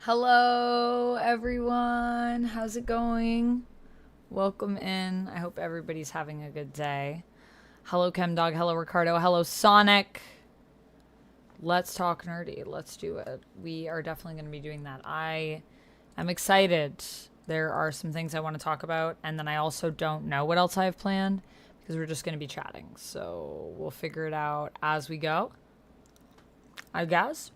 Hello, everyone. How's it going? Welcome in. I hope everybody's having a good day. Hello, ChemDog. Hello, Ricardo. Hello, Sonic. Let's talk nerdy. Let's do it. We are definitely going to be doing that. I am excited. There are some things I want to talk about, and then I also don't know what else I have planned because we're just going to be chatting. So we'll figure it out as we go, I guess.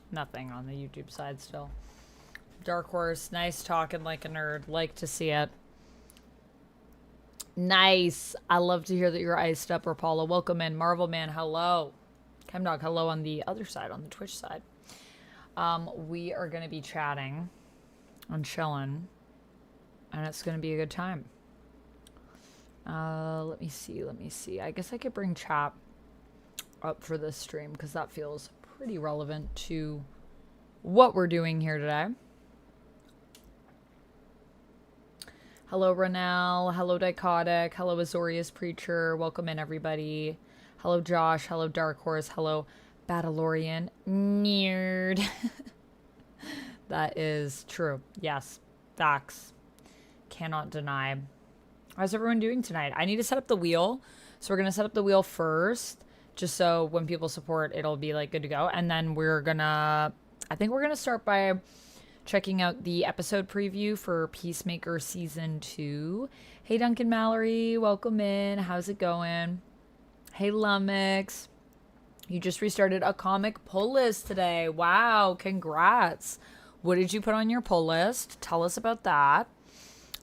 Nothing on the YouTube side still. Dark Horse, nice talking like a nerd. Like to see it. Nice. I love to hear that you're iced up, Rapala. Welcome in. Marvel Man, hello. ChemDog, hello on the other side, on the Twitch side. We are going to be chatting and chilling, and it's going to be a good time. Let me see. I guess I could bring chat up for this stream because that feels pretty relevant to what we're doing here today. Hello, Renell. Hello, Dichotic. Hello, Azorius Preacher. Welcome in, everybody. Hello, Josh. Hello, Dark Horse. Hello, Battleorian. Nerd. That is true. Yes. Facts. Cannot deny. How's everyone doing tonight? I need to set up the wheel. So we're going to set up the wheel first, just so when people support, it'll be like good to go. And then I think we're going to start by checking out the episode preview for Peacemaker Season 2. Hey, Duncan Mallory. Welcome in. How's it going? Hey, Lumix. You just restarted a comic pull list today. Wow. Congrats. What did you put on your pull list? Tell us about that.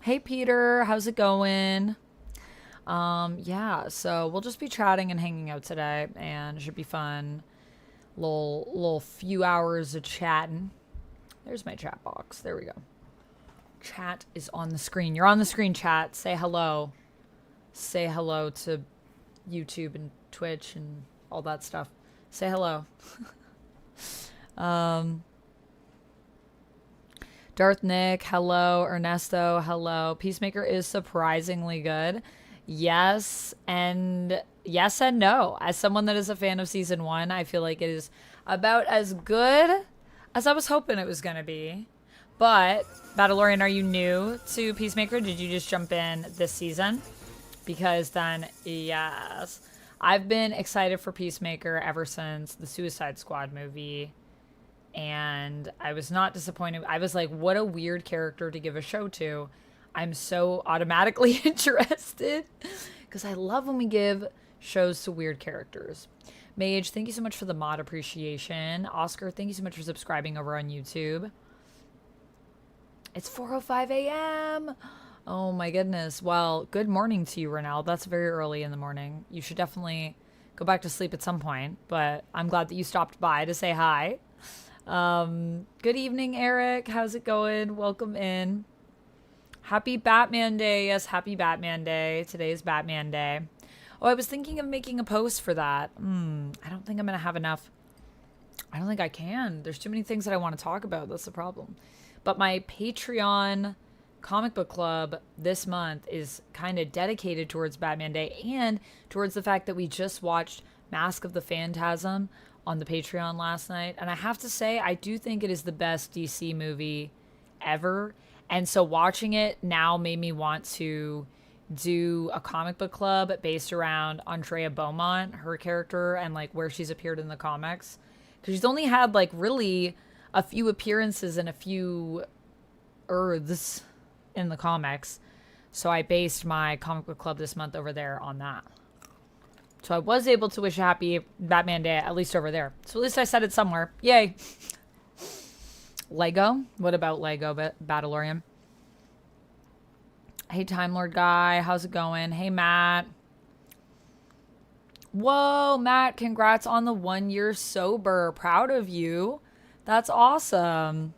Hey, Peter. How's it going? Yeah, so we'll just be chatting and hanging out today, and it should be fun. Little few hours of chatting. There's my chat box. There we go. Chat is on the screen. You're on the screen, chat. Say hello. Say hello to YouTube and Twitch and all that stuff. Say hello. Darth Nick, hello. Ernesto, hello. Peacemaker is surprisingly good. Yes and no. As someone that is a fan of season 1, I feel like it is about as good as I was hoping it was going to be. But, Battleorian, are you new to Peacemaker? Did you just jump in this season? Because then, yes. I've been excited for Peacemaker ever since the Suicide Squad movie. And I was not disappointed. I was like, what a weird character to give a show to. I'm so automatically interested because I love when we give shows to weird characters. Mage, thank you so much for the mod appreciation. Oscar, thank you so much for subscribing over on YouTube. It's 4:05 a.m. Oh my goodness. Well, good morning to you, Renell. That's very early in the morning. You should definitely go back to sleep at some point, but I'm glad that you stopped by to say hi. Good evening, Eric. How's it going? Welcome in. Happy Batman Day. Yes, happy Batman Day. Today is Batman Day. Oh, I was thinking of making a post for that. I don't think I'm going to have enough. I don't think I can. There's too many things that I want to talk about. That's the problem. But my Patreon comic book club this month is kind of dedicated towards Batman Day and towards the fact that we just watched Mask of the Phantasm on the Patreon last night. And I have to say, I do think it is the best DC movie ever. And so watching it now made me want to do a comic book club based around Andrea Beaumont, her character, and like where she's appeared in the comics. Because she's only had like really a few appearances and a few Earths in the comics. So I based my comic book club this month over there on that. So I was able to wish a happy Batman Day, at least over there. So at least I said it somewhere. Yay. Lego? What about Lego, Battleorian? Hey, Time Lord guy. How's it going? Hey, Matt. Whoa, Matt. Congrats on the 1 year sober. Proud of you. That's awesome.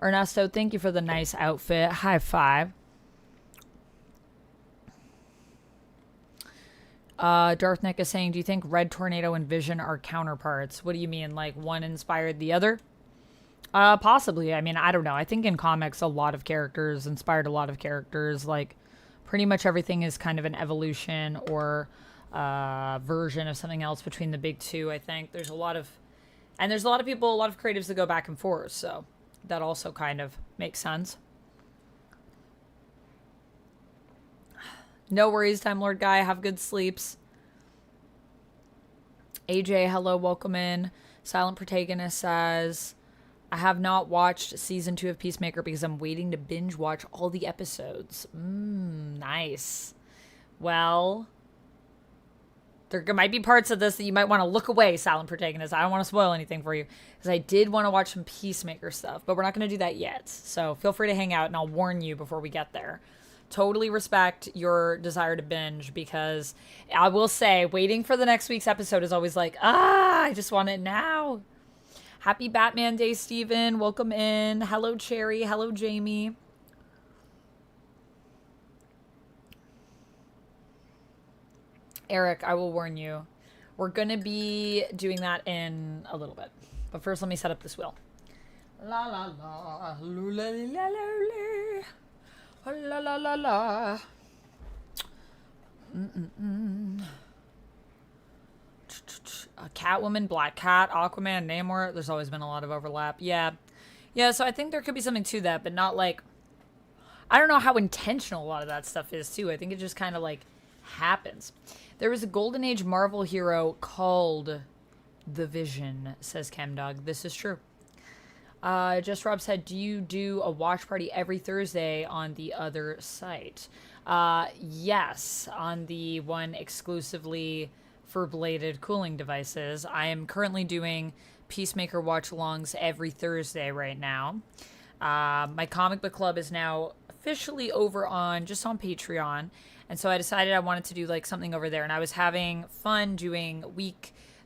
Ernesto, thank you for the nice outfit. High five. Darth Nick is saying, do you think Red Tornado and Vision are counterparts? What do you mean? Like one inspired the other? Possibly. I mean, I don't know. I think in comics, a lot of characters inspired a lot of characters. Like pretty much everything is kind of an evolution or version of something else between the big two. I think there's a lot of people, a lot of creatives that go back and forth. So that also kind of makes sense. No worries, Time Lord Guy. Have good sleeps. AJ, hello, welcome in. Silent Protagonist says, I have not watched season 2 of Peacemaker because I'm waiting to binge watch all the episodes. Nice. Well, there might be parts of this that you might want to look away, Silent Protagonist. I don't want to spoil anything for you because I did want to watch some Peacemaker stuff, but we're not going to do that yet. So feel free to hang out and I'll warn you before we get there. Totally respect your desire to binge because I will say waiting for the next week's episode is always like, I just want it now. Happy Batman Day, Steven. Welcome in. Hello, Cherry. Hello, Jamie. Eric, I will warn you. We're going to be doing that in a little bit. But first, let me set up this wheel. La la la. La la la la. La la la la. Catwoman, Black Cat, Aquaman, Namor. There's always been a lot of overlap. Yeah. So I think there could be something to that, but not like... I don't know how intentional a lot of that stuff is, too. I think it just kind of, like, happens. There was a Golden Age Marvel hero called The Vision, says ChemDog. This is true. Just Rob said, do you do a watch party every Thursday on the other site? Yes, on the one exclusively for bladed cooling devices. I am currently doing Peacemaker watch-alongs every Thursday right now. My comic book club is now officially over on Patreon, and so I decided I wanted to do like something over there, and I was having fun doing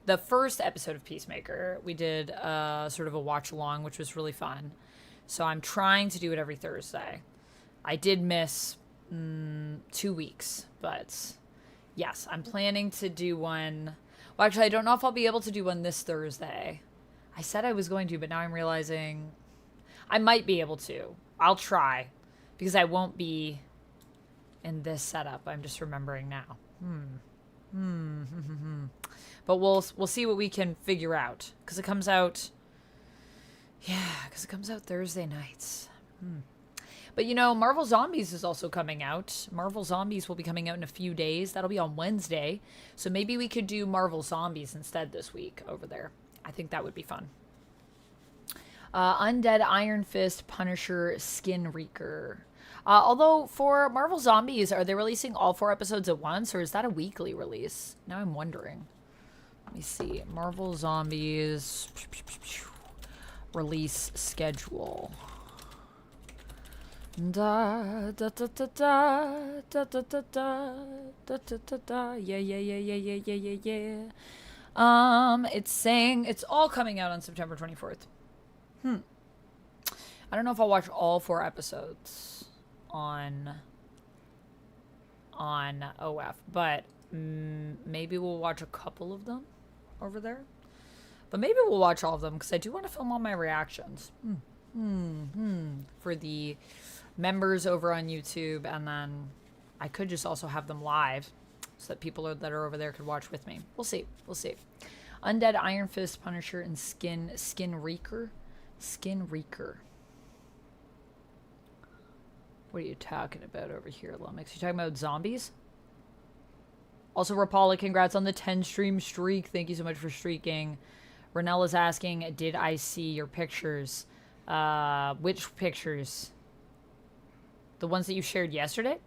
the first episode of Peacemaker. We did sort of a watch-along, which was really fun. So I'm trying to do it every Thursday. I did miss 2 weeks, but yes, I'm planning to do one. Well, actually, I don't know if I'll be able to do one this Thursday. I said I was going to, but now I'm realizing I might be able to. I'll try, because I won't be in this setup. I'm just remembering now. But we'll see what we can figure out, because it comes out Thursday nights. But you know, Marvel Zombies is also coming out. Marvel Zombies will be coming out in a few days. That'll be on Wednesday. So maybe we could do Marvel Zombies instead this week over there. I think that would be fun. Undead Iron Fist, Punisher, Skin Reeker. Although for Marvel Zombies, are they releasing all 4 episodes at once, or is that a weekly release? Now I'm wondering. Let me see. Marvel Zombies release schedule. Da da da da da da da da da da da da. Yeah. It's saying it's all coming out on September 24th. I don't know if I'll watch all 4 episodes on OF, but maybe we'll watch a couple of them over there. But maybe we'll watch all of them, because I do want to film all my reactions for the members over on YouTube, and then I could just also have them live so that people that are over there could watch with me. We'll see. Undead Iron Fist, Punisher, and Skin Reeker. Skin Reeker. What are you talking about over here, Lumix? You talking about zombies? Also, Rapala, congrats on the 10 stream streak. Thank you so much for streaking. Renell is asking, did I see your pictures? Which pictures? The ones that you shared yesterday?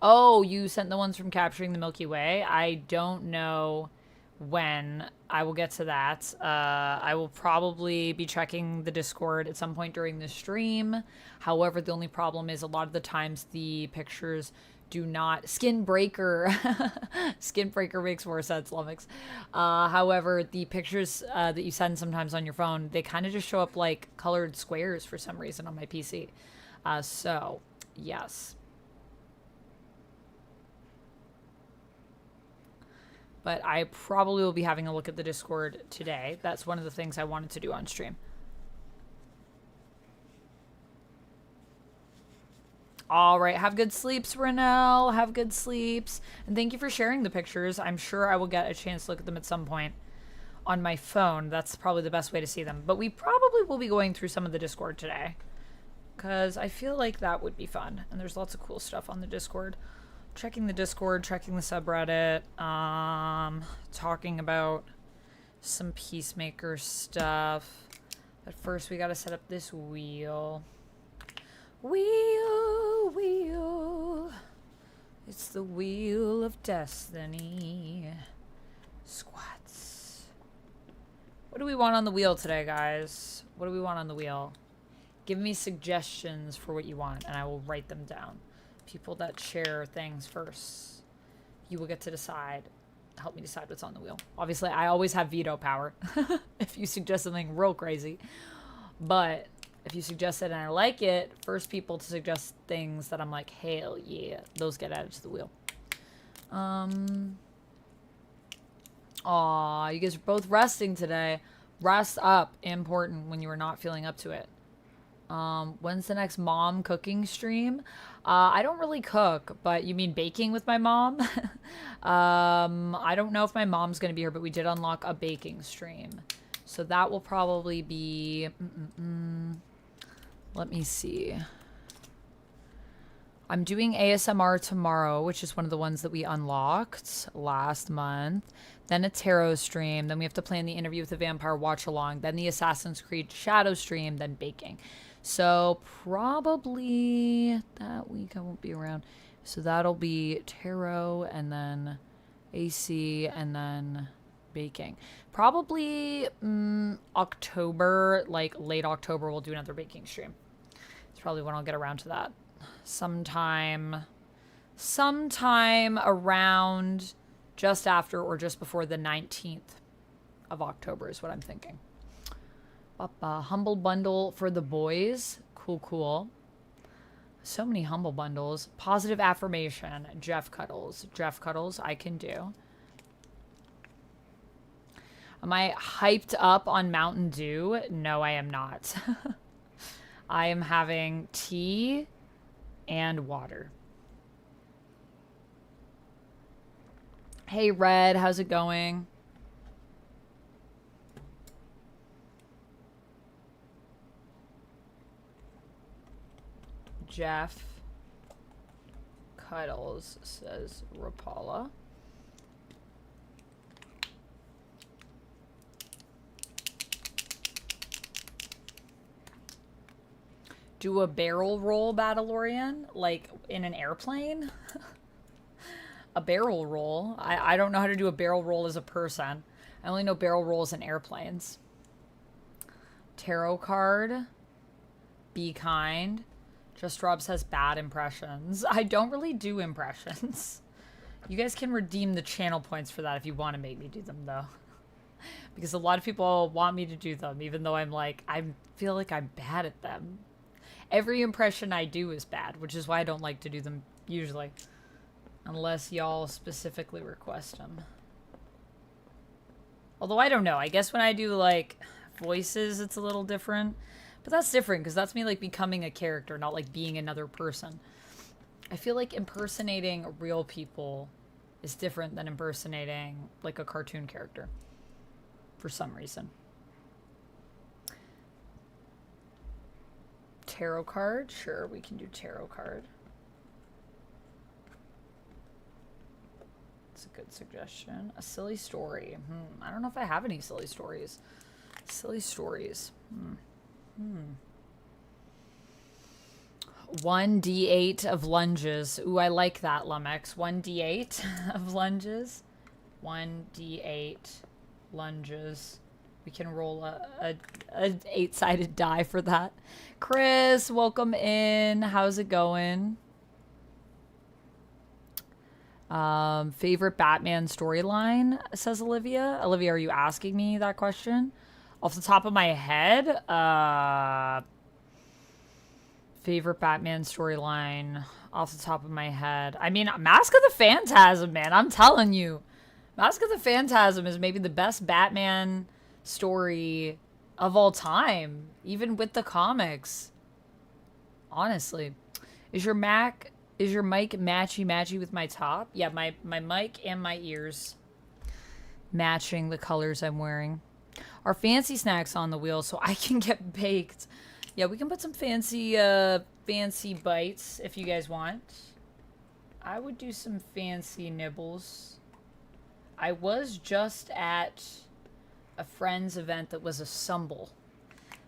Oh, you sent the ones from capturing the Milky Way? I don't know when I will get to that. I will probably be checking the Discord at some point during the stream. However, the only problem is a lot of the times the pictures do not... Skin Breaker makes more sense, Lumix. However, the pictures that you send sometimes on your phone, they kind of just show up like colored squares for some reason on my PC. So, yes. but I probably will be having a look at the Discord today. That's one of the things I wanted to do on stream. All right, have good sleeps, Renelle. Have good sleeps. And thank you for sharing the pictures. I'm sure I will get a chance to look at them at some point on my phone. That's probably the best way to see them. But we probably will be going through some of the Discord today, because I feel like that would be fun. And there's lots of cool stuff on the Discord. Checking the Discord, checking the subreddit, talking about some Peacemaker stuff. But first we gotta set up this wheel. Wheel. It's the wheel of destiny. Squats. What do we want on the wheel today, guys? What do we want on the wheel? Give me suggestions for what you want, and I will write them down. People that share things first. You will get to decide. Help me decide what's on the wheel. Obviously, I always have veto power if you suggest something real crazy. But if you suggest it and I like it, first people to suggest things that I'm like, hell yeah, those get added to the wheel. Aw, you guys are both resting today. Rest up. Important when you are not feeling up to it. When's the next mom cooking stream? I don't really cook, but you mean baking with my mom? I don't know if my mom's going to be here, but we did unlock a baking stream. So that will probably be... Let me see. I'm doing ASMR tomorrow, which is one of the ones that we unlocked last month. Then a tarot stream. Then we have to plan the interview with the vampire watch along. Then the Assassin's Creed shadow stream. Then baking. So probably that week I won't be around. So that'll be tarot and then AC and then baking. Probably October, like late October, we'll do another baking stream. It's probably when I'll get around to that. Sometime around just after or just before the 19th of October is what I'm thinking. Humble bundle for the boys. Cool. So many humble bundles. Positive affirmation. Jeff Cuddles, I can do. Am I hyped up on Mountain Dew? No, I am not. I am having tea and water. Hey, Red, how's it going? Jeff Cuddles, says Rapala. Do a barrel roll, Battleorian? Like in an airplane? A barrel roll? I don't know how to do a barrel roll as a person. I only know barrel rolls in airplanes. Tarot card. Be kind. Just Rob says bad impressions. I don't really do impressions. You guys can redeem the channel points for that if you want to make me do them, though. Because a lot of people want me to do them, even though I'm like, I feel like I'm bad at them. Every impression I do is bad, which is why I don't like to do them usually. Unless y'all specifically request them. Although I don't know. I guess when I do like voices, it's a little different. But that's different because that's me like becoming a character, not like being another person. I feel like impersonating real people is different than impersonating like a cartoon character. For some reason. Tarot card? Sure, we can do tarot card. It's a good suggestion. A silly story. I don't know if I have any silly stories. Silly stories. 1d8 of lunges. Ooh, I like that, Lumx. 1d8 of lunges. 1d8 lunges. We can roll a 8-sided die for that. Chris, welcome in. How's it going? Favorite Batman storyline, says Olivia. Olivia, are you asking me that question? Off the top of my head, favorite Batman storyline off the top of my head. I mean, Mask of the Phantasm, man. I'm telling you. Mask of the Phantasm is maybe the best Batman story of all time, even with the comics. Honestly. Is your mic matchy with my top? Yeah, my mic and my ears matching the colors I'm wearing. Our fancy snacks on the wheel so I can get baked. Yeah, we can put some fancy bites if you guys want. I would do some fancy nibbles. I was just at a friend's event that was a stumble.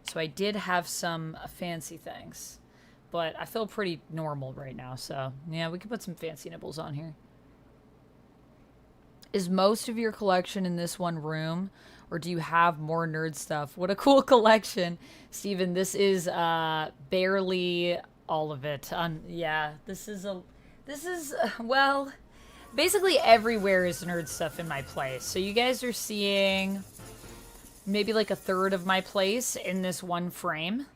So I did have some fancy things. But I feel pretty normal right now, so yeah, we can put some fancy nibbles on here. Is most of your collection in this one room, or do you have more nerd stuff? What a cool collection, Steven. This is barely all of it. Yeah, this is well, basically everywhere is nerd stuff in my place. So you guys are seeing maybe like a third of my place in this one frame.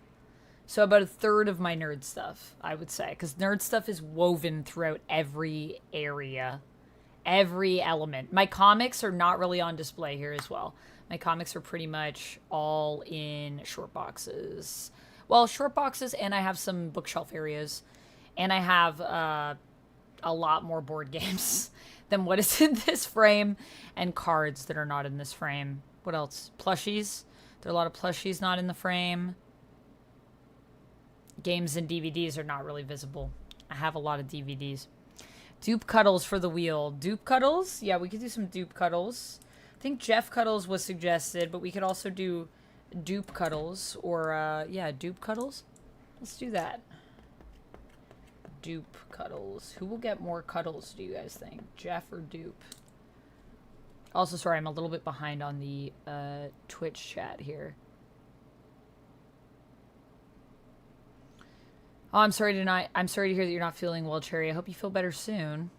So about a third of my nerd stuff, I would say. Because nerd stuff is woven throughout every area. Every element. My comics are not really on display here as well. My comics are pretty much all in short boxes. Well, short boxes, and I have some bookshelf areas. And I have a lot more board games than what is in this frame. And cards that are not in this frame. What else? Plushies. There are a lot of plushies not in the frame. Games and DVDs are not really visible. I have a lot of DVDs. Dupe Cuddles for the wheel. Dupe Cuddles? Yeah, we could do some Dupe Cuddles. I think Jeff Cuddles was suggested, but we could also do Dupe Cuddles. Or, yeah, Dupe Cuddles. Let's do that. Dupe Cuddles. Who will get more cuddles, do you guys think? Jeff or Dupe? Also, sorry, I'm a little bit behind on the Twitch chat here. Oh, I'm sorry to hear that you're not feeling well, Cherry. I hope you feel better soon.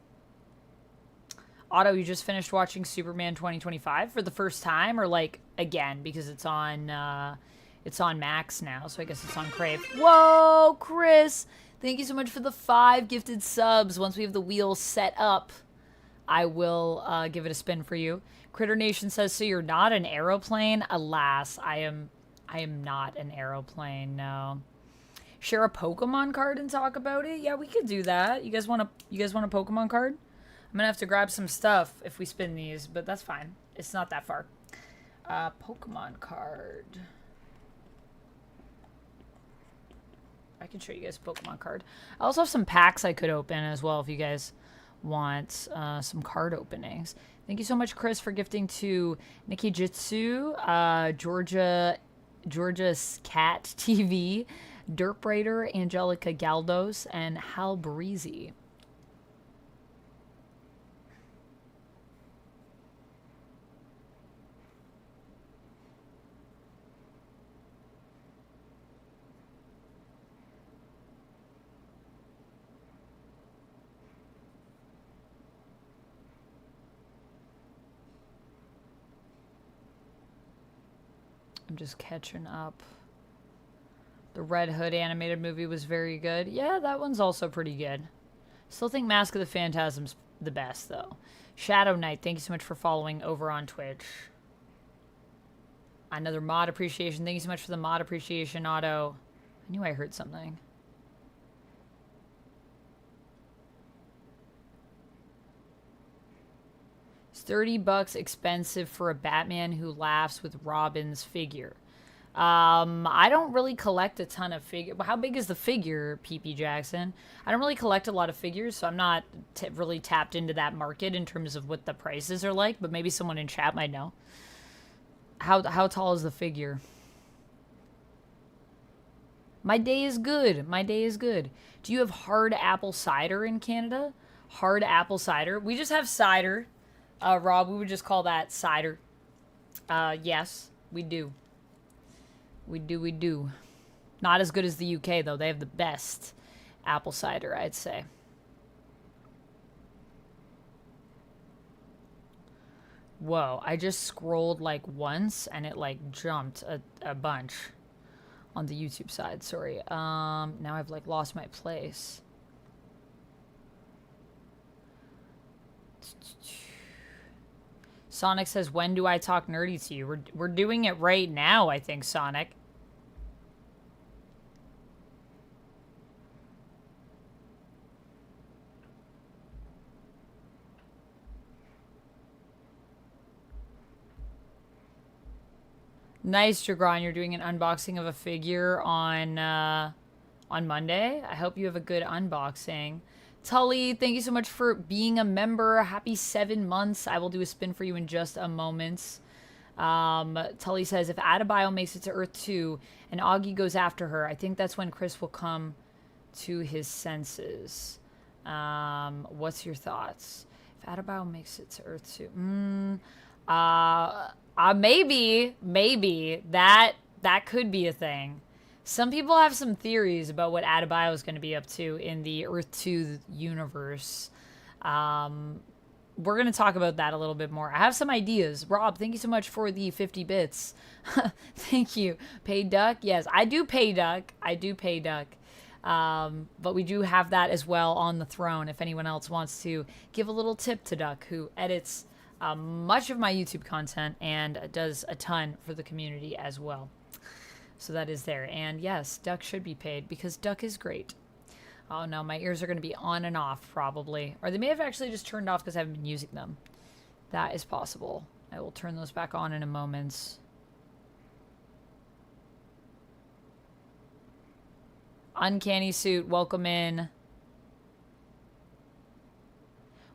Otto, you just finished watching Superman 2025 for the first time, or like again because it's on Max now, so I guess it's on Crave. Whoa, Chris! Thank you so much for the 5 gifted subs. Once we have the wheel set up, I will give it a spin for you. Critter Nation says, so you're not an aeroplane? Alas, I am not an aeroplane. No. Share a Pokemon card and talk about it? Yeah, we could do that. You guys want a Pokemon card? I'm gonna have to grab some stuff if we spin these, but that's fine. It's not that far. Pokemon card. I can show you guys a Pokemon card. I also have some packs I could open as well if you guys want some card openings. Thank you so much, Chris, for gifting to Nikki Jitsu, Georgia's Cat TV, Derp Raider, Angelica Galdos, and Hal Breezy. I'm just catching up. The Red Hood animated movie was very good. Yeah, that one's also pretty good. Still think Mask of the Phantasm's the best, though. Shadow Knight, thank you so much for following over on Twitch. Another mod appreciation. Thank you so much for the mod appreciation, Otto. I knew I heard something. It's $30 expensive for a Batman who laughs with Robin's figure. I don't really collect a ton of figures. How big is the figure, PP Jackson? I don't really collect a lot of figures, so I'm not really tapped into that market in terms of what the prices are like, but maybe someone in chat might know. How tall is the figure? My day is good. My day is good. Do you have hard apple cider in Canada? Hard apple cider? We just have cider. Rob, we would just call that cider. Yes, we do. We do. Not as good as the UK, though. They have the best apple cider, I'd say. Whoa, I just scrolled like once and it like jumped a bunch on the YouTube side. Sorry. Now I've like lost my place. Sonic says, when do I talk nerdy to you? We're doing it right now, I think, Sonic. Nice, Jagron. You're doing an unboxing of a figure on Monday. I hope you have a good unboxing. Tully, thank you so much for being a member. Happy 7 months. I will do a spin for you in just a moment. Tully says, if Adebayo makes it to Earth 2 and Augie goes after her, I think that's when Chris will come to his senses. What's your thoughts? If Adebayo makes it to Earth 2. Maybe that could be a thing. Some people have some theories about what Adebayo is going to be up to in the Earth 2 universe. We're going to talk about that a little bit more. I have some ideas. Rob, thank you so much for the 50 bits. Thank you. Pay Duck? Yes, I do pay Duck. But we do have that as well on the throne if anyone else wants to give a little tip to Duck, who edits much of my YouTube content and does a ton for the community as well. So that is there. And yes, Duck should be paid because Duck is great. Oh no, my ears are going to be on and off probably. Or they may have actually just turned off because I haven't been using them. That is possible. I will turn those back on in a moment. Uncanny Suit, welcome in.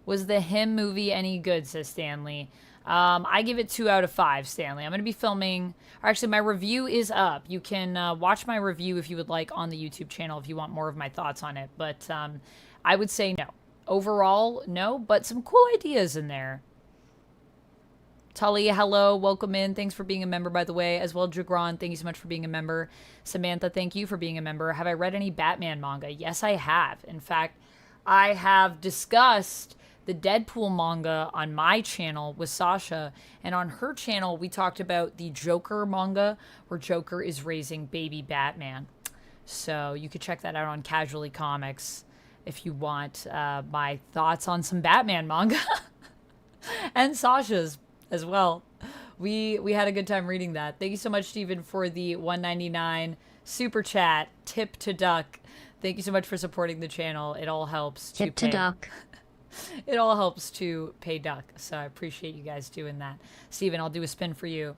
Was the Him movie any good, says Stanley. I give it 2 out of 5, Stanley. I'm going to be filming... Or actually, my review is up. You can watch my review if you would like on the YouTube channel if you want more of my thoughts on it. But I would say no. Overall, no, but some cool ideas in there. Tully, hello. Welcome in. Thanks for being a member, by the way. As well, Jagron, thank you so much for being a member. Samantha, thank you for being a member. Have I read any Batman manga? Yes, I have. In fact, I have discussed the Deadpool manga on my channel with Sasha, and on her channel we talked about the Joker manga where Joker is raising baby Batman. So you could check that out on Casually Comics if you want my thoughts on some Batman manga and Sasha's as well. We had a good time reading that. Thank you so much, Stephen, for the $1.99 super chat. Tip to Duck. Thank you so much for supporting the channel. It all helps to Tip to Duck. It all helps to pay Duck, so I appreciate you guys doing that. Steven, I'll do a spin for you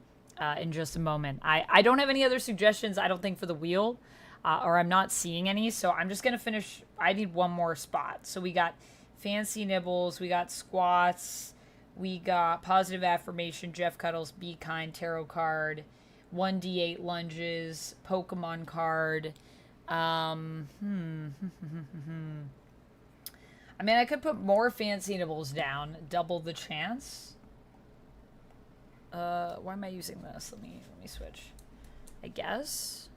in just a moment. I don't have any other suggestions, I don't think, for the wheel, or I'm not seeing any, so I'm just going to finish. I need one more spot. So we got Fancy Nibbles, we got Squats, we got Positive Affirmation, Jeff Cuddles, Be Kind, Tarot card, 1d8 Lunges, Pokemon card. I mean, I could put more Fancy Nibbles down, double the chance. Why am I using this? Let me switch. I guess.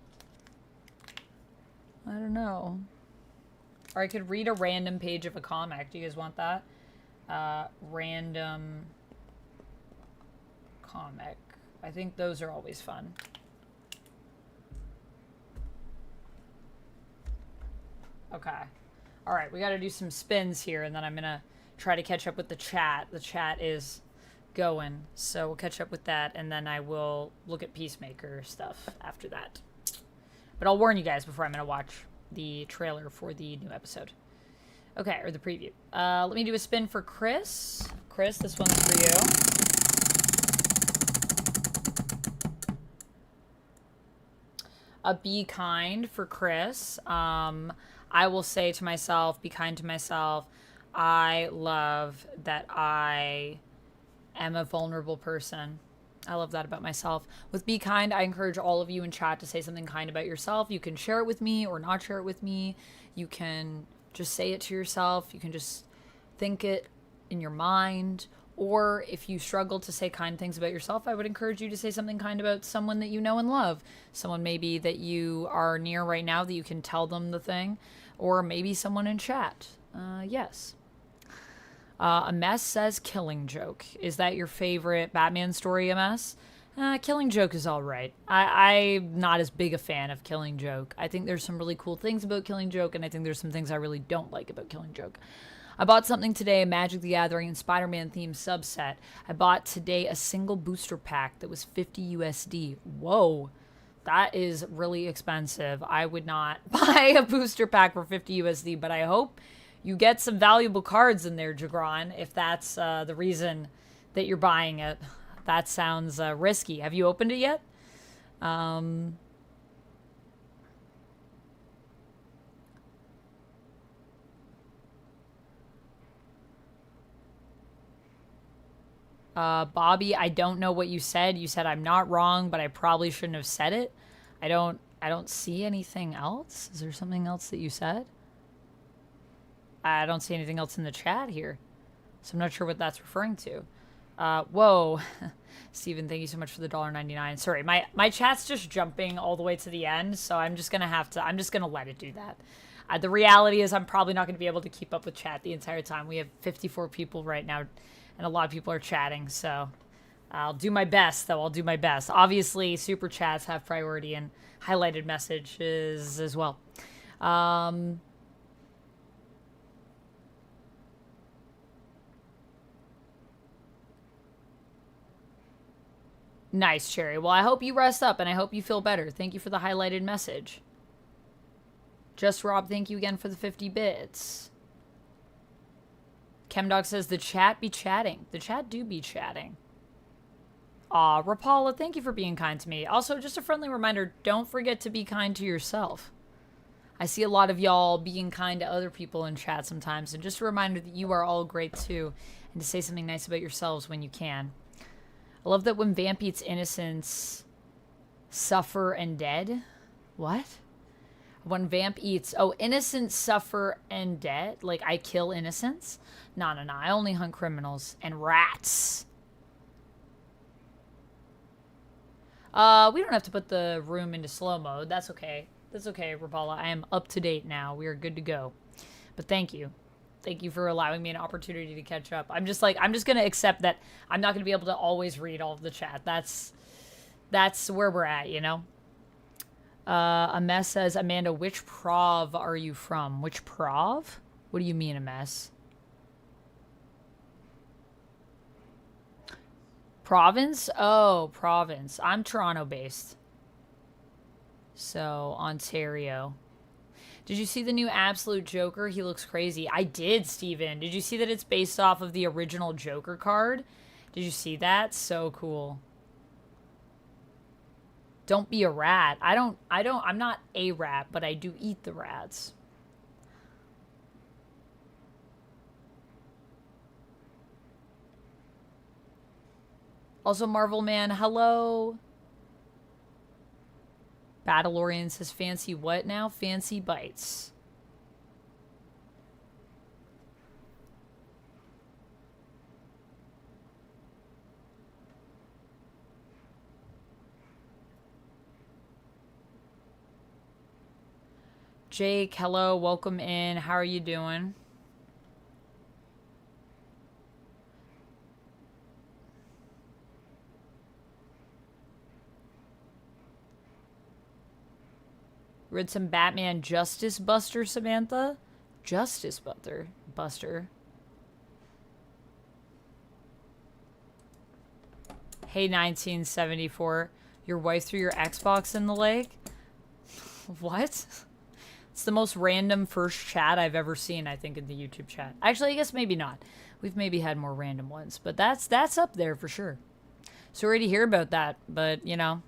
I don't know. Or I could read a random page of a comic. Do you guys want that? Random comic. I think those are always fun. Okay. All right, we got to do some spins here, and then I'm going to try to catch up with the chat. The chat is going, so we'll catch up with that, and then I will look at Peacemaker stuff after that. But I'll warn you guys before I'm going to watch the trailer for the new episode. Okay, or the preview. Let me do a spin for Chris. Chris, this one's for you. A Be Kind for Chris. I will say to myself, be kind to myself. I love that I am a vulnerable person. I love that about myself. With Be Kind, I encourage all of you in chat to say something kind about yourself. You can share it with me or not share it with me. You can just say it to yourself. You can just think it in your mind. Or if you struggle to say kind things about yourself, I would encourage you to say something kind about someone that you know and love. Someone maybe that you are near right now that you can tell them the thing. Or maybe someone in chat. Yes. A Mess says Killing Joke. Is that your favorite Batman story, MS? Killing Joke is all right. I'm not as big a fan of Killing Joke. I think there's some really cool things about Killing Joke, and I think there's some things I really don't like about Killing Joke. I bought something today, a Magic the Gathering and Spider-Man themed subset. I bought today a single booster pack that was 50 USD. Whoa, that is really expensive. I would not buy a booster pack for 50 USD, but I hope you get some valuable cards in there, Jagron, if that's the reason that you're buying it. That sounds risky. Have you opened it yet? Bobby, I don't know what you said. You said I'm not wrong, but I probably shouldn't have said it. I don't see anything else. Is there something else that you said? I don't see anything else in the chat here. So I'm not sure what that's referring to. Whoa. Steven, thank you so much for the $1.99. Sorry, my chat's just jumping all the way to the end, so I'm just gonna let it do that. The reality is I'm probably not gonna be able to keep up with chat the entire time. We have 54 people right now, and a lot of people are chatting, so I'll do my best, though. I'll do my best. Obviously, super chats have priority and highlighted messages as well. Nice, Cherry. Well, I hope you rest up, and I hope you feel better. Thank you for the highlighted message. Just Rob, thank you again for the 50 bits. Chemdog says, the chat be chatting. The chat do be chatting. Aw, Rapala, thank you for being kind to me. Also, just a friendly reminder, don't forget to be kind to yourself. I see a lot of y'all being kind to other people in chat sometimes, and just a reminder that you are all great too, and to say something nice about yourselves when you can. I love that when Vamp eats innocents, suffer and dead. What? When Vamp eats... Oh, innocents suffer and dead? Like, I kill innocents? No. I only hunt criminals. And rats. We don't have to put the room into slow mode. That's okay. That's okay, Rapala. I am up to date now. We are good to go. But thank you. Thank you for allowing me an opportunity to catch up. I'm just going to accept that I'm not going to be able to always read all of the chat. That's where we're at, you know? A mess says, Amanda, which prov are you from? Which prov? What do you mean, a mess? Province? Oh, province. I'm Toronto-based. So, Ontario. Did you see the new Absolute Joker? He looks crazy. I did, Steven. Did you see that it's based off of the original Joker card? Did you see that? So cool. Don't be a rat. I'm not a rat, but I do eat the rats. Also, Marvel Man, hello. Battleorian says, fancy what now? Fancy bites. Jake, hello, welcome in. How are you doing? Read some Batman Justice Buster, Samantha? Justice Buster. Hey, 1974. Your wife threw your Xbox in the lake? What? It's the most random first chat I've ever seen, I think, in the YouTube chat. Actually, I guess maybe not. We've maybe had more random ones, but that's up there for sure. Sorry to hear about that, but, you know,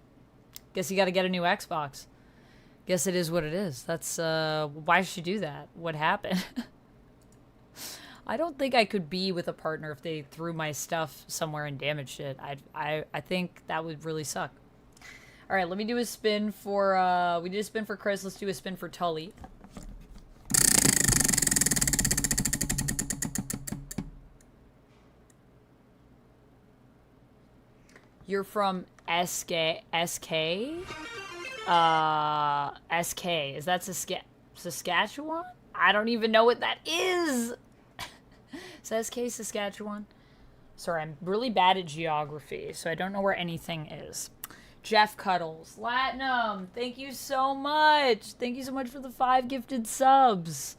guess you gotta get a new Xbox. Guess it is what it is. That's, why should you do that? What happened? I don't think I could be with a partner if they threw my stuff somewhere and damaged it. I think that would really suck. All right, let me do a spin for, we did a spin for Chris. Let's do a spin for Tully. You're from SK? SK. Is that Saskatchewan? I don't even know what that is. Is SK Saskatchewan? Sorry, I'm really bad at geography, so I don't know where anything is. Jeff Cuddles. Latinum, thank you so much. Thank you so much for the 5 gifted subs.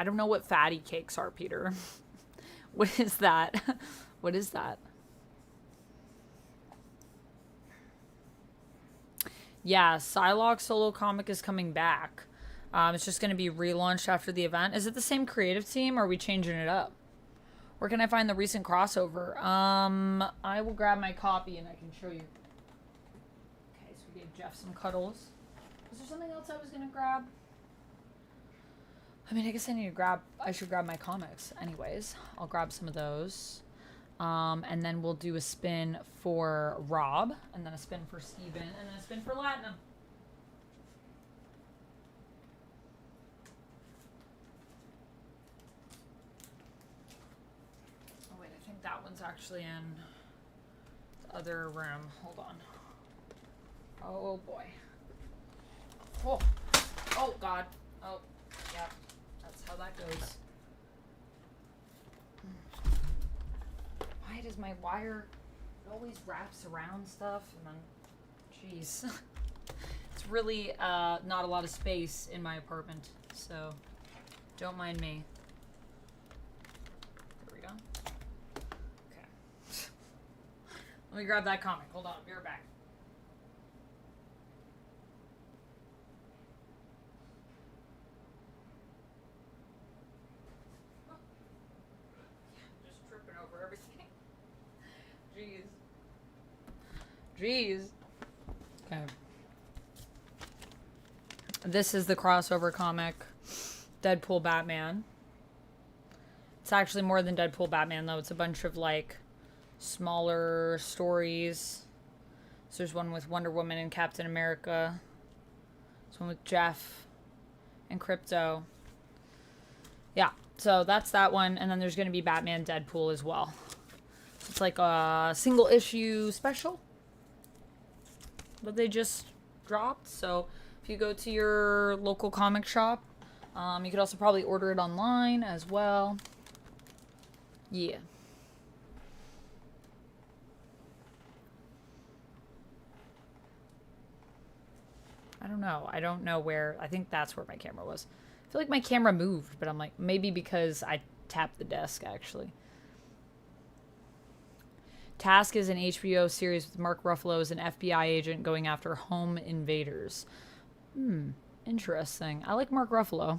I don't know what fatty cakes are, Peter. What is that? What is that? Yeah, Psylocke solo comic is coming back. It's just going to be relaunched after the event. Is it the same creative team, or are we changing it up? Where can I find the recent crossover? I will grab my copy and I can show you. Okay, so we gave Jeff some cuddles. Was there something else I was going to grab? I mean, I guess I should grab my comics anyways. I'll grab some of those. And then we'll do a spin for Rob, and then a spin for Steven, and then a spin for Latinum. Oh wait, I think that one's actually in the other room. Hold on. Oh boy. Oh, oh God. Oh, yeah. That's how that goes. Why does my wire, it always wraps around stuff, and then, jeez. It's really not a lot of space in my apartment, so don't mind me. There we go. Okay. Let me grab that comic. Hold on, I'll be right back. Just tripping over everything. Jeez. Okay. This is the crossover comic, Deadpool Batman. It's actually more than Deadpool Batman, though. It's a bunch of, like, smaller stories. So there's one with Wonder Woman and Captain America. There's one with Jeff and Crypto. Yeah, so that's that one. And then there's going to be Batman Deadpool as well. It's like a single issue special that they just dropped. So if you go to your local comic shop, you could also probably order it online as well. Yeah. I don't know. I don't know where. I think that's where my camera was. I feel like my camera moved, but I'm like, maybe because I tapped the desk, actually. Task is an HBO series with Mark Ruffalo as an FBI agent going after home invaders. Interesting. I like Mark Ruffalo.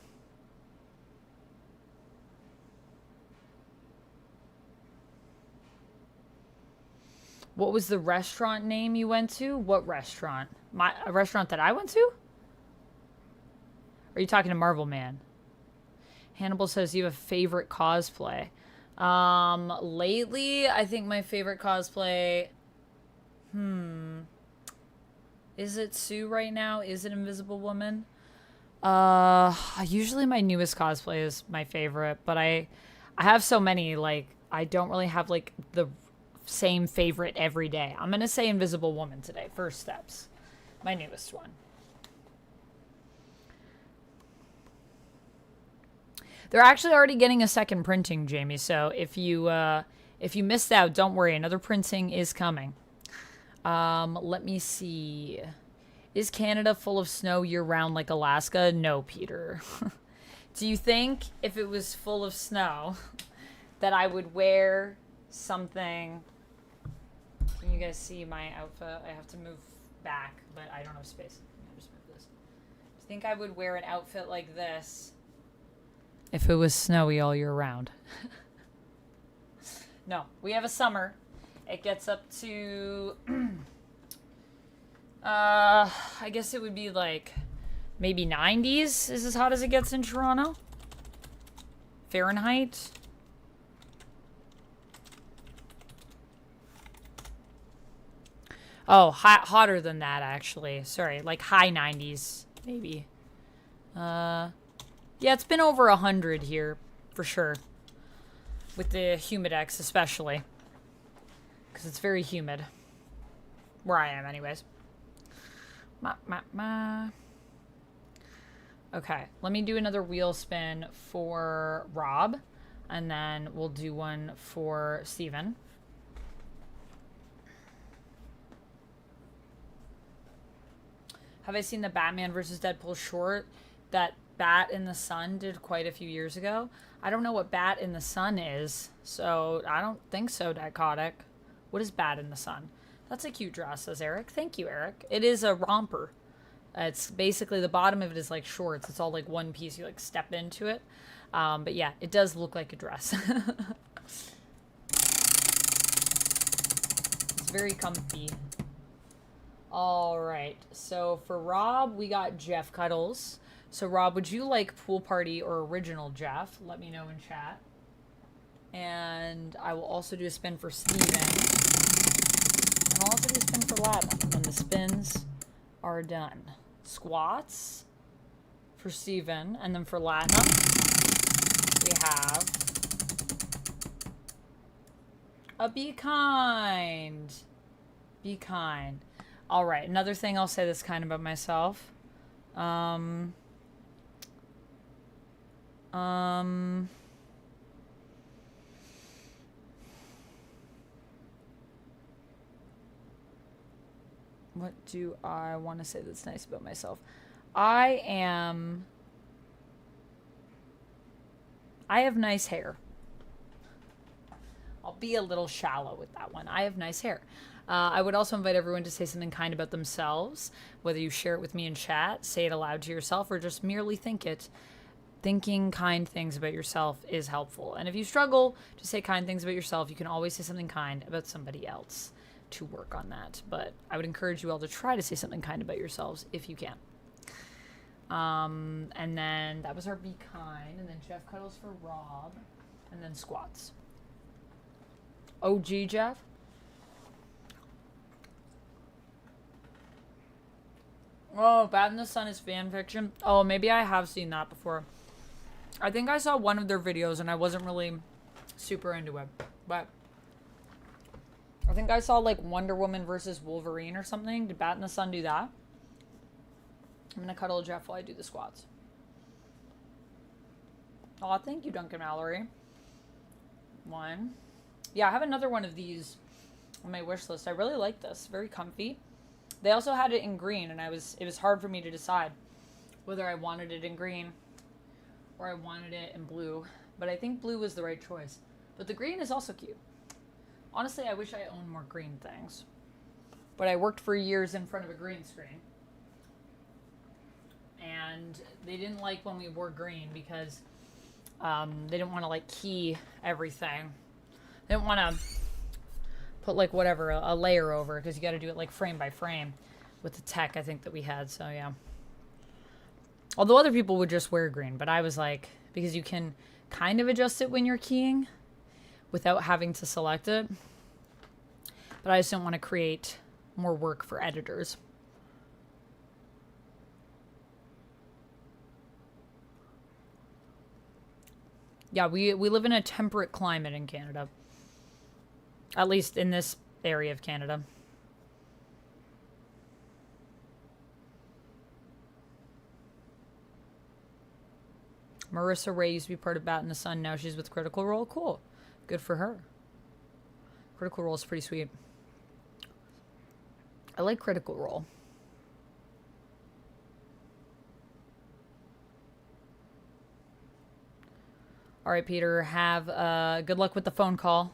What was the restaurant name you went to? What restaurant? A restaurant that I went to? Or are you talking to Marvel Man? Hannibal says you have a favorite cosplay. Lately, I think my favorite cosplay... Is it Sue right now? Is it Invisible Woman? Usually my newest cosplay is my favorite, but I have so many, like, I don't really have, like, the same favorite every day. I'm gonna say Invisible Woman today. First Steps. My newest one. They're actually already getting a second printing, Jamie, so if you missed out, don't worry. Another printing is coming. Let me see. Is Canada full of snow year-round like Alaska? No, Peter. Do you think if it was full of snow that I would wear something... Can you guys see my outfit? I have to move back, but I don't have space. I'll just move this. Do you think I would wear an outfit like this if it was snowy all year round? No, we have a summer. It gets up to, I guess it would be like maybe 90s is as hot as it gets in Toronto. Fahrenheit. Oh, hotter than that, actually. Sorry, like high 90s, maybe. Yeah, it's been over 100 here, for sure. With the Humidex, especially. Because it's very humid. Where I am, anyways. Okay, let me do another wheel spin for Rob. And then we'll do one for Steven. Have I seen the Batman versus Deadpool short that Bat in the Sun did quite a few years ago. I don't know what Bat in the Sun is, so I don't think so, Dichotic. What is Bat in the Sun? That's a cute dress, says Eric. Thank you, Eric. It is a romper. It's basically, the bottom of it is like shorts. It's all like one piece. You like step into it. But yeah, it does look like a dress. It's very comfy. All right. So for Rob, we got Jeff Cuddles. So Rob, would you like Pool Party or Original Jeff? Let me know in chat. And I will also do a spin for Steven. And I'll also do a spin for Latin when the spins are done. Squats for Steven. And then for Latin, we have a Be Kind. Be kind. All right. Another thing I'll say that's kind about myself. What do I want to say that's nice about myself? I have nice hair. I'll be a little shallow with that one. I have nice hair. I would also invite everyone to say something kind about themselves, whether you share it with me in chat, say it aloud to yourself, or just merely think it. Thinking kind things about yourself is helpful. And if you struggle to say kind things about yourself, you can always say something kind about somebody else to work on that. But I would encourage you all to try to say something kind about yourselves if you can. And then that was our Be Kind. And then Jeff Cuddles for Rob. And then squats. OG Jeff. Oh, Bat in the Sun is fan fiction. Oh, maybe I have seen that before. I think I saw one of their videos and I wasn't really super into it. But I think I saw like Wonder Woman versus Wolverine or something. Did Bat in the Sun do that? I'm going to cuddle Jeff while I do the squats. Oh, thank you, Duncan Mallory. One. Yeah, I have another one of these on my wish list. I really like this. Very comfy. They also had it in green, and it was hard for me to decide whether I wanted it in green or I wanted it in blue. But I think blue was the right choice. But the green is also cute. Honestly, I wish I owned more green things. But I worked for years in front of a green screen. And they didn't like when we wore green because they didn't want to like key everything. They didn't want to put like whatever, a layer over, because you got to do it like frame by frame with the tech I think that we had. So yeah. Although other people would just wear green, but I was like, because you can kind of adjust it when you're keying without having to select it. But I just didn't want to create more work for editors. Yeah, we live in a temperate climate in Canada. At least in this area of Canada. Marissa Ray used to be part of Bat in the Sun. Now she's with Critical Role. Cool. Good for her. Critical Role is pretty sweet. I like Critical Role. All right, Peter. Have good luck with the phone call.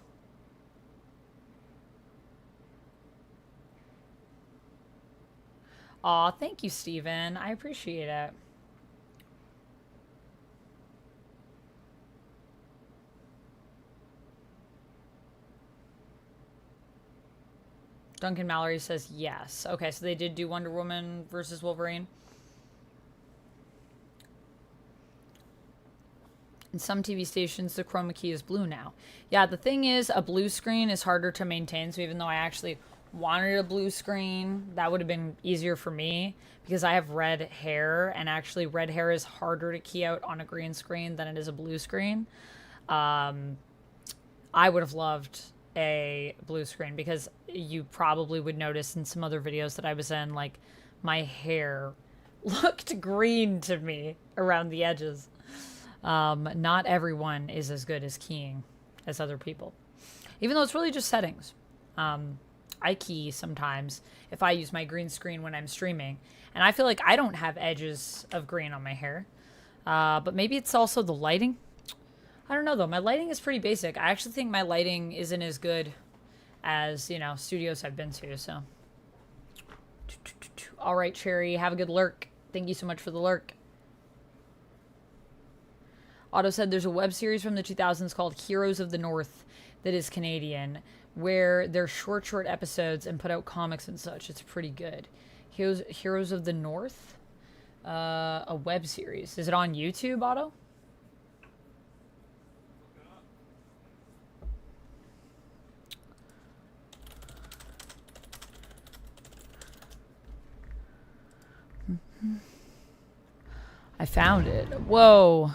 Aw, thank you, Steven. I appreciate it. Duncan Mallory says yes. Okay, so they did do Wonder Woman versus Wolverine. In some TV stations, the chroma key is blue now. Yeah, the thing is, a blue screen is harder to maintain. So even though I actually wanted a blue screen, that would have been easier for me because I have red hair, and actually red hair is harder to key out on a green screen than it is a blue screen. I would have loved a blue screen because you probably would notice in some other videos that I was in, like, my hair looked green to me around the edges. Not everyone is as good as keying as other people, even though it's really just settings. I key sometimes if I use my green screen when I'm streaming, and I feel like I don't have edges of green on my hair. But maybe it's also the lighting. I don't know, though. My lighting is pretty basic. I actually think my lighting isn't as good as, you know, studios I've been to, so. All right, Cherry. Have a good lurk. Thank you so much for the lurk. Otto said there's a web series from the 2000s called Heroes of the North that is Canadian, where they're short episodes and put out comics and such. It's pretty good. Heroes of the North? A web series. Is it on YouTube, Otto? I found it. Whoa.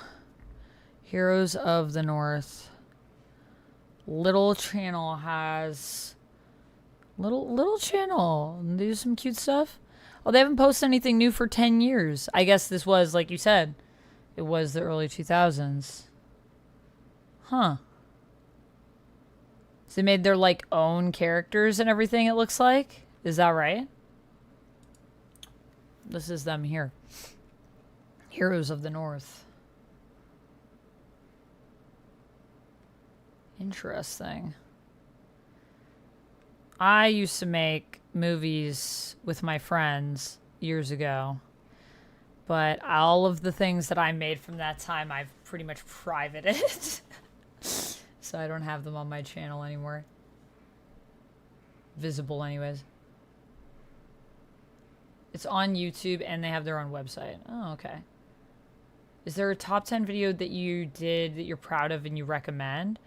Heroes of the North. Little channel has... Little channel. Do some cute stuff. Oh, they haven't posted anything new for 10 years. I guess this was, like you said, it was the early 2000s. Huh. So they made their, like, own characters and everything, it looks like. Is that right? This is them here. Heroes of the North. Interesting. I used to make movies with my friends years ago, but all of the things that I made from that time I've pretty much privated. So I don't have them on my channel anymore. Visible anyways. It's on YouTube and they have their own website. Oh, okay. Is there a top 10 video that you did that you're proud of and you recommend?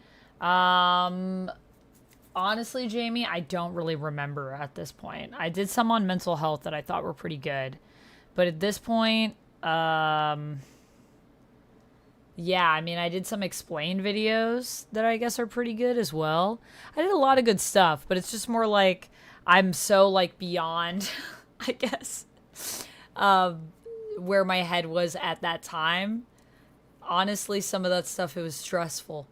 Honestly, Jamie, I don't really remember at this point. I did some on mental health that I thought were pretty good. But at this point, yeah, I mean, I did some explained videos that I guess are pretty good as well. I did a lot of good stuff, but it's just more like I'm so, like, beyond, I guess, where my head was at that time. Honestly, some of that stuff, it was stressful.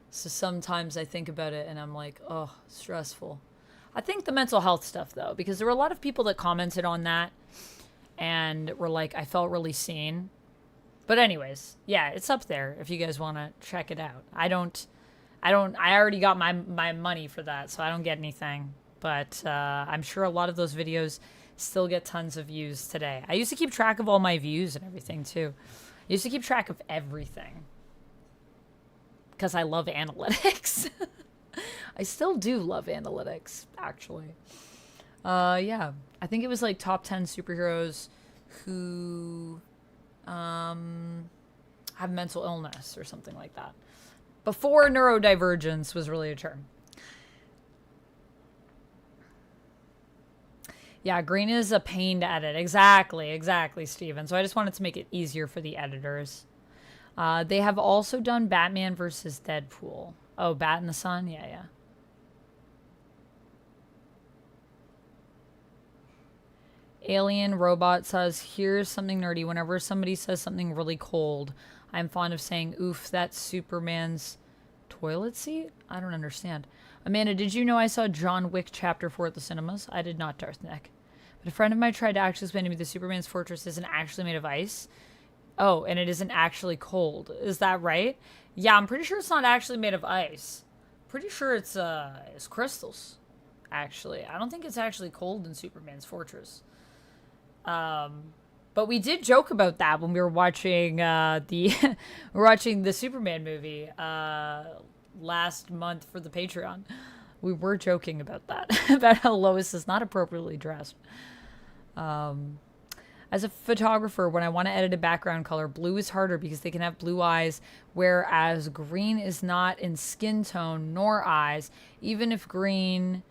So sometimes I think about it and I'm like, oh, stressful. I think the mental health stuff, though, because there were a lot of people that commented on that and were like, I felt really seen. But anyways, yeah, it's up there if you guys want to check it out. I already got my money for that, so I don't get anything. But I'm sure a lot of those videos still get tons of views today. I used to keep track of all my views and everything, too. I used to keep track of everything. Because I love analytics. I still do love analytics, actually. Yeah. I think it was like top 10 superheroes who have mental illness or something like that. Before neurodivergence was really a term. Yeah, green is a pain to edit. Exactly, Steven. So I just wanted to make it easier for the editors. They have also done Batman versus Deadpool. Oh, Bat in the Sun? Yeah. Alien Robot says, here's something nerdy. Whenever somebody says something really cold, I'm fond of saying, oof, that's Superman's toilet seat? I don't understand. Amanda, did you know I saw John Wick Chapter 4 at the cinemas? I did not, Darth Nick. But a friend of mine tried to actually explain to me the Superman's fortress isn't actually made of ice. Oh, and it isn't actually cold. Is that right? Yeah, I'm pretty sure it's not actually made of ice. Pretty sure it's crystals, actually. I don't think it's actually cold in Superman's fortress. But we did joke about that when we were watching the Superman movie last month for the Patreon. We were joking about that, about how Lois is not appropriately dressed. As a photographer, when I want to edit a background color, blue is harder because they can have blue eyes, whereas green is not in skin tone nor eyes, even if green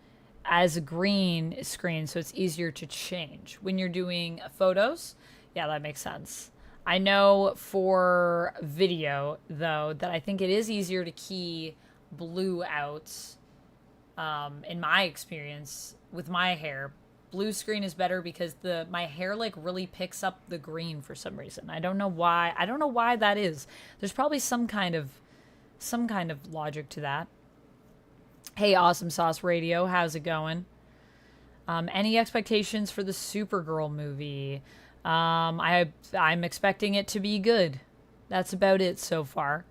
as a green screen, so it's easier to change. When you're doing photos, yeah, that makes sense. I know for video, though, that I think it is easier to key blue out, in my experience, with my hair. Blue screen is better because my hair like really picks up the green for some reason. I don't know why. I don't know why that is. There's probably some kind of logic to that. Hey, Awesome Sauce Radio, how's it going? Any expectations for the Supergirl movie? I'm expecting it to be good. That's about it so far.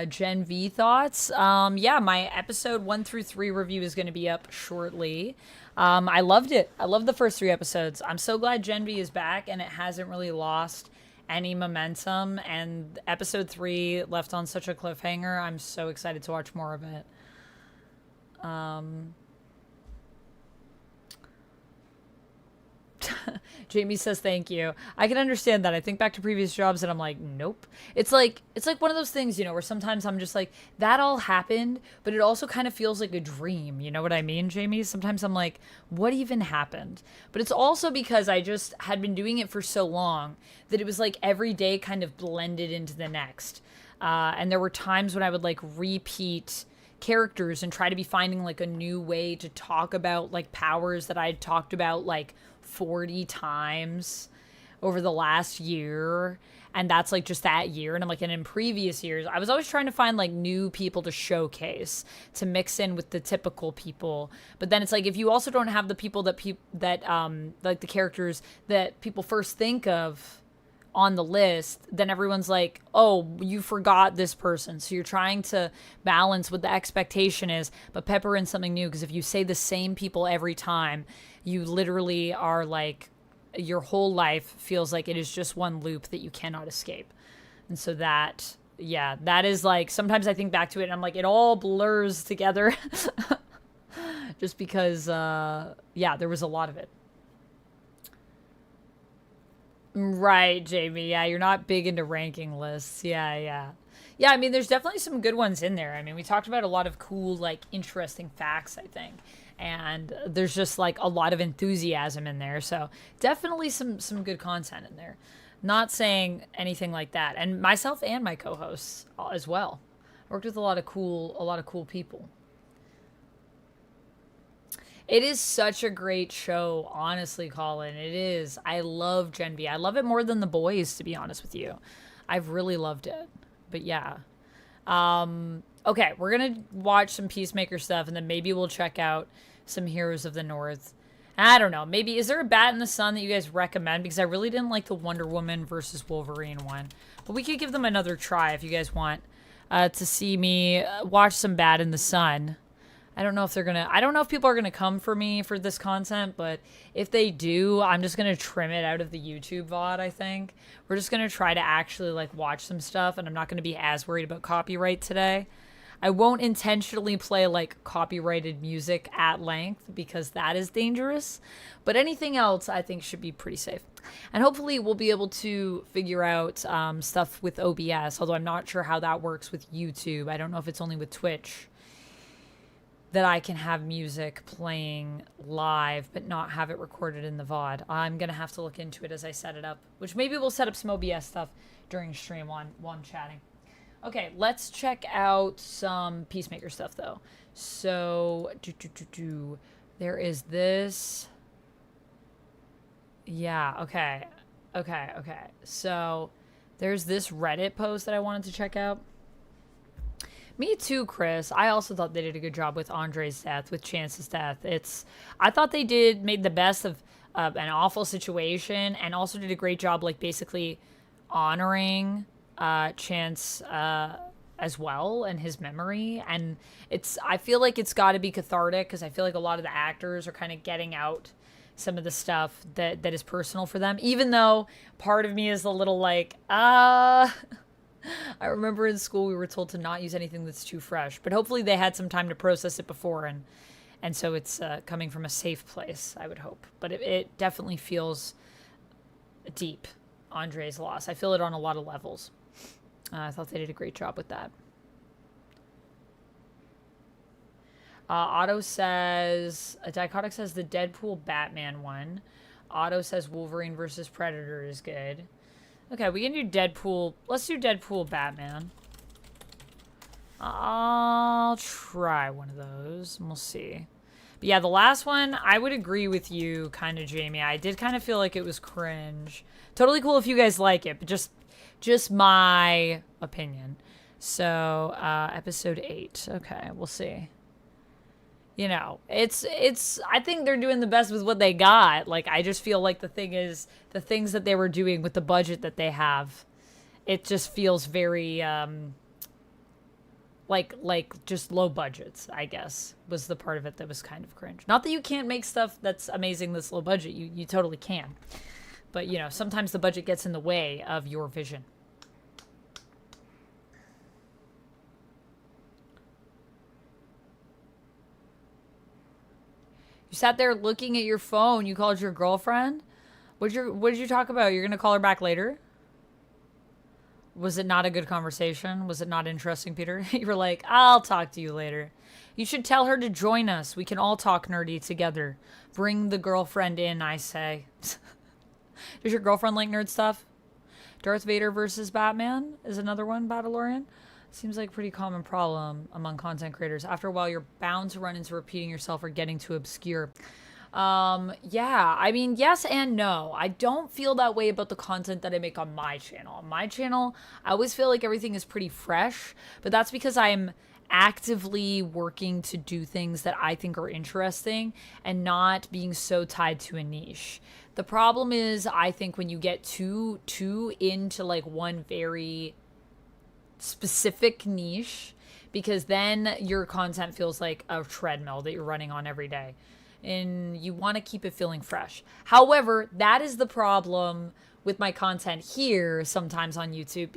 Gen V thoughts. Yeah, my episode 1 through 3 review is going to be up shortly. I loved it. I loved the first 3 episodes. I'm so glad Gen V is back and it hasn't really lost any momentum. And episode 3 left on such a cliffhanger. I'm so excited to watch more of it. Jamie says thank you. I can understand that. I think back to previous jobs and I'm like, nope. It's like one of those things, where sometimes I'm just like, that all happened, but it also kind of feels like a dream. You know what I mean, Jamie? Sometimes I'm like, what even happened? But it's also because I just had been doing it for so long that it was like every day kind of blended into the next. And there were times when I would like repeat characters and try to be finding like a new way to talk about like powers that I had talked about like 40 times over the last year, and that's like just that year. And I'm like, and in previous years I was always trying to find like new people to showcase, to mix in with the typical people. But then it's like, if you also don't have the people that like the characters that people first think of on the list, then everyone's like, oh, you forgot this person. So you're trying to balance what the expectation is, but pepper in something new. Because if you say the same people every time, you literally are like, your whole life feels like it is just one loop that you cannot escape. And so that, yeah, that is like, sometimes I think back to it and I'm like, it all blurs together. Just because, yeah, there was a lot of it. Right, Jamie. Yeah, you're not big into ranking lists. Yeah, yeah. Yeah, I mean, there's definitely some good ones in there. I mean, we talked about a lot of cool, like, interesting facts, I think. And there's just, like, a lot of enthusiasm in there. So definitely some good content in there. Not saying anything like that. And myself and my co-hosts as well. Worked with a lot of cool people. It is such a great show, honestly, Colin. It is. I love Gen V. I love it more than The Boys, to be honest with you. I've really loved it. But yeah. Okay, we're going to watch some Peacemaker stuff, and then maybe we'll check out some Heroes of the North. I don't know. Maybe, is there a Bat in the Sun that you guys recommend? Because I really didn't like the Wonder Woman versus Wolverine one. But we could give them another try if you guys want to see me watch some Bat in the Sun. I don't know if people are gonna come for me for this content, but if they do, I'm just gonna trim it out of the YouTube VOD, I think. We're just gonna try to actually like watch some stuff, and I'm not gonna be as worried about copyright today. I won't intentionally play like copyrighted music at length because that is dangerous, but anything else I think should be pretty safe. And hopefully we'll be able to figure out stuff with OBS, although I'm not sure how that works with YouTube. I don't know if it's only with Twitch that I can have music playing live but not have it recorded in the VOD. I'm going to have to look into it as I set it up, which maybe we'll set up some OBS stuff during stream while I'm chatting. Okay, let's check out some Peacemaker stuff, though. So, there is this. Yeah, okay. So, there's this Reddit post that I wanted to check out. Me too, Chris. I also thought they did a good job with Andre's death, with Chance's death. I thought they made the best of an awful situation, and also did a great job, like, basically honoring Chance as well and his memory. And I feel like it's got to be cathartic, because I feel like a lot of the actors are kind of getting out some of the stuff that is personal for them, even though part of me is a little like, I remember in school we were told to not use anything that's too fresh, but hopefully they had some time to process it before, and so it's coming from a safe place, I would hope. But it definitely feels deep, Andre's loss. I feel it on a lot of levels. I thought they did a great job with that. Otto says, Dichotic says the Deadpool Batman one. Otto says Wolverine versus Predator is good. Okay, we can do Deadpool. Let's do Deadpool Batman. I'll try one of those, and we'll see. But yeah, the last one, I would agree with you, kind of, Jamie. I did kind of feel like it was cringe. Totally cool if you guys like it, but just my opinion. So, episode 8. Okay, we'll see. You know, I think they're doing the best with what they got. Like, I just feel like the thing is, the things that they were doing with the budget that they have, it just feels very like just low budgets, I guess, was the part of it that was kind of cringe. Not that you can't make stuff that's amazing that's low budget. You totally can. But, you know, sometimes the budget gets in the way of your vision. You sat there looking at your phone. You called your girlfriend? What did you talk about? You're going to call her back later? Was it not a good conversation? Was it not interesting, Peter? You were like, I'll talk to you later. You should tell her to join us. We can all talk nerdy together. Bring the girlfriend in, I say. Does your girlfriend like nerd stuff? Darth Vader versus Batman is another one, Battleorian. Seems like a pretty common problem among content creators. After a while, you're bound to run into repeating yourself or getting too obscure. Yeah, I mean, yes and no. I don't feel that way about the content that I make on my channel. On my channel, I always feel like everything is pretty fresh, but that's because I'm actively working to do things that I think are interesting and not being so tied to a niche. The problem is, I think when you get too into like one very specific niche, because then your content feels like a treadmill that you're running on every day. And you want to keep it feeling fresh. However, that is the problem with my content here sometimes on YouTube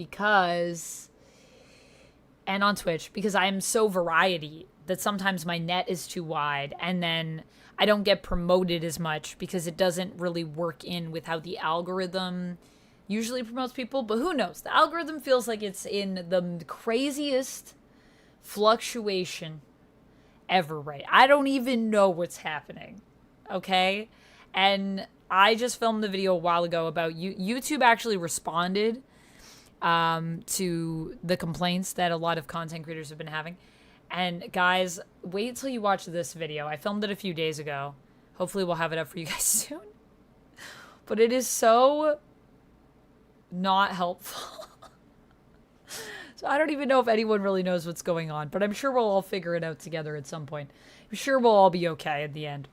and on Twitch, because I am so variety that sometimes my net is too wide and then I don't get promoted as much because it doesn't really work in with how the algorithm usually promotes people. But who knows? The algorithm feels like it's in the craziest fluctuation ever, right? I don't even know what's happening, okay? And I just filmed the video a while ago about YouTube actually responded to the complaints that a lot of content creators have been having. And guys, wait till you watch this video. I filmed it a few days ago. Hopefully we'll have it up for you guys soon. But it is so not helpful. So I don't even know if anyone really knows what's going on, but I'm sure we'll all figure it out together at some point. I'm sure we'll all be okay at the end.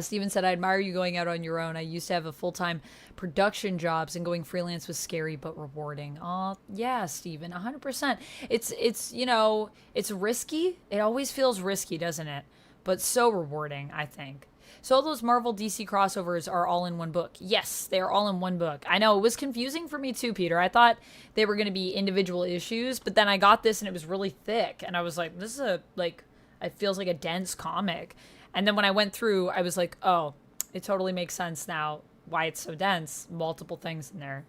Steven said, I admire you going out on your own. I used to have a full-time production jobs and going freelance was scary but rewarding. Oh, yeah, Steven, 100%. It's you know, it's risky. It always feels risky, doesn't it? But so rewarding, I think. So all those Marvel DC crossovers are all in one book. Yes, they are all in one book. I know, it was confusing for me too, Peter. I thought they were going to be individual issues, but then I got this and it was really thick. And I was like, this is it feels like a dense comic. And then when I went through, I was like, oh, it totally makes sense now why it's so dense. Multiple things in there.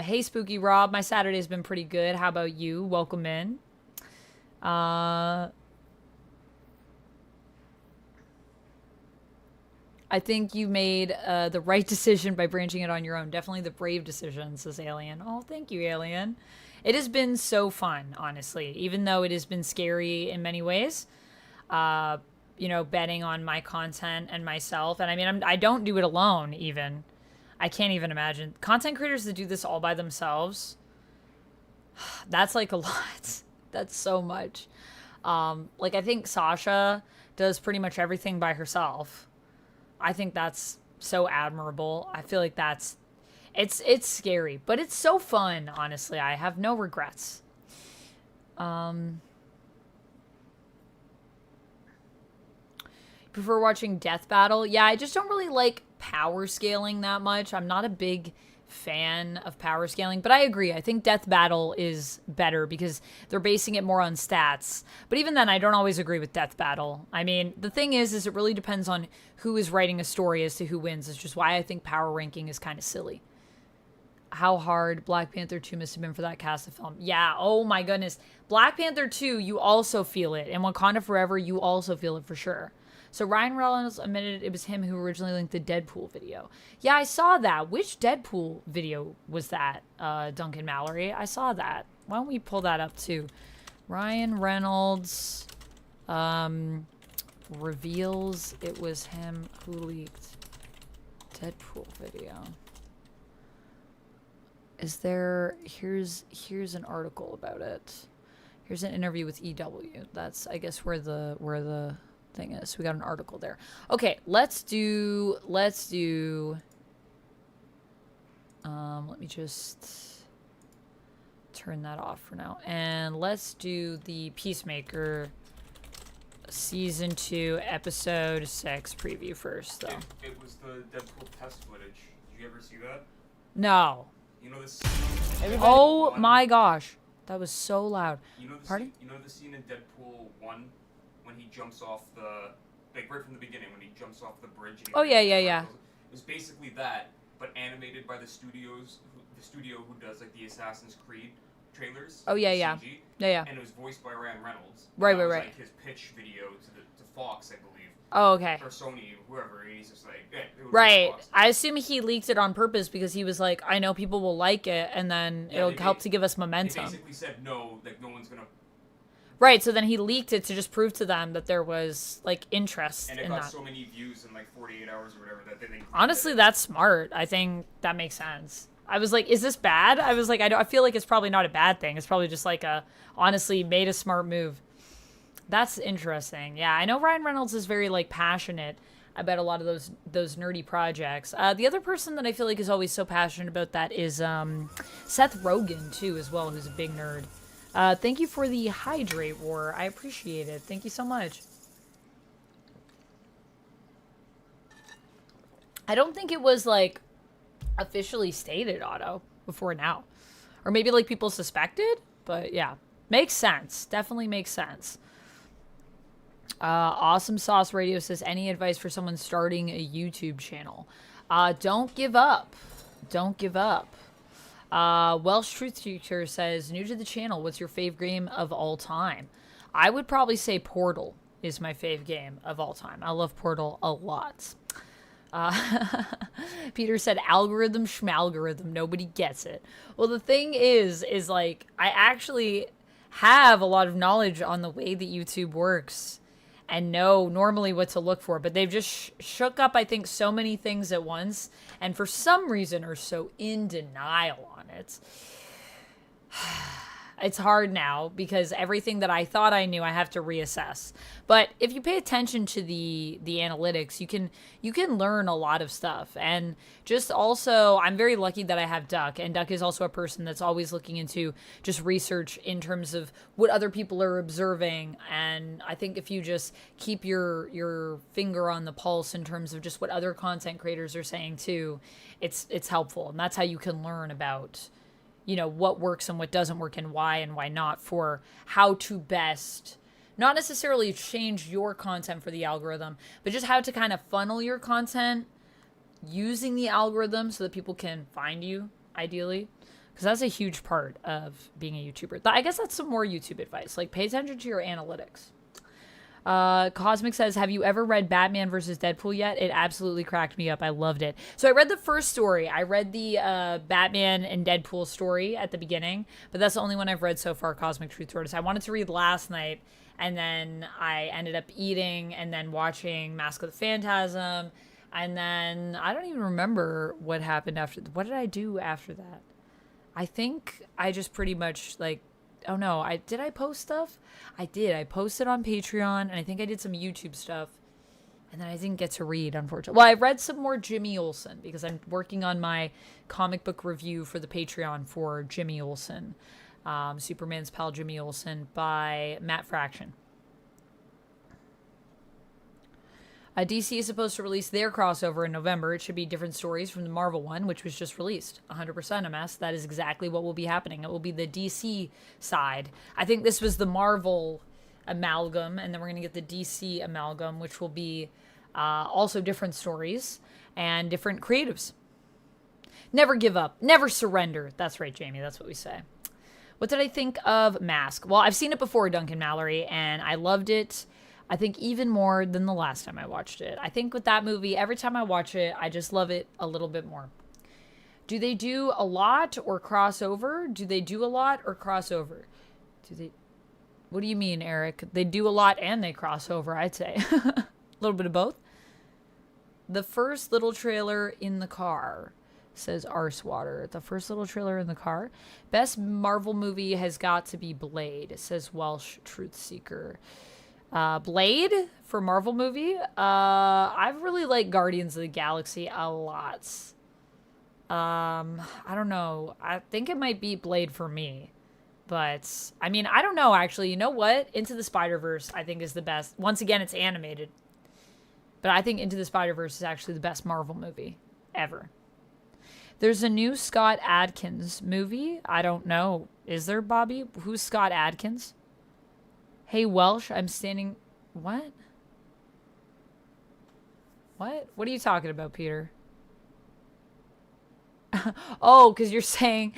Hey, Spooky Rob, my Saturday's been pretty good. How about you? Welcome in. I think you made the right decision by branching it on your own. Definitely the brave decision, says Alien. Oh, thank you, Alien. It has been so fun, honestly, even though it has been scary in many ways. You know, betting on my content and myself. And I mean, I don't do it alone, even. I can't even imagine. Content creators that do this all by themselves, that's like a lot. That's so much. Like, I think Sasha does pretty much everything by herself. I think that's so admirable. I feel like it's scary, but it's so fun, honestly. I have no regrets. Prefer watching Death Battle? Yeah, I just don't really like power scaling that much. I'm not a big fan of power scaling, but I agree. I think Death Battle is better because they're basing it more on stats. But even then, I don't always agree with Death Battle. I mean, the thing is it really depends on who is writing a story as to who wins. It's just why I think power ranking is kind of silly. How hard Black Panther 2 must have been for that cast of film. Yeah, oh my goodness. Black Panther 2, you also feel it. And Wakanda Forever, you also feel it for sure. So Ryan Reynolds admitted it was him who originally linked the Deadpool video. Yeah, I saw that. Which Deadpool video was that, Duncan Mallory? I saw that. Why don't we pull that up too? Ryan Reynolds reveals it was him who leaked Deadpool video. Is there... Here's an article about it. Here's an interview with EW. That's, I guess, where the thing is. We got an article there. Okay, let's do Let me just turn that off for now. And let's do the Peacemaker Season 2, Episode 6 preview first, though. It was the Deadpool test footage. Did you ever see that? No. You know this. Oh my gosh. That was so loud. You know the Pardon? Scene, you know the scene in Deadpool 1 when he jumps off the, like right from the beginning when he jumps off the bridge. And Oh, yeah. It was basically that, but animated by the studio who does like the Assassin's Creed trailers. Oh, yeah. CG, Yeah. And it was voiced by Ryan Reynolds. Right. Like his pitch video to Fox, I believe. Oh, okay. Or Sony, whoever. And he's just like, it was Right. Fox. I assume he leaked it on purpose because he was like, I know people will like it, and then it'll help to give us momentum. They basically said no, like no one's gonna. Right, so then he leaked it to just prove to them that there was, like, interest in that. And it got so many views in, like, 48 hours or whatever that they didn't. Honestly, that's smart. I think that makes sense. I was like, is this bad? I was like, I feel like it's probably not a bad thing. It's probably just, like, honestly made a smart move. That's interesting. Yeah, I know Ryan Reynolds is very, like, passionate about a lot of those nerdy projects. The other person that I feel like is always so passionate about that is Seth Rogen, too, as well, who's a big nerd. Thank you for the hydrate war. I appreciate it. Thank you so much. I don't think it was, like, officially stated, Otto, before now. Or maybe, like, people suspected? But, yeah. Makes sense. Definitely makes sense. Awesome Sauce Radio says, any advice for someone starting a YouTube channel? Don't give up. Don't give up. Welsh Truth Teacher says, new to the channel, what's your fave game of all time? I would probably say Portal is my fave game of all time. I love Portal a lot. Peter said, algorithm schmalgorithm, nobody gets it. Well, the thing is like, I actually have a lot of knowledge on the way that YouTube works and know normally what to look for, but they've just shook up, I think, so many things at once, and for some reason are so in denial on it. It's hard now because everything that I thought I knew, I have to reassess. But if you pay attention to the analytics, you can learn a lot of stuff. And just also, I'm very lucky that I have Duck, and Duck is also a person that's always looking into just research in terms of what other people are observing. And I think if you just keep your finger on the pulse in terms of just what other content creators are saying too, it's helpful. And that's how you can learn about, you know, what works and what doesn't work and why not for how to best, not necessarily change your content for the algorithm, but just how to kind of funnel your content using the algorithm so that people can find you, ideally. Because that's a huge part of being a YouTuber. I guess that's some more YouTube advice. Like, pay attention to your analytics. Cosmic says, have you ever read Batman versus Deadpool yet? It absolutely cracked me up. I loved it. So I read the first story. I read the Batman and Deadpool story at the beginning, but that's the only one I've read so far, Cosmic Truth Tortoise. I wanted to read last night, and then I ended up eating and then watching Mask of the Phantasm, and then I don't even remember what happened after. What did I do after that? I think I just pretty much, like, oh no, did I post stuff? I did. I posted on Patreon, and I think I did some YouTube stuff, and then I didn't get to read, unfortunately. Well, I read some more Jimmy Olsen because I'm working on my comic book review for the Patreon for Jimmy Olsen, Superman's pal Jimmy Olsen by Matt Fraction. DC is supposed to release their crossover in November. It should be different stories from the Marvel one, which was just released. 100% MS. That is exactly what will be happening. It will be the DC side. I think this was the Marvel amalgam, and then we're going to get the DC amalgam, which will be also different stories and different creatives. Never give up. Never surrender. That's right, Jamie. That's what we say. What did I think of Mask? Well, I've seen it before, Duncan Mallory, and I loved it. I think even more than the last time I watched it. I think with that movie, every time I watch it, I just love it a little bit more. Do they do a lot or crossover? Do they do a lot or crossover? What do you mean, Eric? They do a lot and they cross over, I'd say. A little bit of both. The first little trailer in the car, says Arsewater. The first little trailer in the car. Best Marvel movie has got to be Blade, says Welsh Truth Seeker. Blade for Marvel movie. I really like Guardians of the Galaxy a lot. I don't know. I think it might be Blade for me. But, I mean, I don't know, actually. You know what? Into the Spider-Verse, I think, is the best. Once again, it's animated. But I think Into the Spider-Verse is actually the best Marvel movie ever. There's a new Scott Adkins movie. I don't know. Is there, Bobby? Who's Scott Adkins? Hey, Welsh, I'm standing... What? What? What are you talking about, Peter? Oh, because you're saying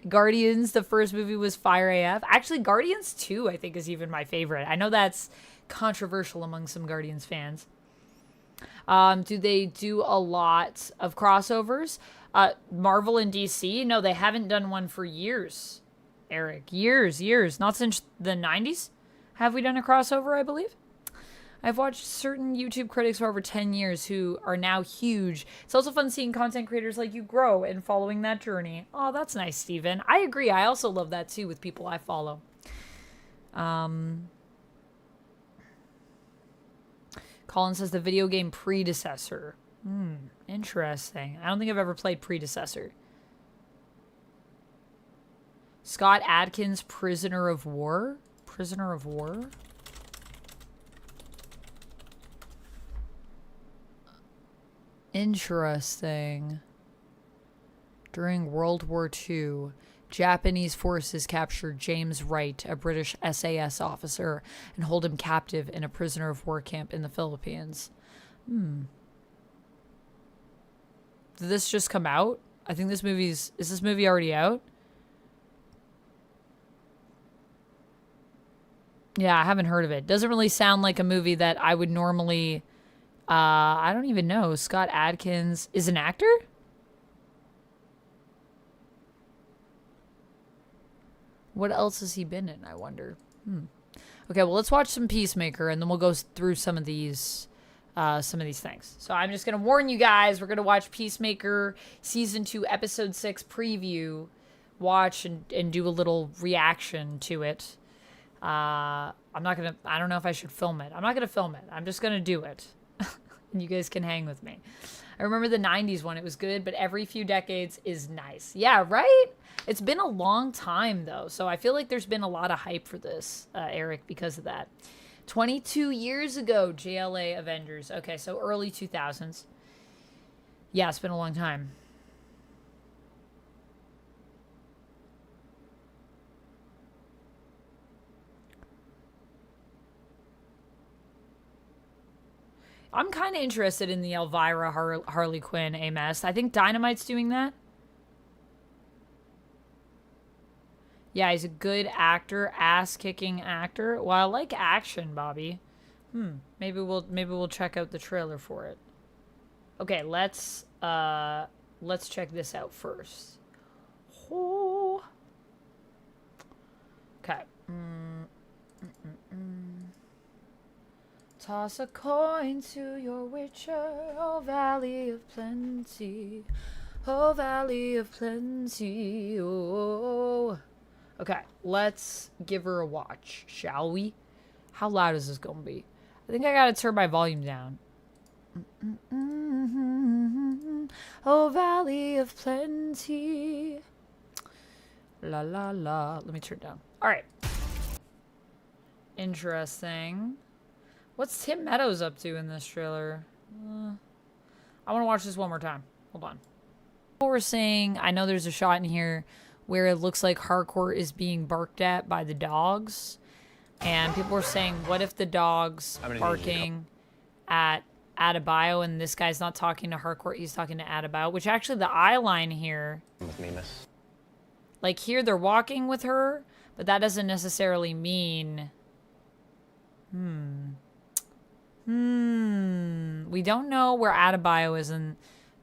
Guardians, the first movie, was Fire AF. Actually, Guardians 2, I think, is even my favorite. I know that's controversial among some Guardians fans. Do they do a lot of crossovers? Marvel and DC? No, they haven't done one for years, Eric. Years. Not since the 90s have we done a crossover, I believe. I've watched certain YouTube critics for over 10 years who are now huge. It's also fun seeing content creators like you grow and following that journey. Oh, that's nice, Steven. I agree. I also love that, too, with people I follow. Colin says the video game Predecessor. Interesting. I don't think I've ever played Predecessor. Scott Adkins, Prisoner of War? Prisoner of War? Interesting. During World War II, Japanese forces captured James Wright, a British SAS officer, and hold him captive in a prisoner of war camp in the Philippines. Did this just come out? I think this movie's... Is this movie already out? Yeah, I haven't heard of it. Doesn't really sound like a movie that I would normally... I don't even know. Scott Adkins is an actor? What else has he been in, I wonder? Okay, well, let's watch some Peacemaker, and then we'll go through some of these things. So I'm just going to warn you guys, we're going to watch Peacemaker Season 2, Episode 6 preview. Watch and do a little reaction to it. I don't know if I should film it. I'm not going to film it. I'm just going to do it. And you guys can hang with me. I remember the 90s one. It was good, but every few decades is nice. Yeah, right? It's been a long time, though. So I feel like there's been a lot of hype for this, Eric, because of that. 22 years ago, JLA Avengers. Okay, so early 2000s. Yeah, it's been a long time. I'm kind of interested in the Elvira Harley Quinn A-Mess. I think Dynamite's doing that. Yeah, he's a good actor, ass-kicking actor. Well, I like action, Bobby. Maybe we'll check out the trailer for it. Okay, let's check this out first. Oh. Okay. Toss a coin to your witcher, oh valley of plenty, oh valley of plenty, oh. Okay, let's give her a watch, shall we? How loud is this gonna be? I think I gotta turn my volume down. Oh valley of plenty, la la la. Let me turn it down. All right. Interesting. What's Tim Meadows up to in this trailer? I want to watch this one more time. Hold on. People were saying, I know there's a shot in here where it looks like Harcourt is being barked at by the dogs. And people were saying, what if the dog's barking at Adebayo and this guy's not talking to Harcourt, he's talking to Adebayo? Which actually the eye line here, with me, miss. Like here they're walking with her, but that doesn't necessarily mean... We don't know where Adebayo is in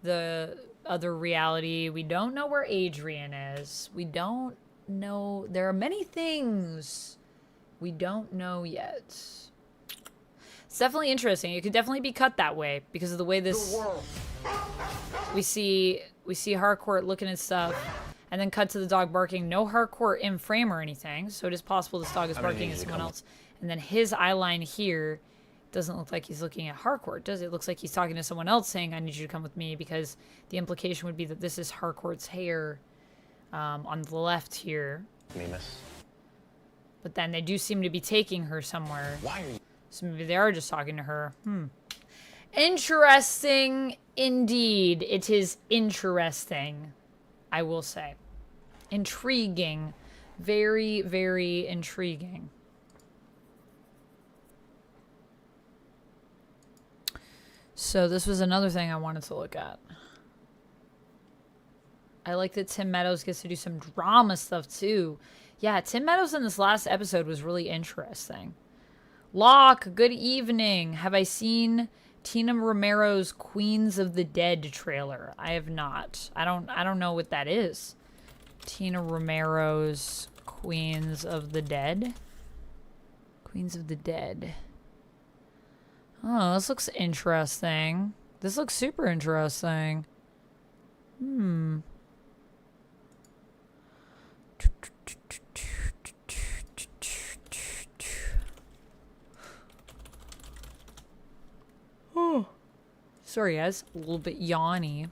the other reality. We don't know where Adrian is. We don't know. There are many things we don't know yet. It's definitely interesting. It could definitely be cut that way because of the way this... We see Harcourt looking at stuff and then cut to the dog barking. No Harcourt in frame or anything, so it is possible this dog is barking at someone else. And then his eye line here Doesn't look like he's looking at Harcourt, does it? It looks like he's talking to someone else saying, I need you to come with me, because the implication would be that this is Harcourt's hair on the left here. Miss. But then they do seem to be taking her somewhere. Why are you? So maybe they are just talking to her. Interesting indeed. It is interesting, I will say. Intriguing. Very, very intriguing. So this was another thing I wanted to look at. I like that Tim Meadows gets to do some drama stuff too. Yeah, Tim Meadows in this last episode was really interesting. Locke, good evening. Have I seen Tina Romero's Queens of the Dead trailer? I have not. I don't know what that is. Tina Romero's Queens of the Dead. Queens of the Dead. Oh, this looks interesting. This looks super interesting. Oh. Sorry, guys. A little bit yawny.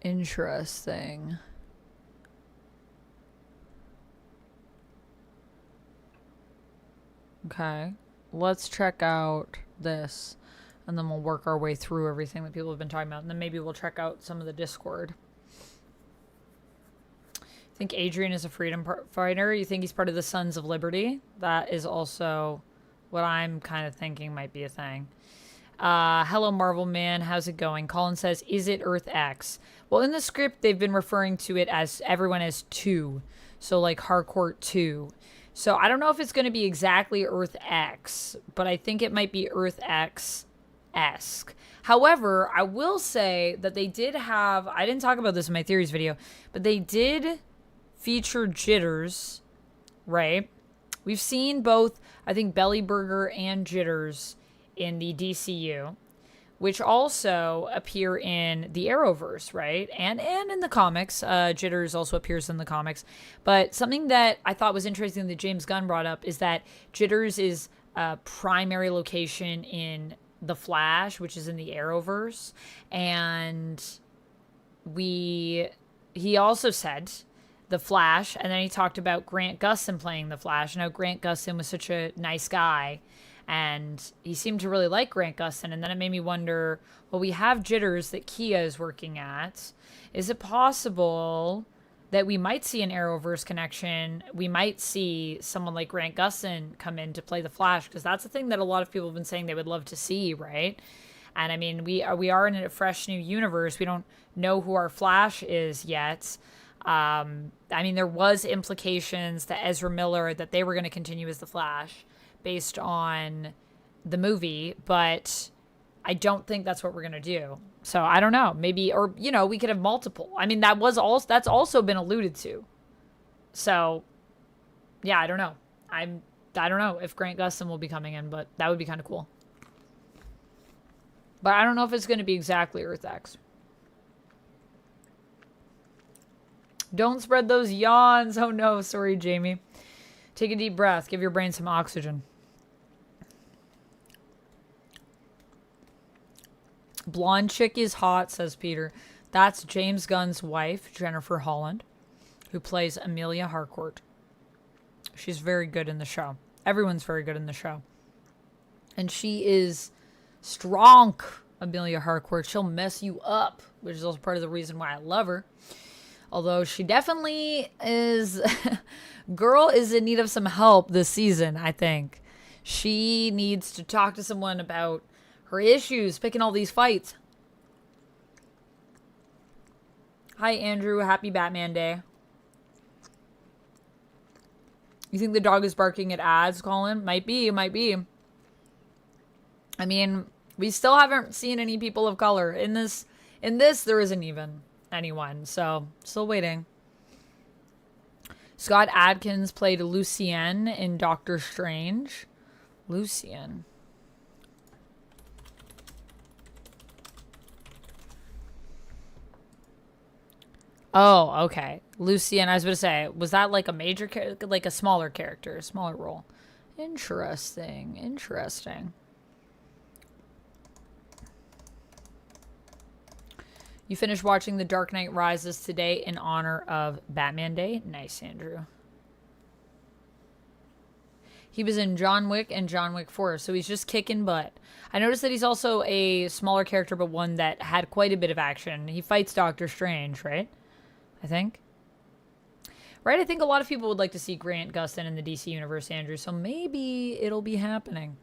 Interesting. Okay. Let's check out this. And then we'll work our way through everything that people have been talking about. And then maybe we'll check out some of the Discord. I think Adrian is a freedom fighter. You think he's part of the Sons of Liberty? That is also what I'm kind of thinking might be a thing. Hello, Marvel Man. How's it going? Colin says, is it Earth X? Well, in the script, they've been referring to it as everyone as 2. So, like, Harcourt 2. So, I don't know if it's going to be exactly Earth X, but I think it might be Earth X-esque. However, I will say that they did have... I didn't talk about this in my theories video, but they did feature Jitters, right? We've seen both, I think, Bellyburger and Jitters in the DCU, which also appear in the Arrowverse, right? And in the comics. Jitters also appears in the comics. But something that I thought was interesting that James Gunn brought up is that Jitters is a primary location in The Flash, which is in the Arrowverse. And he also said The Flash, and then he talked about Grant Gustin playing The Flash. And how Grant Gustin was such a nice guy. And he seemed to really like Grant Gustin. And then it made me wonder, well, we have Jitters that Kia is working at. Is it possible that we might see an Arrowverse connection? We might see someone like Grant Gustin come in to play the Flash, because that's the thing that a lot of people have been saying they would love to see, right? And I mean, we are in a fresh new universe. We don't know who our Flash is yet. I mean, there was implications that Ezra Miller, that they were going to continue as the Flash based on the movie, but I don't think that's what we're going to do. So I don't know, maybe, or, you know, we could have multiple. I mean, that's also been alluded to. So yeah, I don't know. I don't know if Grant Gustin will be coming in, but that would be kind of cool. But I don't know if it's going to be exactly Earth X. Don't spread those yawns. Oh no, sorry, Jamie. Take a deep breath. Give your brain some oxygen. Blonde chick is hot, says Peter. That's James Gunn's wife, Jennifer Holland, who plays Amelia Harcourt. She's very good in the show. Everyone's very good in the show. And she is strong, Amelia Harcourt. She'll mess you up, which is also part of the reason why I love her. Although she definitely is... Girl is in need of some help this season, I think. She needs to talk to someone about her issues, picking all these fights. Hi, Andrew. Happy Batman Day. You think the dog is barking at ads, Colin? Might be, might be. I mean, we still haven't seen any people of color. In this, there isn't even anyone. So, still waiting. Scott Adkins played Lucien in Doctor Strange. Lucien. Oh, okay. Lucian, I was going to say, was that like a major, like a smaller character, smaller role? Interesting. Interesting. You finished watching The Dark Knight Rises today in honor of Batman Day? Nice, Andrew. He was in John Wick and John Wick 4, so he's just kicking butt. I noticed that he's also a smaller character, but one that had quite a bit of action. He fights Doctor Strange, right? I think. Right? I think a lot of people would like to see Grant Gustin in the DC Universe, Andrew, so maybe it'll be happening.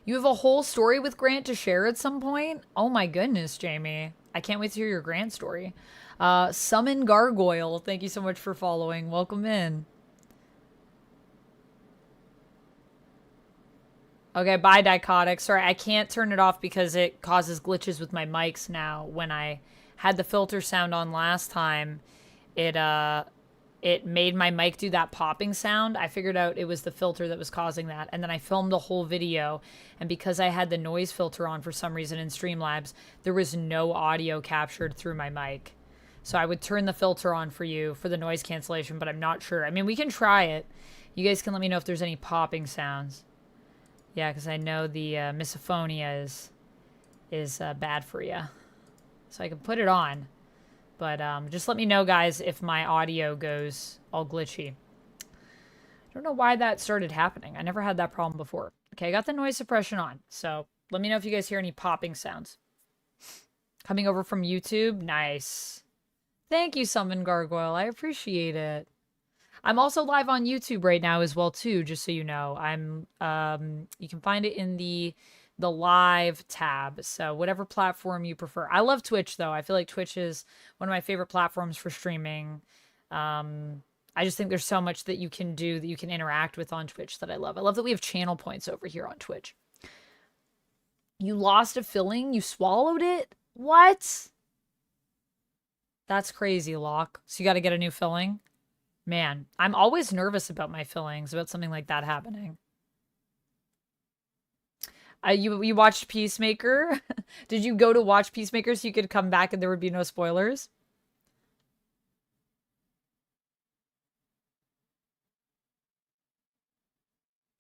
You have a whole story with Grant to share at some point? Oh my goodness, Jamie. I can't wait to hear your Grant story. Summon Gargoyle, thank you so much for following. Welcome in. Okay, bye, Dichotic. Sorry, I can't turn it off because it causes glitches with my mics now. When I had the filter sound on last time, it made my mic do that popping sound. I figured out it was the filter that was causing that. And then I filmed the whole video. And because I had the noise filter on for some reason in Streamlabs, there was no audio captured through my mic. So I would turn the filter on for you for the noise cancellation, but I'm not sure. I mean, we can try it. You guys can let me know if there's any popping sounds. Yeah, because I know the misophonia is bad for you. So I can put it on. But just let me know, guys, if my audio goes all glitchy. I don't know why that started happening. I never had that problem before. Okay, I got the noise suppression on. So let me know if you guys hear any popping sounds. Coming over from YouTube. Nice. Thank you, Summon Gargoyle. I appreciate it. I'm also live on YouTube right now as well, too, just so you know. You can find it in the live tab, so whatever platform you prefer. I love Twitch, though. I feel like Twitch is one of my favorite platforms for streaming. I just think there's so much that you can do, that you can interact with on Twitch, that I love. I love that we have channel points over here on Twitch. You lost a filling? You swallowed it? What? That's crazy, Locke. So you got to get a new filling? Man, I'm always nervous about my fillings, about something like that happening. You watched Peacemaker? Did you go to watch Peacemaker so you could come back and there would be no spoilers?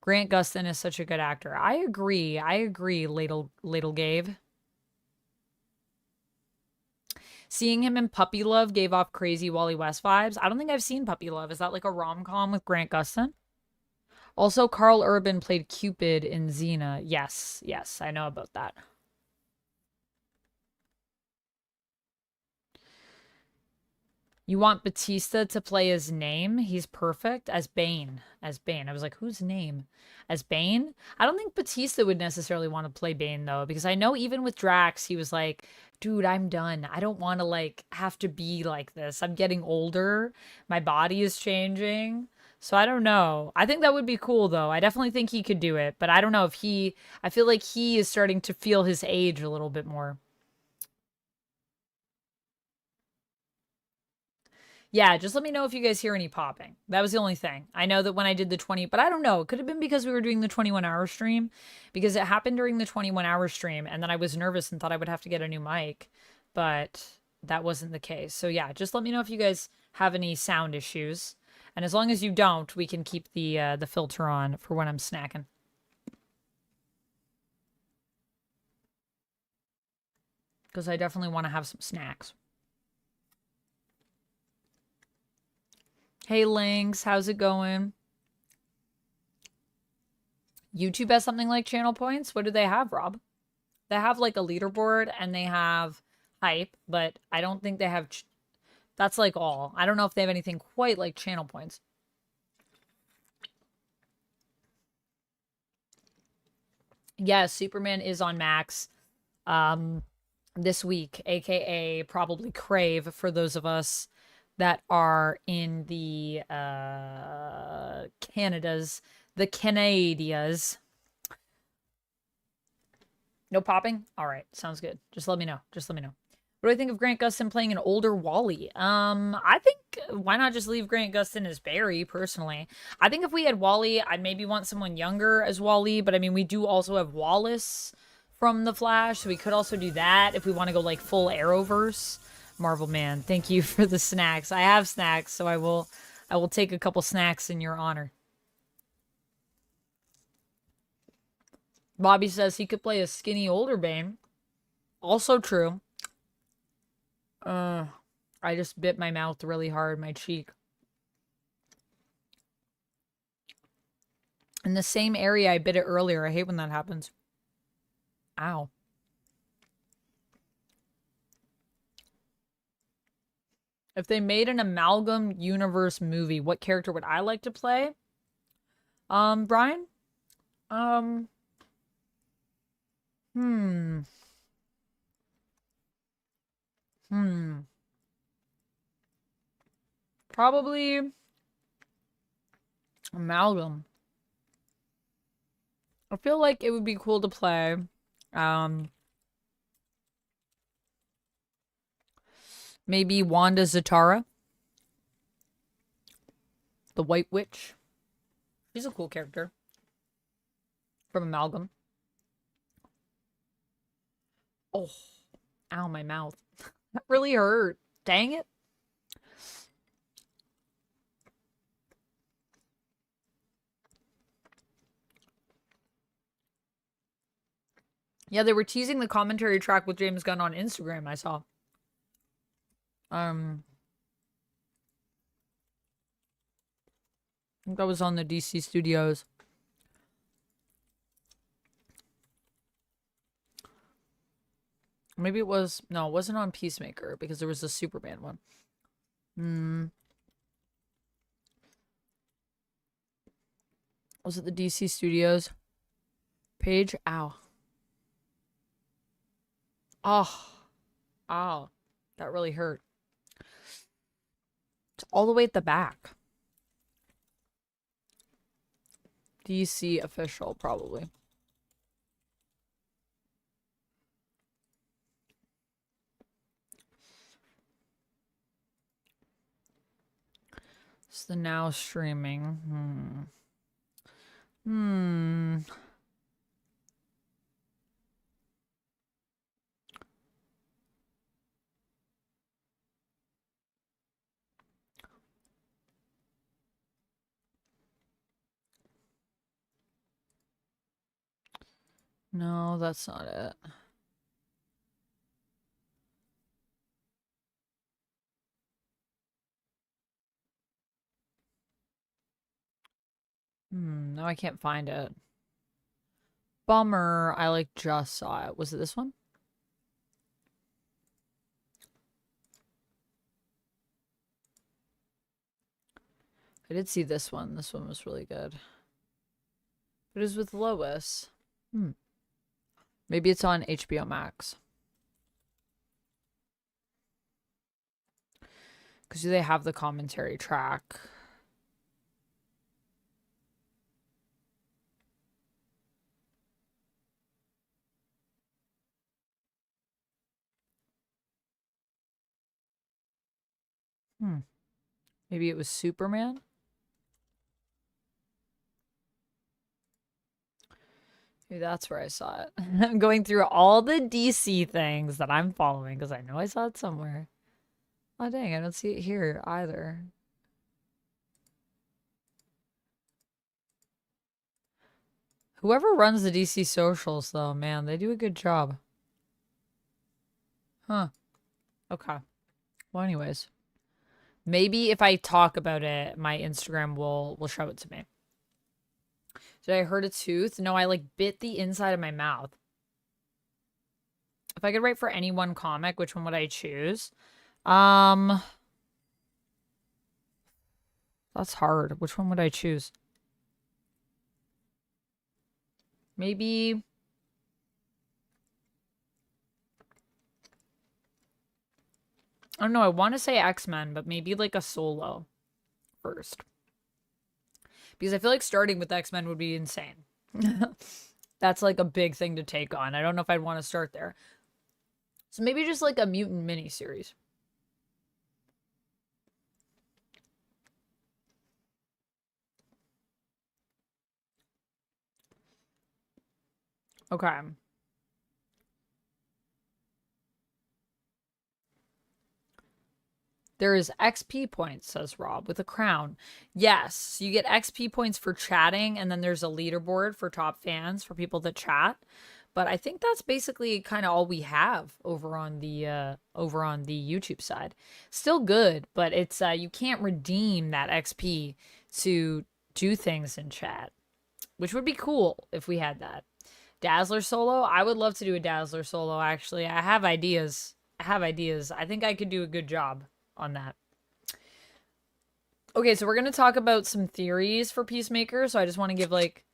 Grant Gustin is such a good actor. I agree. I agree, Ladle Gave. Seeing him in Puppy Love gave off crazy Wally West vibes. I don't think I've seen Puppy Love. Is that like a rom-com with Grant Gustin? Also, Carl Urban played Cupid in Xena. Yes, yes, I know about that. You want Batista to play his name? He's perfect as Bane. As Bane. I was like, whose name? As Bane? I don't think Batista would necessarily want to play Bane, though, because I know even with Drax, he was like, dude, I'm done. I don't want to, like, have to be like this. I'm getting older. My body is changing. So I don't know. I think that would be cool, though. I definitely think he could do it, but I don't know if I feel like he is starting to feel his age a little bit more. Yeah, just let me know if you guys hear any popping. That was the only thing. I know that when I did the 20, but I don't know. It could have been because we were doing the 21-hour stream, because it happened during the 21-hour stream, and then I was nervous and thought I would have to get a new mic, but that wasn't the case. So yeah, just let me know if you guys have any sound issues. And as long as you don't, we can keep the filter on for when I'm snacking. Because I definitely want to have some snacks. Hey, Lynx, how's it going? YouTube has something like channel points? What do they have, Rob? They have like a leaderboard and they have hype, but I don't think they have... That's like all. I don't know if they have anything quite like channel points. Yes, Superman is on Max this week, aka probably Crave for those of us that are in the the Canadias. No popping? All right, sounds good. Just let me know. Just let me know. What do I think of Grant Gustin playing an older Wally? I think why not just leave Grant Gustin as Barry, personally. I think if we had Wally, I'd maybe want someone younger as Wally, but I mean, we do also have Wallace from the Flash, so we could also do that if we want to go like full Arrowverse. Marvel Man, thank you for the snacks. I have snacks, so I will take a couple snacks in your honor. Bobby says he could play a skinny older Bane. Also true. I just bit my mouth really hard, my cheek. In the same area I bit it earlier. I hate when that happens. Ow. If they made an amalgam universe movie, what character would I like to play? Brian? Hmm. Probably amalgam. I feel like it would be cool to play. Maybe Wanda Zatara, the White Witch. She's a cool character from Amalgam. Oh, ow, my mouth. That really hurt. Dang it. Yeah, they were teasing the commentary track with James Gunn on Instagram, I saw. I think that was on the DC Studios. Maybe it was... No, it wasn't on Peacemaker, because there was a Superman one. Was it the DC Studios page? Ow. Oh. Ow. That really hurt. It's all the way at the back. DC official, probably. It's the now streaming. No, that's not it. No, I can't find it. Bummer. I like just saw it. Was it this one? I did see this one. This one was really good. It is with Lois. Maybe it's on HBO Max. Because do they have the commentary track? Maybe it was Superman? Maybe that's where I saw it. I'm going through all the DC things that I'm following because I know I saw it somewhere. Oh, dang, I don't see it here either. Whoever runs the DC socials, though, man, they do a good job. Huh. Okay. Well, anyways. Maybe if I talk about it, my Instagram will show it to me. Did I hurt a tooth? No, I like bit the inside of my mouth. If I could write for any one comic, which one would I choose? That's hard. Which one would I choose? Maybe... I don't know. I want to say X-Men, but maybe like a solo first. Because I feel like starting with X-Men would be insane. That's like a big thing to take on. I don't know if I'd want to start there. So maybe just like a mutant miniseries. Okay. There is XP points, says Rob, with a crown. Yes, you get XP points for chatting, and then there's a leaderboard for top fans for people that chat. But I think that's basically kind of all we have over on the YouTube side. Still good, but it's you can't redeem that XP to do things in chat, which would be cool if we had that. Dazzler solo? I would love to do a Dazzler solo, actually. I have ideas. I think I could do a good job on that. Okay, so we're going to talk about some theories for Peacemaker, so I just want to give, like...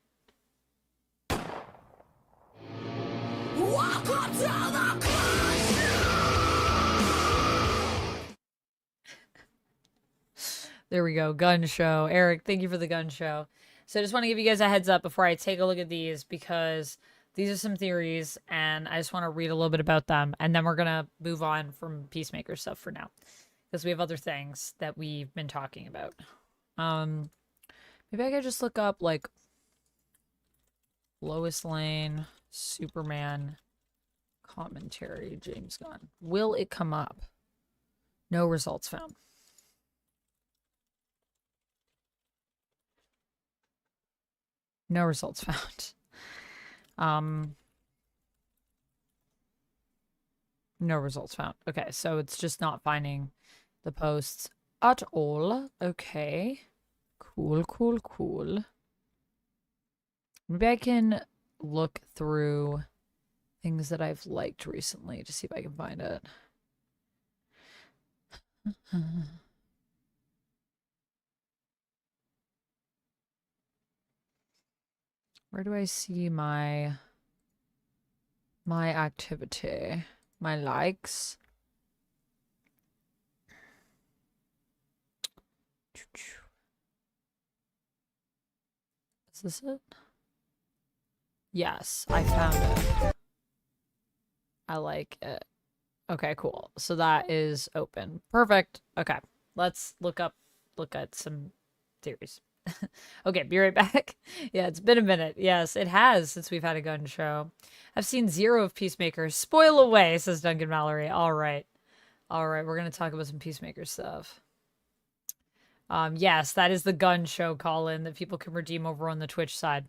Welcome to the There we go, gun show. Eric, thank you for the gun show. So I just want to give you guys a heads up before I take a look at these, because these are some theories, and I just want to read a little bit about them, and then we're going to move on from Peacemaker stuff for now, because we have other things that we've been talking about. Maybe I could just look up, like, Lois Lane, Superman, commentary, James Gunn. Will it come up? No results found. No results found. No results found. Okay, so it's just not finding the posts at all. Okay. Cool, cool, cool. Maybe I can look through things that I've liked recently to see if I can find it. Where do I see my activity? My likes? Is this it? Yes, I found it. I like it. Okay, cool. So that is open. Perfect. Okay, let's look at some theories. Okay, be right back. Yeah, it's been a minute. Yes, it has since we've had a gun show. I've seen 0 of Peacemaker. Spoil away, says Duncan Mallory. All right. All right, we're going to talk about some Peacemaker stuff. Yes, that is the gun show call-in that people can redeem over on the Twitch side.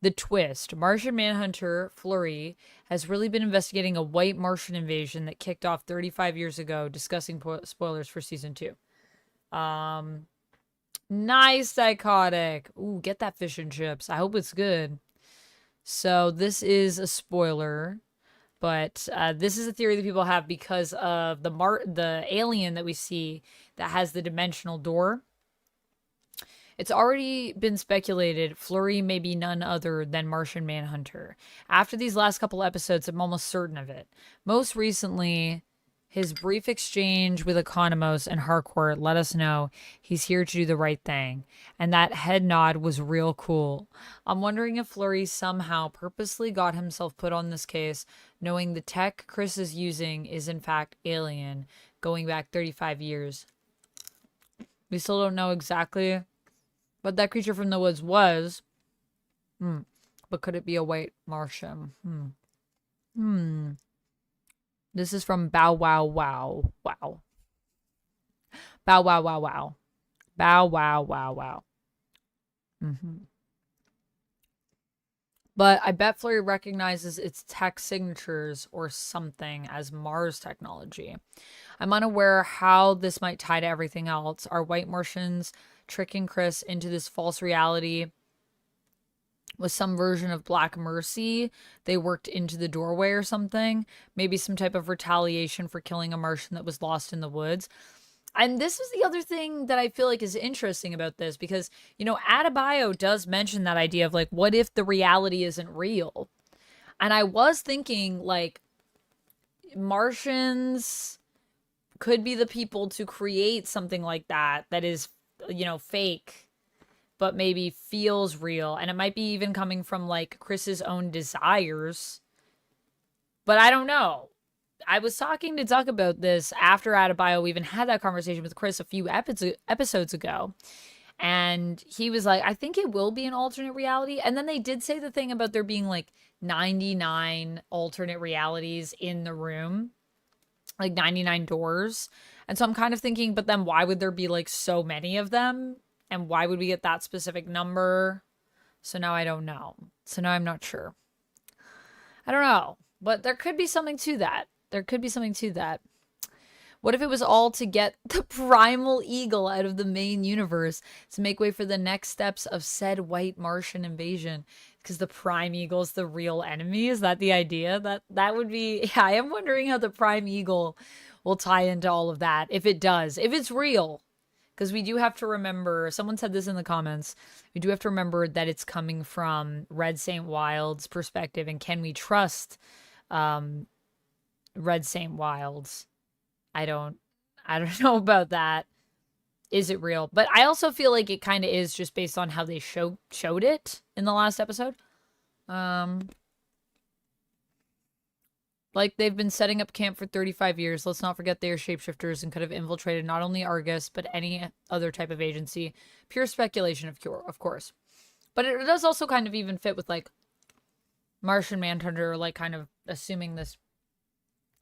The twist. Martian Manhunter Fleury has really been investigating a white Martian invasion that kicked off 35 years ago, discussing spoilers for season 2. Nice, Psychotic. Ooh, get that fish and chips. I hope it's good. So this is a spoiler, but this is a theory that people have because of the alien that we see that has the dimensional door. It's already been speculated Fleury may be none other than Martian Manhunter. After these last couple episodes, I'm almost certain of it. Most recently, his brief exchange with Economos and Harcourt let us know he's here to do the right thing. And that head nod was real cool. I'm wondering if Fleury somehow purposely got himself put on this case, knowing the tech Chris is using is in fact alien, going back 35 years. We still don't know exactly what that creature from the woods was. But could it be a white Martian? This is from Bow Wow Wow. Wow. Bow Wow Wow Wow. Bow Wow Wow Wow. But I bet Fleury recognizes its tech signatures or something as Mars technology. I'm unaware how this might tie to everything else. Are white Martians tricking Chris into this false reality with some version of Black Mercy they worked into the doorway or something? Maybe some type of retaliation for killing a Martian that was lost in the woods. And this is the other thing that I feel like is interesting about this, because, you know, Adebayo does mention that idea of, like, what if the reality isn't real? And I was thinking, like, Martians could be the people to create something like that is, you know, fake, but maybe feels real. And it might be even coming from, like, Chris's own desires. But I don't know. I was talking to Duck about this after Adebayo even had that conversation with Chris a few episodes ago. And he was like, I think it will be an alternate reality. And then they did say the thing about there being like 99 alternate realities in the room. like 99 doors. And so I'm kind of thinking, but then why would there be like so many of them? And why would we get that specific number? So now I don't know. So now I'm not sure. I don't know. But there could be something to that. There could be something to that. What if it was all to get the primal eagle out of the main universe to make way for the next steps of said white Martian invasion? Because the prime eagle is the real enemy. Is that the idea? That would be. Yeah, I am wondering how the prime eagle will tie into all of that. If it does, if it's real, because we do have to remember. Someone said this in the comments. We do have to remember that it's coming from Red Saint Wild's perspective, and can we trust Red Saint Wild's? I don't know about that. Is it real? But I also feel like it kind of is just based on how they showed it in the last episode. Like they've been setting up camp for 35 years. Let's not forget they are shapeshifters and could have infiltrated not only Argus but any other type of agency. Pure speculation, of course. But it does also kind of even fit with like Martian Manhunter, like kind of assuming this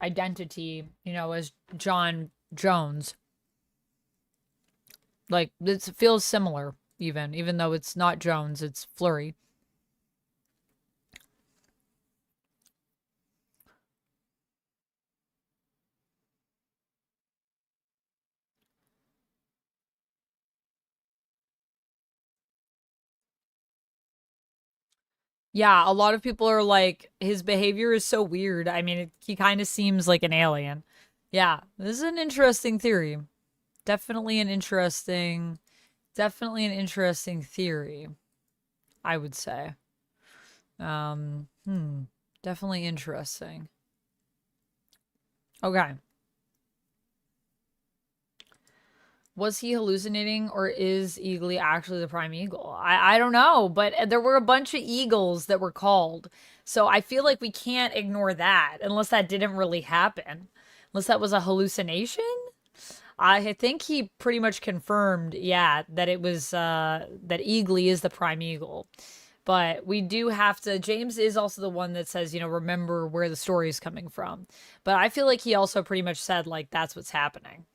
identity, you know, as John Jones. Like, it feels similar, even though it's not Jones, it's Flurry. Yeah, a lot of people are like, his behavior is so weird. I mean, he kind of seems like an alien. Yeah, this is an interesting theory. Definitely an interesting theory, I would say. Definitely interesting. Okay. Was he hallucinating or is Eagly actually the prime eagle? I don't know, but there were a bunch of eagles that were called. So I feel like we can't ignore that unless that didn't really happen. Unless that was a hallucination? I think he pretty much confirmed, yeah, that it was that Eagly is the prime eagle. But we do have to. James is also the one that says, you know, remember where the story is coming from. But I feel like he also pretty much said, like, that's what's happening.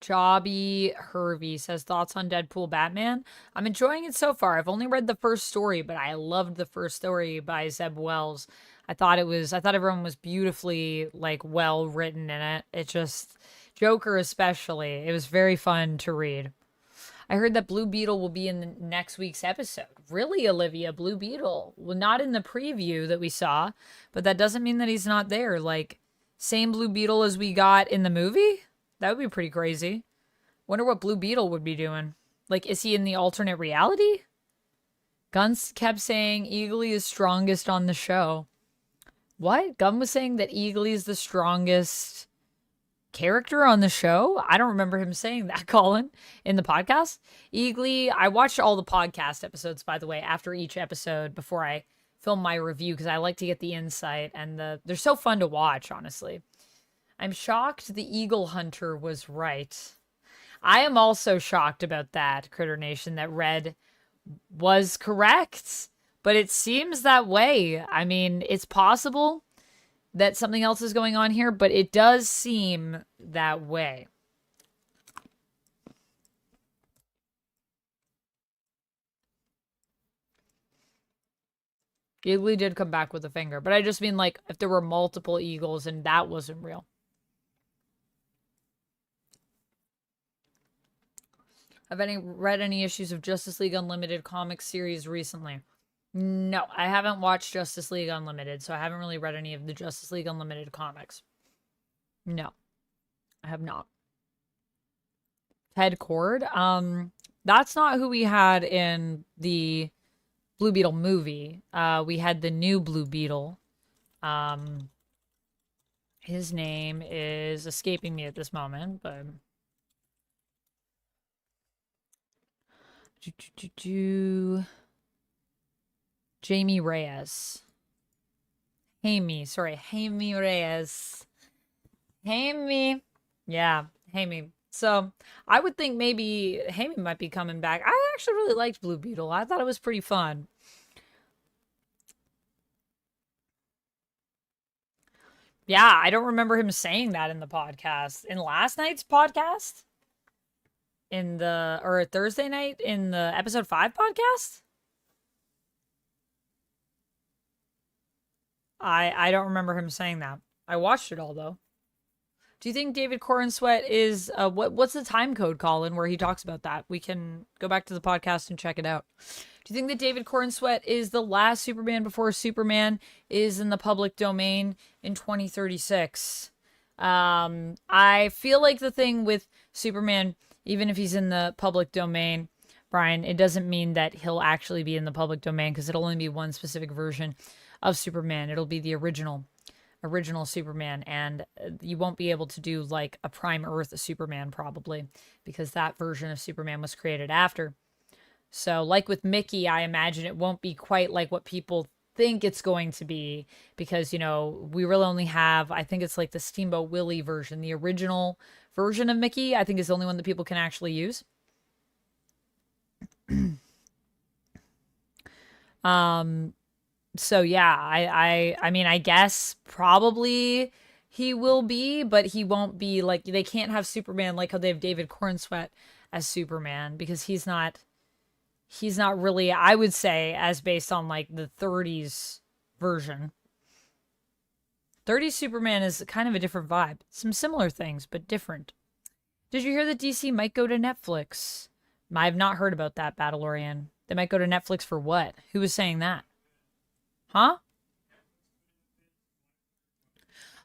Jobby Hervey says thoughts on Deadpool Batman. I'm enjoying it so far. I've only read the first story, but I loved the first story by Zeb Wells. I thought everyone was beautifully like well written in it. It just Joker especially. It was very fun to read. I heard that Blue Beetle will be in the next week's episode. Really, Olivia? Blue Beetle? Well, not in the preview that we saw, but that doesn't mean that he's not there. Like, same Blue Beetle as we got in the movie? That would be pretty crazy. Wonder what Blue Beetle would be doing. Like, is he in the alternate reality? Guns kept saying Eagly is strongest on the show. What? Gunn was saying that Eagly is the strongest character on the show? I don't remember him saying that, Colin, in the podcast. Eagly, I watched all the podcast episodes, by the way, after each episode before I film my review because I like to get the insight and they're so fun to watch, honestly. I'm shocked the Eagle Hunter was right. I am also shocked about that, Critter Nation, that Red was correct, but it seems that way. I mean, it's possible that something else is going on here, but it does seem that way. Eagly did come back with a finger, but I just mean like if there were multiple eagles and that wasn't real. Have any read any issues of Justice League Unlimited comic series recently? No, I haven't watched Justice League Unlimited, so I haven't really read any of the Justice League Unlimited comics. No, I have not. Ted Cord? That's not who we had in the Blue Beetle movie. We had the new Blue Beetle. His name is escaping me at this moment, but Jamie Reyes. Jamie Reyes. Jamie. Yeah, Jamie. So I would think maybe Heyman might be coming back. I actually really liked Blue Beetle. I thought it was pretty fun. Yeah, I don't remember him saying that in the podcast. In last night's podcast? In the or Thursday night in the episode 5 podcast? I don't remember him saying that. I watched it all though. Do you think David Corn Sweat is what's the time code, Colin, where he talks about that? We can go back to the podcast and check it out. Do you think that David Corn Sweat is the last Superman before Superman is in the public domain in 2036? I feel like the thing with Superman, even if he's in the public domain, Brian, it doesn't mean that he'll actually be in the public domain because it'll only be one specific version of Superman. It'll be the original Superman, and you won't be able to do like a Prime Earth Superman probably because that version of Superman was created after. So, like with Mickey, I imagine it won't be quite like what people think it's going to be because, we really only have, I think it's like the Steamboat Willie version, the original version of Mickey, I think is the only one that people can actually use. So yeah, I mean, I guess probably he will be, but he won't be like they can't have Superman like how they have David Cornsweet as Superman because he's not really, I would say, as based on like the 30s version. 30s Superman is kind of a different vibe. Some similar things, but different. Did you hear that DC might go to Netflix? I've not heard about that, Battleorian. They might go to Netflix for what? Who was saying that? Huh?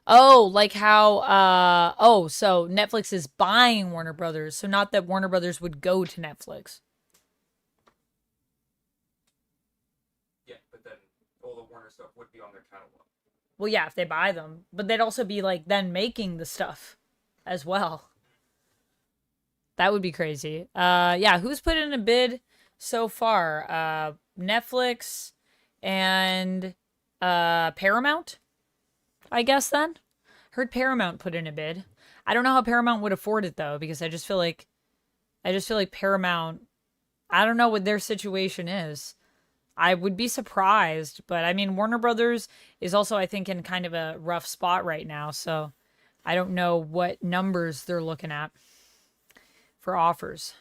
Oh, like how so Netflix is buying Warner Brothers. So not that Warner Brothers would go to Netflix. Yeah, but then all the Warner stuff would be on their catalog. Well, yeah, if they buy them, but they'd also be like then making the stuff as well. That would be crazy. Yeah, who's put in a bid so far? Netflix and Paramount, I guess then. Heard Paramount put in a bid. I don't know how Paramount would afford it though, because I just feel like Paramount, I don't know what their situation is. I would be surprised, but I mean Warner Brothers is also I think in kind of a rough spot right now, so I don't know what numbers they're looking at for offers.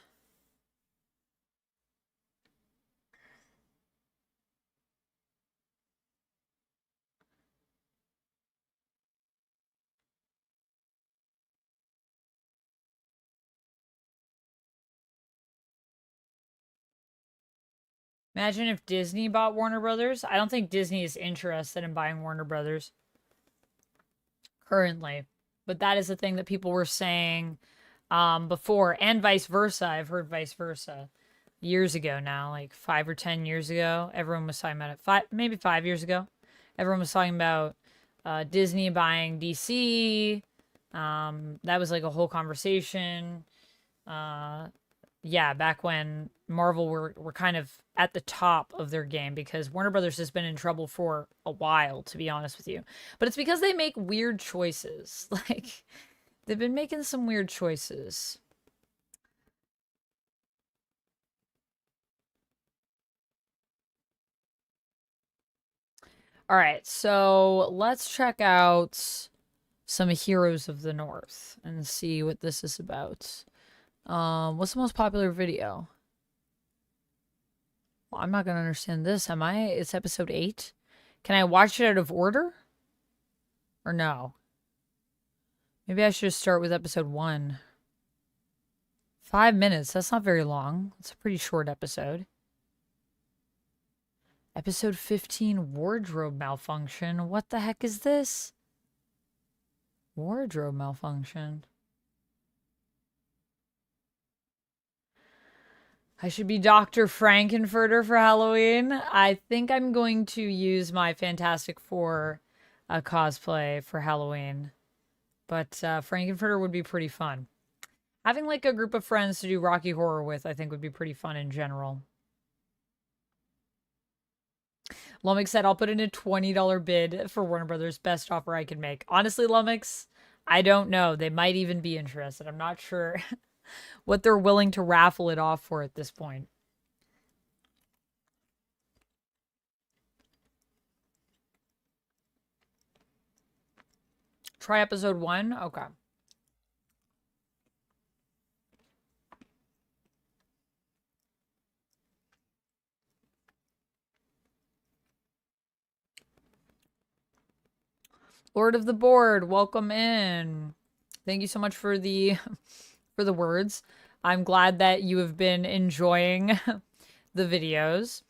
Imagine if Disney bought Warner Brothers. I don't think Disney is interested in buying Warner Brothers currently. But that is the thing that people were saying before, and vice versa. I've heard vice versa years ago now, like 5 or 10 years ago. Everyone was talking about it. Maybe 5 years ago. Everyone was talking about Disney buying DC. That was like a whole conversation. Yeah, back when Marvel were kind of at the top of their game because Warner Brothers has been in trouble for a while, to be honest with you. But it's because they make weird choices. Like, they've been making some weird choices. All right, so let's check out some Heroes of the North and see what this is about. What's the most popular video? Well, I'm not gonna understand this, am I? It's episode 8. Can I watch it out of order? Or no? Maybe I should start with episode 1. 5 minutes, that's not very long. It's a pretty short episode. Episode 15, wardrobe malfunction. What the heck is this? Wardrobe malfunction. I should be Dr. Frankenfurter for Halloween. I think I'm going to use my Fantastic Four cosplay for Halloween. But Frankenfurter would be pretty fun. Having like a group of friends to do Rocky Horror with, I think would be pretty fun in general. Lumix said, I'll put in a $20 bid for Warner Brothers. Best offer I can make. Honestly, Lumix, I don't know. They might even be interested. I'm not sure what they're willing to raffle it off for at this point. Try episode 1? Okay. Lord of the Board, welcome in. Thank you so much for the for the words. I'm glad that you have been enjoying the videos.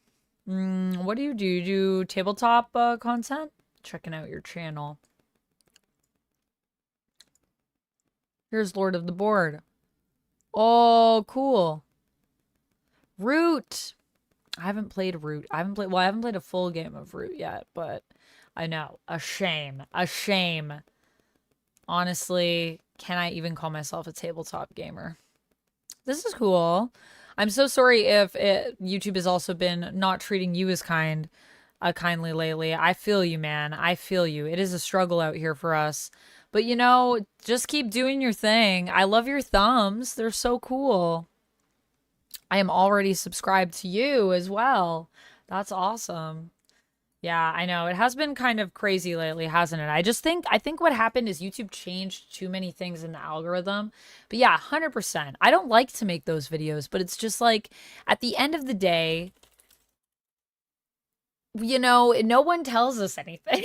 What do? You do tabletop content? Checking out your channel. Here's Lord of the Board. Oh, cool. Root. I haven't played Root. I haven't played a full game of Root yet, but I know. A shame. A shame. Honestly, can I even call myself a tabletop gamer? This is cool. I'm so sorry if YouTube has also been not treating you as kindly lately. I feel you, man. I feel you. It is a struggle out here for us. But you know, just keep doing your thing. I love your thumbs. They're so cool. I am already subscribed to you as well. That's awesome. Yeah, I know. It has been kind of crazy lately, hasn't it? I think what happened is YouTube changed too many things in the algorithm. But yeah, 100%. I don't like to make those videos, but it's just like at the end of the day, you know, no one tells us anything.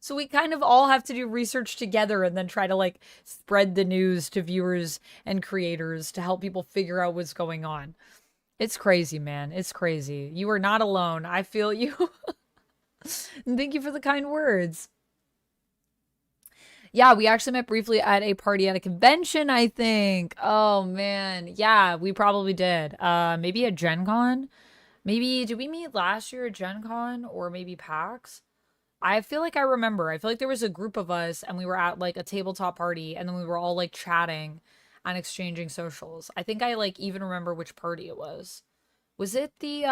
So we kind of all have to do research together and then try to like spread the news to viewers and creators to help people figure out what's going on. It's crazy, man. It's crazy. You are not alone. I feel you. And thank you for the kind words. Yeah, we actually met briefly at a party at a convention, I think. Oh man. Yeah, we probably did. Maybe at Gen Con. Maybe did we meet last year at Gen Con or maybe PAX? I feel like I remember. I feel like there was a group of us and we were at like a tabletop party and then we were all like chatting and exchanging socials. I think I like even remember which party it was. Was it the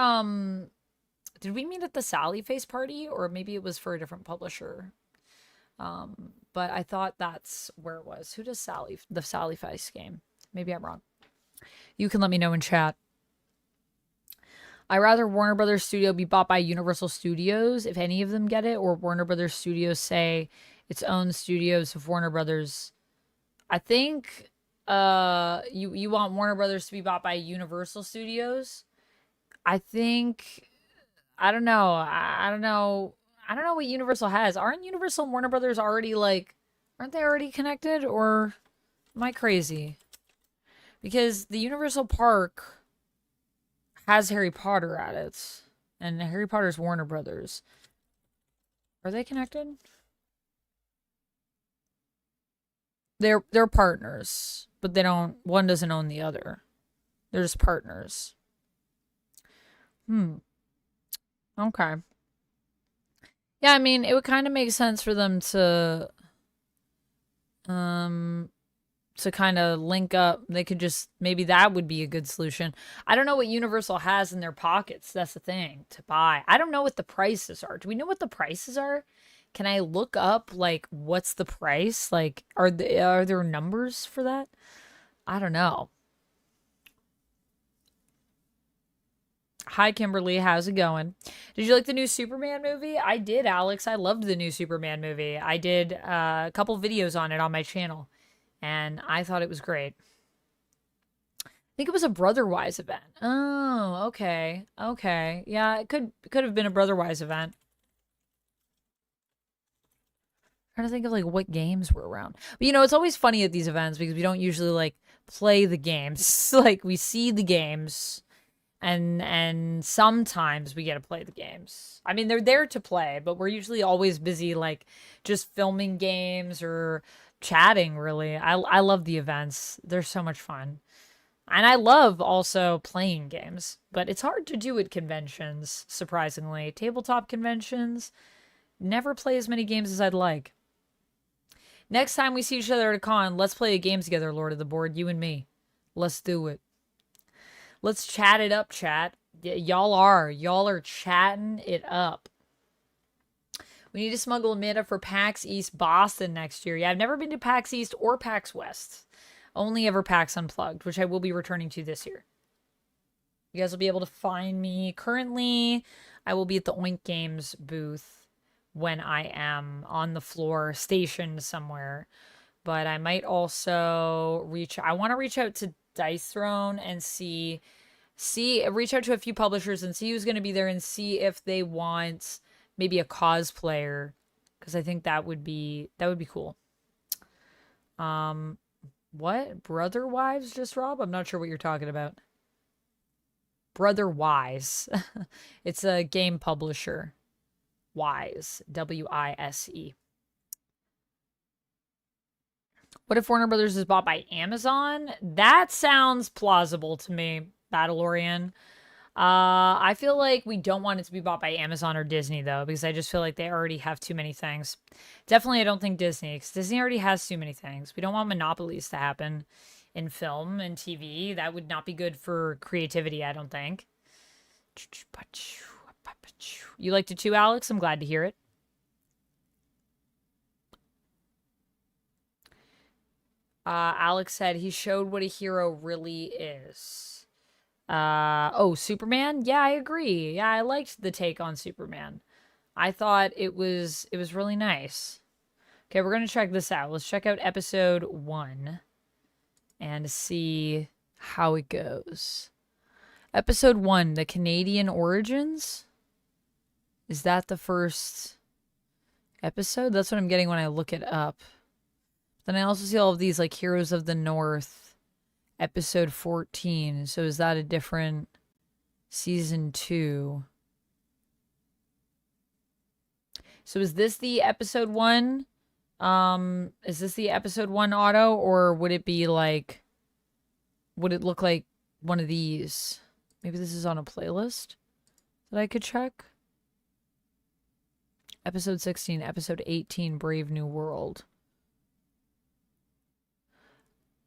did we meet at the Sally Face party or maybe it was for a different publisher? But I thought that's where it was. Who does the Sally Face game? Maybe I'm wrong. You can let me know in chat. I rather Warner Brothers Studio be bought by Universal Studios, if any of them get it, or Warner Brothers Studios say its own studios of Warner Brothers. I think you want Warner Brothers to be bought by Universal Studios. I think I don't know. I don't know. I don't know what Universal has. Aren't Universal and Warner Brothers already like aren't they already connected or am I crazy? Because the Universal Park has Harry Potter at it. And Harry Potter's Warner Brothers. Are they connected? They're partners, but they don't one doesn't own the other. They're just partners. Okay. Yeah, I mean, it would kind of make sense for them to kind of link up. They could just maybe that would be a good solution. I don't know what Universal has in their pockets. That's the thing to buy. I don't know what the prices are. Do we know what the prices are? Can I look up like what's the price? Like are there numbers for that? I don't know. Hi Kimberly, how's it going? Did you like the new Superman movie? I did, Alex. I loved the new Superman movie. I did a couple videos on it on my channel, and I thought it was great. I think it was a Brotherwise event. Oh, okay. Okay. Yeah, it could have been a Brotherwise event. I'm trying to think of like what games were around. But you know, it's always funny at these events because we don't usually like play the games. Like we see the games and sometimes we get to play the games. I mean, they're there to play, but we're usually always busy like just filming games or chatting really. I love the events. They're so much fun. And I love also playing games, but it's hard to do at conventions, surprisingly. Tabletop conventions, never play as many games as I'd like. Next time we see each other at a con, let's play a game together, Lord of the Board, you and me. Let's do it. Let's chat it up, chat. Y'all are chatting it up. We need to smuggle Amanda for PAX East Boston next year. Yeah, I've never been to PAX East or PAX West. Only ever PAX Unplugged, which I will be returning to this year. You guys will be able to find me. Currently, I will be at the Oink Games booth when I am on the floor, stationed somewhere. But I might also I want to reach out to Dice Throne and reach out to a few publishers and see who's going to be there and see if they want maybe a cosplayer, because I think that would be cool. What? Brother Wives just Rob? I'm not sure what you're talking about. Brother Wise. It's a game publisher. Wise. W-I-S-E. What if Warner Brothers is bought by Amazon? That sounds plausible to me, Battleorian. I feel like we don't want it to be bought by Amazon or Disney, though, because I just feel like they already have too many things. Definitely, I don't think Disney, because Disney already has too many things. We don't want monopolies to happen in film and TV. That would not be good for creativity, I don't think. You liked it too, Alex? I'm glad to hear it. Alex said he showed what a hero really is. Oh, Superman? Yeah, I agree. Yeah, I liked the take on Superman. I thought it was really nice. Okay, we're gonna check this out. Let's check out episode 1 and see how it goes. Episode 1, the Canadian origins. Is that the first episode? That's what I'm getting when I look it up. Then I also see all of these like Heroes of the North, episode 14. So is that a different season 2? So is this the episode 1? Is this the episode 1 auto, or would it be like, would it look like one of these? Maybe this is on a playlist that I could check. Episode 16, episode 18, Brave New World.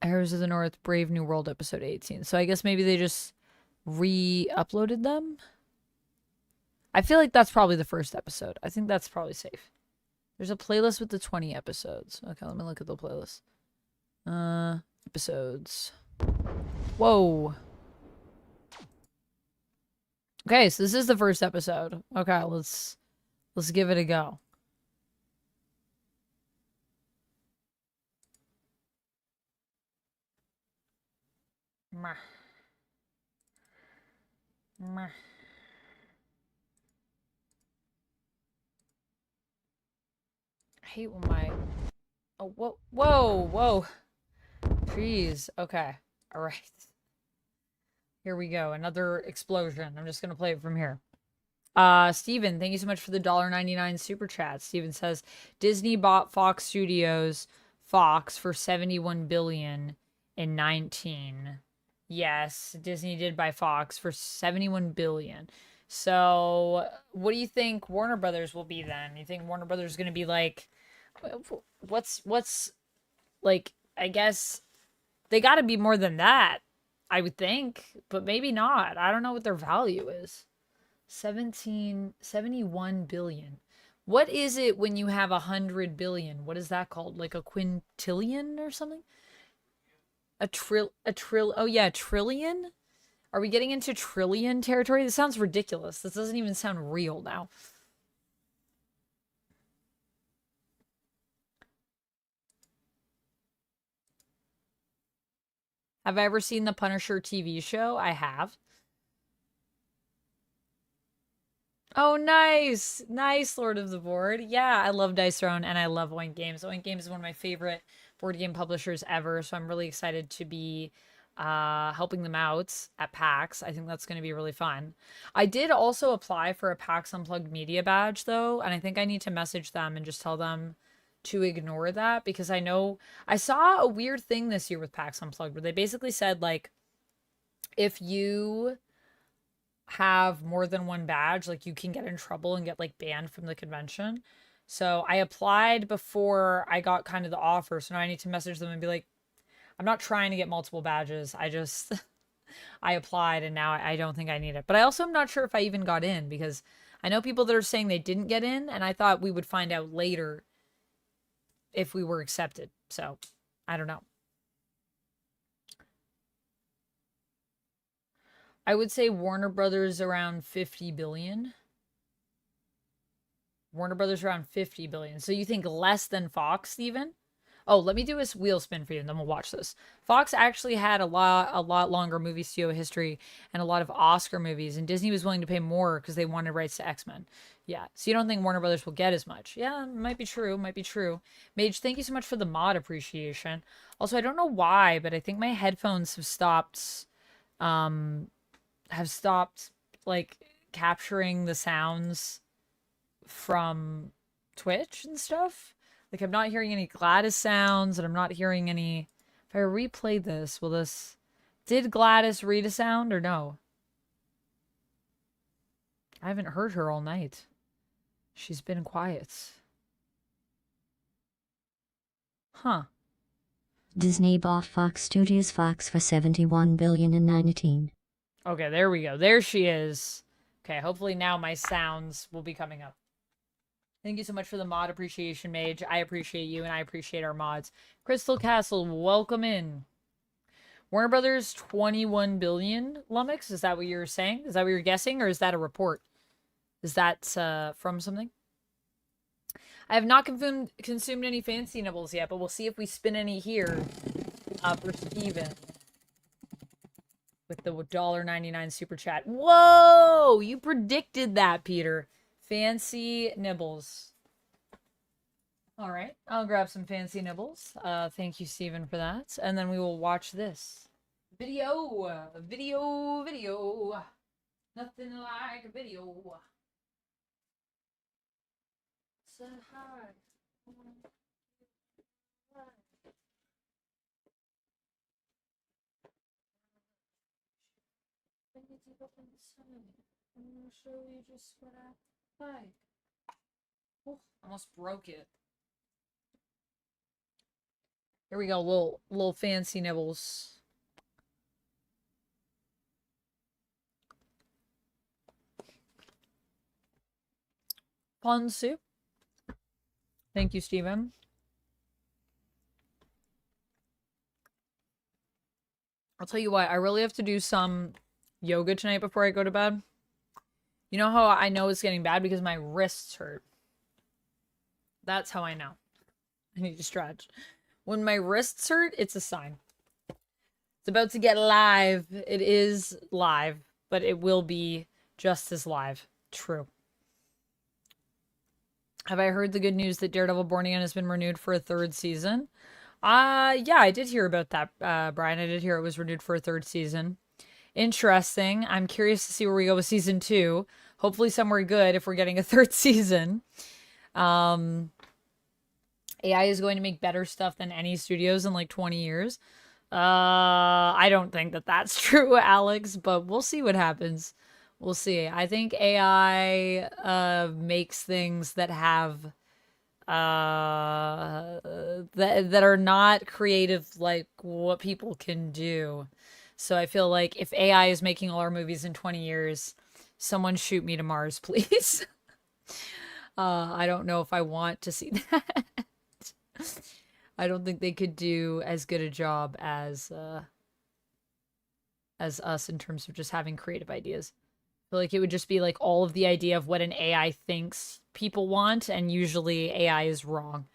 Heroes of the North, Brave New World, episode 18. So I guess maybe they just re-uploaded them? I feel like that's probably the first episode. I think that's probably safe. There's a playlist with the 20 episodes. Okay, let me look at the playlist. Episodes. Whoa. Okay, so this is the first episode. Okay, let's give it a go. Meh. Meh. I hate when my... Oh, whoa, whoa, whoa. Jeez. Okay. All right. Here we go. Another explosion. I'm just going to play it from here. Steven, thank you so much for the $1.99 super chat. Steven says, Disney bought Fox Studios, Fox, for $71 billion in 19. Yes, Disney did buy Fox for $71 billion. So, what do you think Warner Brothers will be then? You think Warner Brothers is going to be like, what's like, I guess they got to be more than that, I would think, but maybe not. I don't know what their value is. 71 billion. What is it when you have 100 billion? What is that called? Like a quintillion or something? Oh yeah, trillion? Are we getting into trillion territory? This sounds ridiculous. This doesn't even sound real now. Have I ever seen the Punisher TV show? I have. Oh, nice. Nice, Lord of the Board. Yeah, I love Dice Throne and I love Oink Games. Oink Games is one of my favorite board game publishers ever, so I'm really excited to be helping them out at PAX. I think that's going to be really fun. I did also apply for a PAX Unplugged media badge, though, and I think I need to message them and just tell them to ignore that, because I know I saw a weird thing this year with PAX Unplugged where they basically said, like, if you have more than one badge, like, you can get in trouble and get like banned from the convention. So I applied before I got kind of the offer, so now I need to message them and be like, I'm not trying to get multiple badges, I just I applied and now I don't think I need it. But I also am not sure if I even got in, because I know people that are saying they didn't get in, and I thought we would find out later if we were accepted. So, I don't know. I would say Warner Brothers around 50 billion. Warner Brothers around 50 billion. So you think less than Fox, Steven? Oh, let me do a wheel spin for you, and then we'll watch this. Fox actually had a lot longer movie studio history and a lot of Oscar movies, and Disney was willing to pay more because they wanted rights to X-Men. Yeah, so you don't think Warner Brothers will get as much? Yeah, might be true, might be true. Mage, thank you so much for the mod appreciation. Also, I don't know why, but I think my headphones have stopped like capturing the sounds from Twitch and stuff. Like, I'm not hearing any Gladys sounds, and I'm not hearing any... If I replay this, will this... Did Gladys read a sound, or no? I haven't heard her all night. She's been quiet. Huh. Disney bought Fox Studios Fox for $71 billion in 2019. Okay, there we go. There she is. Okay, hopefully now my sounds will be coming up. Thank you so much for the mod appreciation, Mage. I appreciate you, and I appreciate our mods. Crystal Castle, welcome in. Warner Brothers, 21 billion, Lumix? Is that what you're saying? Is that what you're guessing, or is that a report? Is that from something? I have not consumed any fancy nibbles yet, but we'll see if we spin any here for Steven. With the $1.99 super chat. Whoa! You predicted that, Peter. Fancy nibbles. All right, I'll grab some fancy nibbles. Thank you, Steven, for that. And then we will watch this. Video. Nothing like a video. So hard. I'm gonna show you just what I like. Oh, almost broke it. Here we go, little fancy nibbles. Pond soup. Thank you, Steven. I'll tell you what, I really have to do some yoga tonight before I go to bed. You know how I know it's getting bad? Because my wrists hurt. That's how I know. I need to stretch. When my wrists hurt, it's a sign. It's about to get live. It is live, but it will be just as live. True. Have I heard the good news that Daredevil Born Again has been renewed for a 3rd season? Yeah, I did hear about that, Brian. I did hear it was renewed for a 3rd season. Interesting. I'm curious to see where we go with season 2. Hopefully somewhere good if we're getting a 3rd season. AI is going to make better stuff than any studios in like 20 years. I don't think that that's true, Alex, but we'll see what happens. We'll see. I think AI makes things that have that are not creative like what people can do. So I feel like if AI is making all our movies in 20 years, someone shoot me to Mars, please. I don't know if I want to see that. I don't think they could do as good a job as us in terms of just having creative ideas. I feel like it would just be like all of the idea of what an AI thinks people want, and usually AI is wrong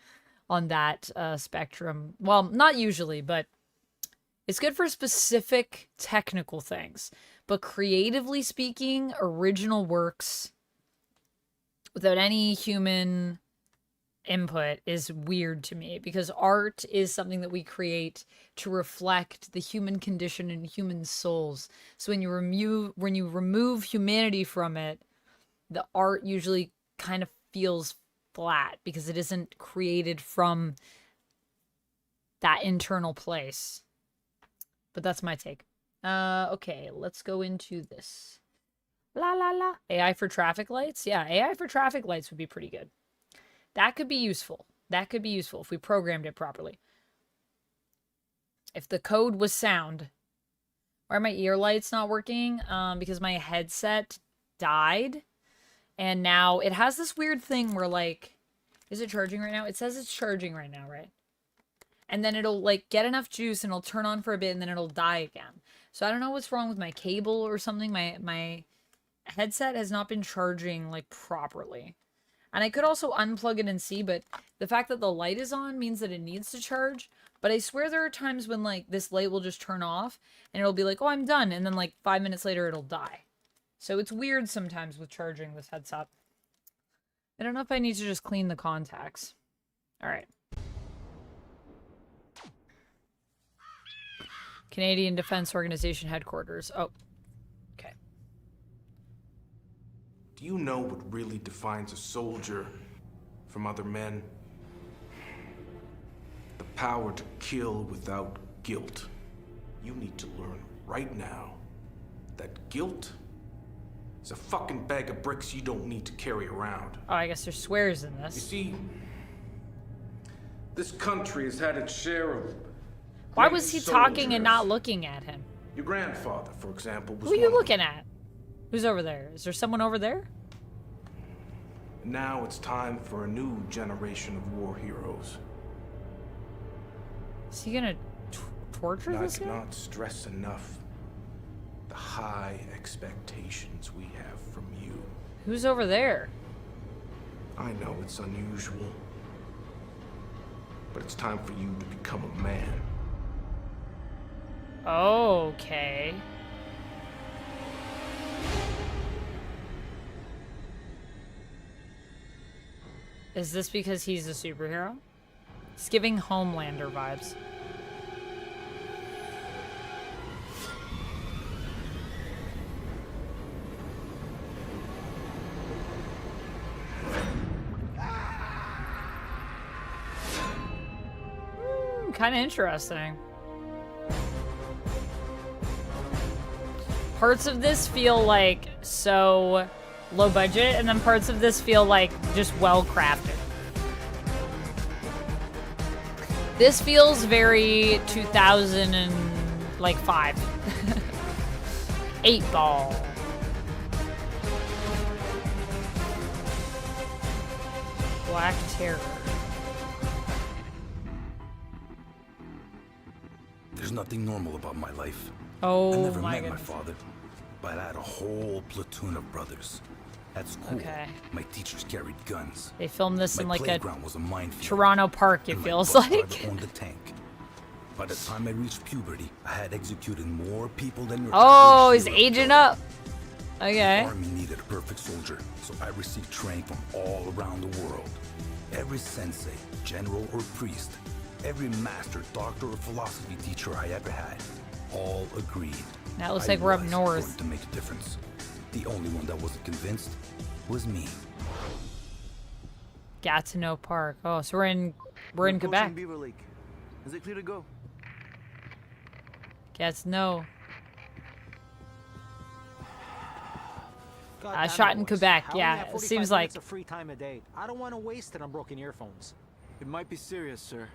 on that spectrum. Well, not usually, but it's good for specific technical things. But creatively speaking, original works without any human input is weird to me, because art is something that we create to reflect the human condition and human souls. So when you remove humanity from it, the art usually kind of feels flat because it isn't created from that internal place. But that's my take. Okay, let's go into this. La la la. AI for traffic lights? Yeah, AI for traffic lights would be pretty good. That could be useful. That could be useful if we programmed it properly. If the code was sound. Why are my ear lights not working? Because my headset died. And now it has this weird thing where, like, is it charging right now? It says it's charging right now, right? And then it'll, like, get enough juice and it'll turn on for a bit and then it'll die again. So I don't know what's wrong with my cable or something. My headset has not been charging, like, properly. And I could also unplug it and see, but the fact that the light is on means that it needs to charge. But I swear there are times when, like, this light will just turn off and it'll be like, oh, I'm done. And then, like, 5 minutes later, it'll die. So it's weird sometimes with charging this headset. I don't know if I need to just clean the contacts. All right. Canadian Defense Organization headquarters. Oh, okay. Do you know what really defines a soldier from other men? The power to kill without guilt. You need to learn right now that guilt is a fucking bag of bricks you don't need to carry around. Oh, I guess there's swears in You this. see, this country has had its share of... Why was he talking soldiers. and not looking at him? Your grandfather, for example, was Who are you one of looking at? Who's over there? Is there someone over there? them. Now it's time for a new generation of war heroes. Is he gonna torture And I this guy? cannot stress enough the high expectations we have from you. Who's over there? I know it's unusual, but it's time for you to become a man. Okay. Is this because he's a superhero? It's giving Homelander vibes. Kind of interesting. Parts of this feel like so low budget, and then parts of this feel like just well crafted. This feels very 2005. 8 Ball. Black Terror. There's nothing normal about my life. I Oh never my met my goodness. father, but I had a whole platoon of brothers. At school, Okay. my teachers carried guns. They filmed this My in like a playground was a minefield. Toronto park, it and my feels bus like. driver owned a tank. By the time I reached puberty, I had executed more people than your Oh, average he's hero aging killed. up. The Okay. army needed a perfect soldier, so I received training from all around the world. Every sensei, general or priest, every master, doctor or philosophy teacher I ever had, all agreed. Now it looks I like we're up was north. going to make a difference. The only one that wasn't convinced was me. Gatineau Park. Oh, so we're in Quebec. Beaver Lake. Is it clear to go? Gatineau. God damn Shot it, in boys. Quebec, I only yeah, have it 45 seems like- minutes of free time a day. I don't want to waste it on broken earphones. It might be serious, sir.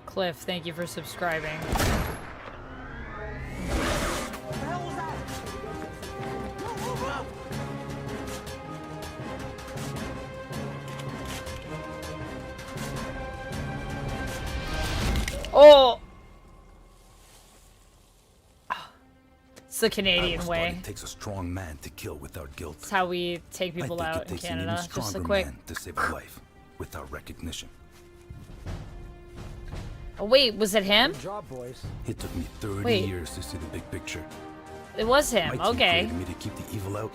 Cliff, thank you for subscribing. Oh! It's the I Canadian was taught way. It takes a strong man to kill without guilt. It's how we take I people think out it in takes an Canada. even Just a stronger quick. man to save a life without recognition. Oh, wait, was it him? Good job, boys. It took me 30 Wait. years to see the big picture. It was My him. team Okay. created me to keep the evil out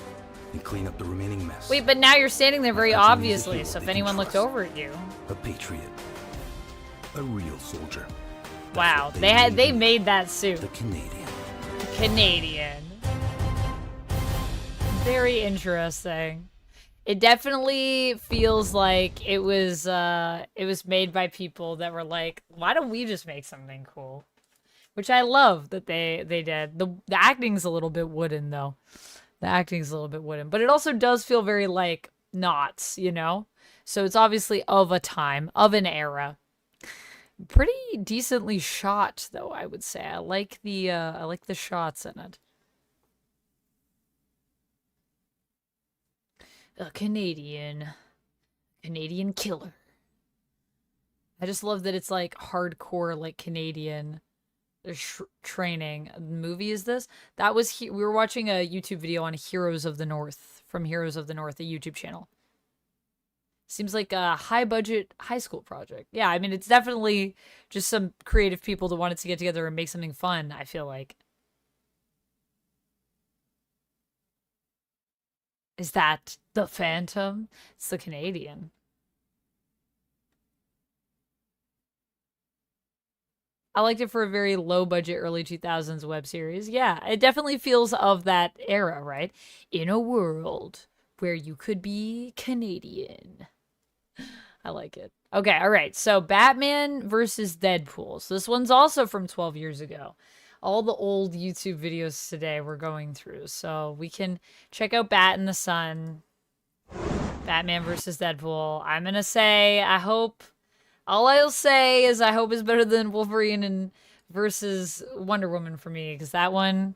and clean up the remaining mess. Wait, but now you're standing there very My country needs a obviously, hero so if they can anyone looked trust. over at you. A patriot. A real soldier. That's Wow, what they me. made that suit. The Canadian. Canadian. Very interesting. It definitely feels like it was made by people that were like, why don't we just make something cool? Which I love that they did. The acting's a little bit wooden though. The acting's a little bit wooden, but it also does feel very like knots, you know? So it's obviously of a time, of an era. Pretty decently shot, though, I would say. I like the shots in it. A Canadian killer. I just love that it's like hardcore, like Canadian training. Movie is this? That was we were watching a YouTube video on Heroes of the North, from Heroes of the North, a YouTube channel. Seems like a high budget high school project. Yeah, I mean, it's definitely just some creative people that wanted to get together and make something fun, I feel like. Is that the Phantom? It's the Canadian. I liked it for a very low budget early 2000s web series. Yeah, it definitely feels of that era, right? In a world where you could be Canadian. I like it. Okay, all right. So Batman versus Deadpool. So this one's also from 12 years ago. All the old YouTube videos today we're going through. So we can check out Bat in the Sun. Batman versus Deadpool. I'm going to say, I hope... All I'll say is I hope it's better than Wolverine and versus Wonder Woman for me. Because that one...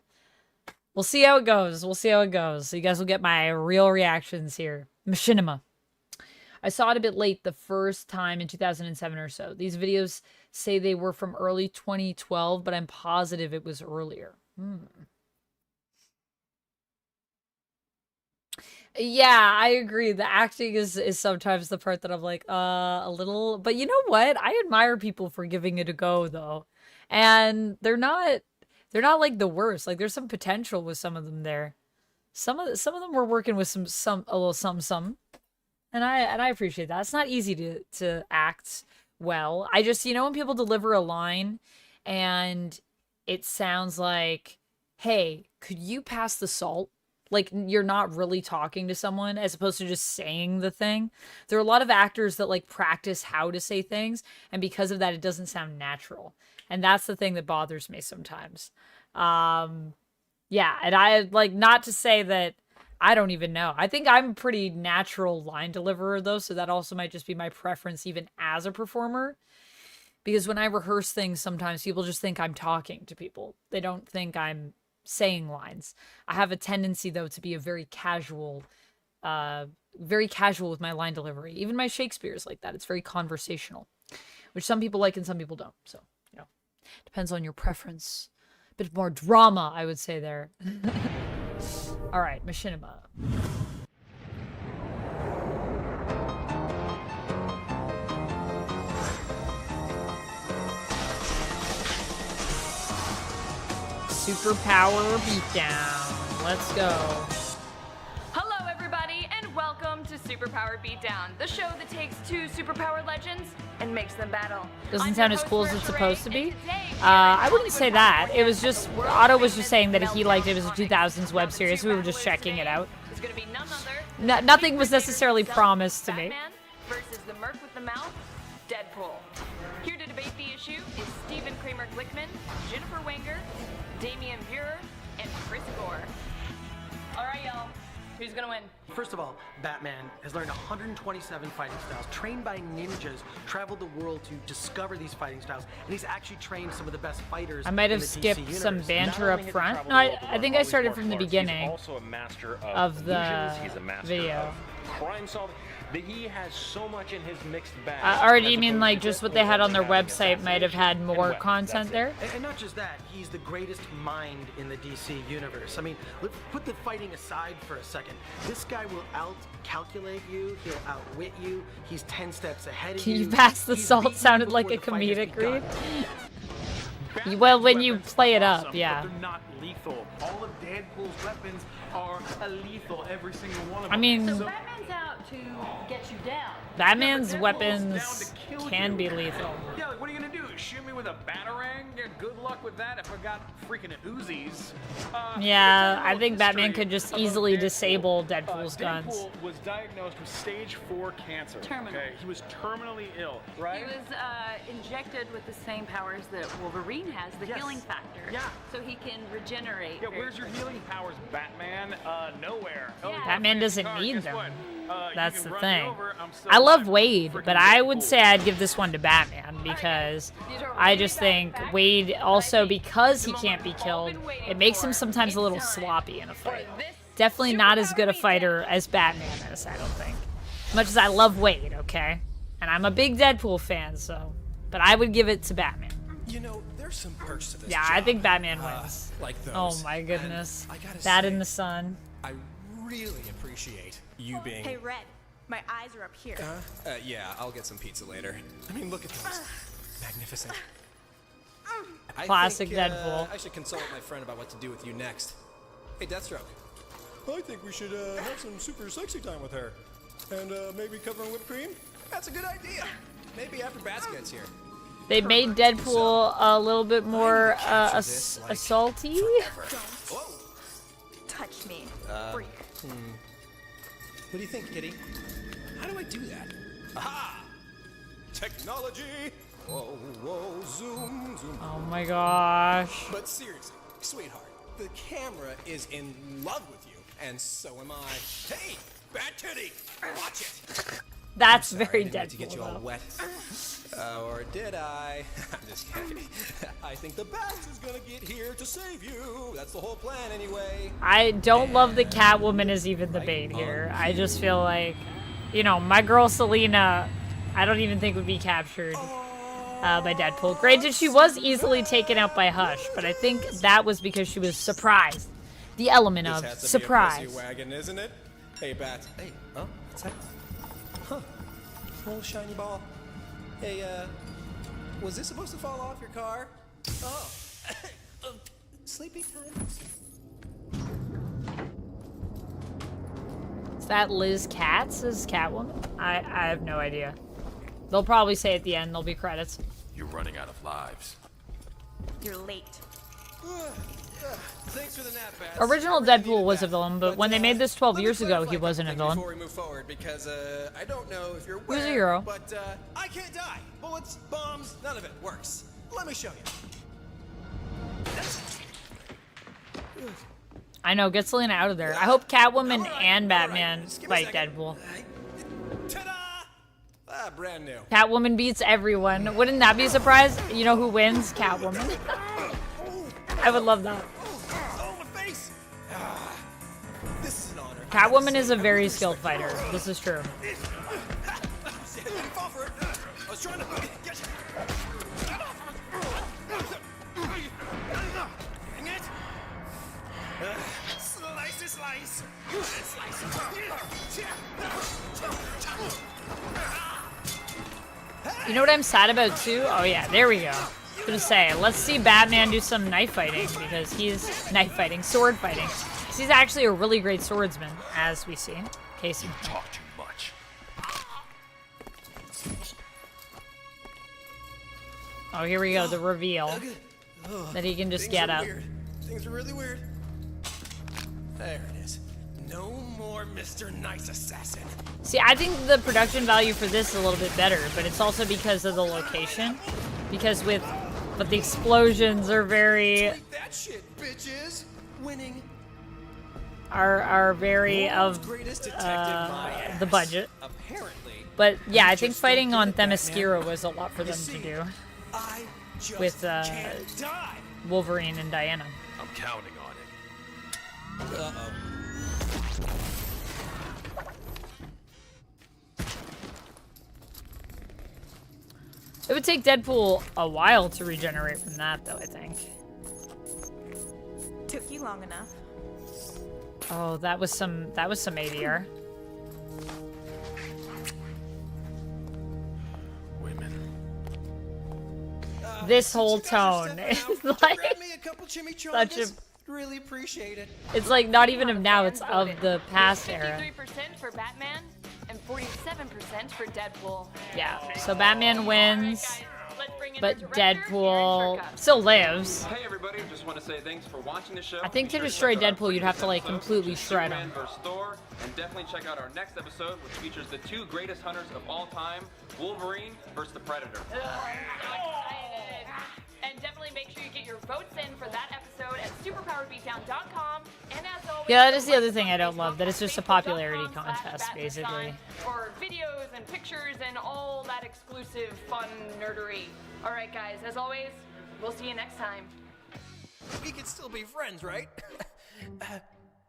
We'll see how it goes. We'll see how it goes. So you guys will get my real reactions here. Machinima. I saw it a bit late the first time in 2007 or so. These videos say they were from early 2012, but I'm positive it was earlier. Yeah, I agree. The acting is sometimes the part that I'm like, a little... But you know what? I admire people for giving it a go, though. And they're not like the worst. Like, there's some potential with some of them there. Some of them were working with a little some. And I appreciate that. It's not easy to act well. I just, you know, when people deliver a line and it sounds like, hey, could you pass the salt? Like, you're not really talking to someone as opposed to just saying the thing. There are a lot of actors that, like, practice how to say things, and because of that, it doesn't sound natural. And that's the thing that bothers me sometimes. Yeah, and I, like, not to say that I don't even know. I think I'm a pretty natural line deliverer, though, so that also might just be my preference even as a performer. Because when I rehearse things, sometimes people just think I'm talking to people. They don't think I'm saying lines. I have a tendency, though, to be a very casual with my line delivery. Even my Shakespeare is like that. It's very conversational, which some people like and some people don't. So, you know, depends on your preference. A bit more drama, I would say there. All right, Machinima. Superpower beatdown. Let's go. Hello, everybody, and welcome to Superpower Beatdown, the show that takes two superpower legends and makes them battle. Doesn't sound as cool as it's supposed to be. I wouldn't say that. It was just, Otto was just saying that he liked it as a 2000s web series. We were just checking it out. Nothing was necessarily promised to me. Batman versus the Merc with the Mouth, Deadpool. Here to debate the issue is Stephen Kramer Glickman, Jennifer Wenger, Damian Buer, and Chris Gore. All right, y'all. Who's gonna win? First of all, Batman has learned 127 fighting styles, trained by ninjas, traveled the world to discover these fighting styles, and he's actually trained some of the best fighters. I might have skipped some banter up front. No, I think I started from the beginning of the video. Crime solving. He has so much in his mixed bag. Or do you mean like just what they had on their website might have had more content there? And not just that, he's the greatest mind in the DC universe. I mean, put the fighting aside for a second. This guy will out-calculate you, he'll outwit you, he's 10 steps ahead of you. Can you pass the salt? Sounded like a comedic read. Well, when you play it up, yeah. They're not lethal. All of Deadpool's weapons are lethal, every single one of them. I mean, so Batman's out to get you down. Batman's weapons can be lethal. Yeah, like, what are you gonna do? Shoot me with a batarang? Yeah, good luck with that if I got freaking Uzis. Yeah, I think Batman could just easily disable Deadpool's guns. Deadpool was diagnosed with stage 4 cancer. Terminal. Okay, he was terminally ill, right? He was injected with the same powers that Wolverine has, the healing factor. Yeah. So he can regenerate. Yeah, where's your healing powers, Batman? Nowhere. Yeah. Batman doesn't need Guess them. what? That's the thing. I love Wade, but I would say I'd give this one to Batman because I just think Wade also, because he can't be killed, it makes him sometimes a little sloppy in a fight. Definitely not as good a fighter as Batman is, I don't think. As much as I love Wade, okay? And I'm a big Deadpool fan, so... But I would give it to Batman. You know, there's some perks to this Yeah, job. I think Batman wins. Like those. Oh my goodness. And I gotta That say, in the sun. I really appreciate you being... Hey, Red. My eyes are up here. Yeah, I'll get some pizza later. I mean, look at this. Magnificent. Classic I think, Deadpool. I should consult with my friend about what to do with you next. Hey, Deathstroke. I think we should have some super sexy time with her. And maybe cover in whipped cream? That's a good idea. Maybe after Bats gets here. They made Deadpool a little bit more assaulty. Whoa. Touch me, freak. What do you think, Kitty? How do I do that? Aha! Technology! Whoa, whoa, zoom, zoom. Oh my gosh. But seriously, sweetheart, the camera is in love with you, and so am I. Hey, Bat Kitty, watch it. That's Sorry, very I didn't mean to Deadpool. get you all though. wet. Or did I? I'm just kidding. I think the Bats is gonna get here to save you. That's the whole plan, anyway. I don't love that Catwoman is even the bait here. I just feel like, you know, my girl Selena, I don't even think would be captured by Deadpool. Granted, she was easily taken out by Hush, but I think that was because she was surprised. The element of This has to surprise. be a pussy wagon, isn't it? Hey, Bats. Hey, oh, what's that? Huh. Little shiny ball. Hey, was this supposed to fall off your car? Oh. Sleepy time? Is that Liz Katz as Catwoman? I have no idea. They'll probably say at the end, there'll be credits. You're running out of lives. You're late. Thanks for the nap, Bats. Original Deadpool was a villain, but when they made this 12 years ago, he wasn't a villain. Before we move forward, because I don't know if you're He was a aware, hero. but I can't die. Bullets, bombs, none of it works. Let me show you. I know, get Selena out of there. I hope Catwoman and Batman fight Deadpool. Ah, brand new. Catwoman beats everyone. Wouldn't that be a surprise? You know who wins? Catwoman. I would love that. Oh, my face. This is an honor. Catwoman is a very skilled fighter. This is true. I was trying to get you. Dang it. Slice, slice. You know what I'm sad about too? Oh yeah, there we go. Gonna say, let's see Batman do some knife fighting because he's sword fighting. 'Cause he's actually a really great swordsman, as we see. Case in point. Talk too much. Oh, here we go, the reveal that he can just get up. Things are really weird. There it is. No more Mr. Nice Assassin. See, I think the production value for this is a little bit better, but it's also because of the location. Because but the explosions are very That shit, bitches. Winning. are very of the budget. Apparently. But yeah, I think fighting on Themyscira was a lot for them to do with Wolverine and Diana. I'm counting on it. Uh-oh. It would take Deadpool a while to regenerate from that, though, I think. Took you long enough. Oh, that was some ADR. Women. This whole tone is like such a. Really appreciate it. It's like not even of now; it's of the past era. 53% for Batman and 47% for Deadpool. Yeah. So Batman wins, but Deadpool still lives. Hey everybody, just want to say thanks for watching the show. I think to destroy Deadpool, you'd have to like completely shred him. And definitely check out our next episode, which features the two greatest hunters of all time, Wolverine versus the Predator. And definitely make sure you get your votes in for that episode at towerbeatdown.com, and as always, Yeah, that is the other thing I don't love, that it's just a popularity contest, basically. for videos and pictures and all that exclusive fun nerdery. All right, guys, as always, we'll see you next time. We can still be friends, right?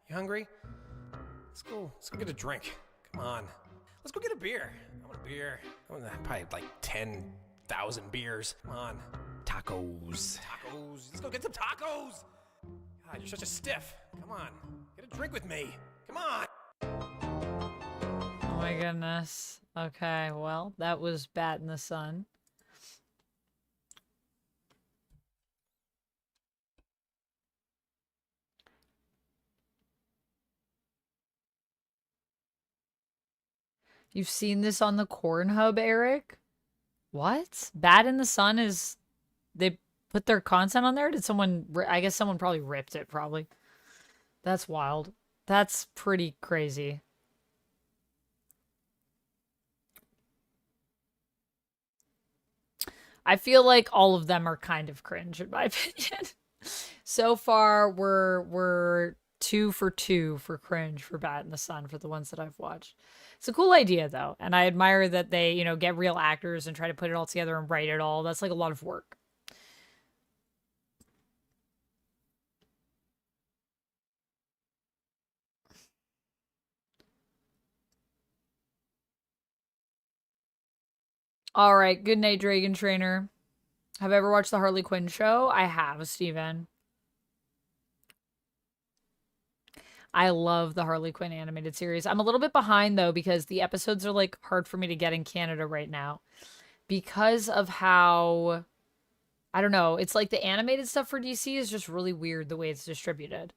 You hungry? Let's go get a drink. Come on. Let's go get a beer. I want a beer. I want probably like 10,000 beers. Come on. Tacos. Tacos. Let's go get some tacos. God, you're such a stiff. Come on. Get a drink with me. Come on. Oh my goodness. Okay, well, that was Bat in the Sun. You've seen this on the Corn Hub, Eric? What? Bat in the Sun is... They put their content on there? Did someone... I guess someone probably ripped it, probably. That's wild. That's pretty crazy. I feel like all of them are kind of cringe, in my opinion. So far, we're 2 for 2 for cringe for Bat in the Sun for the ones that I've watched. It's a cool idea, though, and I admire that they, you know, get real actors and try to put it all together and write it all. That's like a lot of work. All right, good night, Dragon Trainer. Have I ever watched the Harley Quinn show? I have, Steven. I love the Harley Quinn animated series. I'm a little bit behind, though, because the episodes are, like, hard for me to get in Canada right now. Because of how... I don't know. It's like the animated stuff for DC is just really weird the way it's distributed.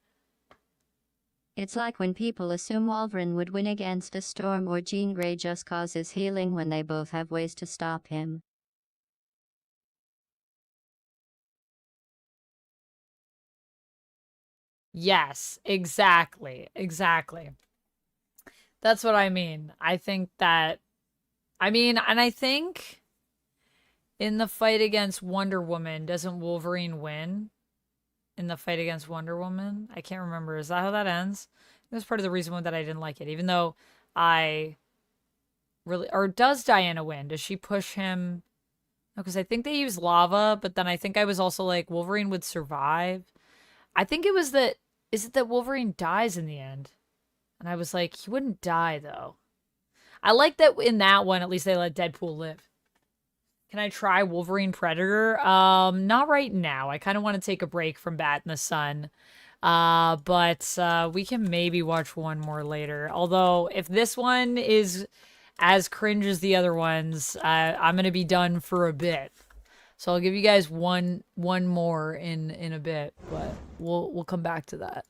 It's like when people assume Wolverine would win against a Storm or Jean Grey just causes healing when they both have ways to stop him. Yes, exactly. Exactly. That's what I mean. I think that... I mean, and I think... In the fight against Wonder Woman, doesn't Wolverine win? In the fight against Wonder Woman? I can't remember. Is that how that ends? That's part of the reason that I didn't like it. Even though I really... Or does Diana win? Does she push him? No, because I think they use lava, but then I think I was also like, Wolverine would survive. I think it was that... Is it that Wolverine dies in the end? And I was like, he wouldn't die, though. I like that in that one, at least they let Deadpool live. Can I try Wolverine Predator? Not right now. I kind of want to take a break from Bat in the Sun. But we can maybe watch one more later. Although, if this one is as cringe as the other ones, I'm going to be done for a bit. So I'll give you guys one more in a bit. But we'll come back to that.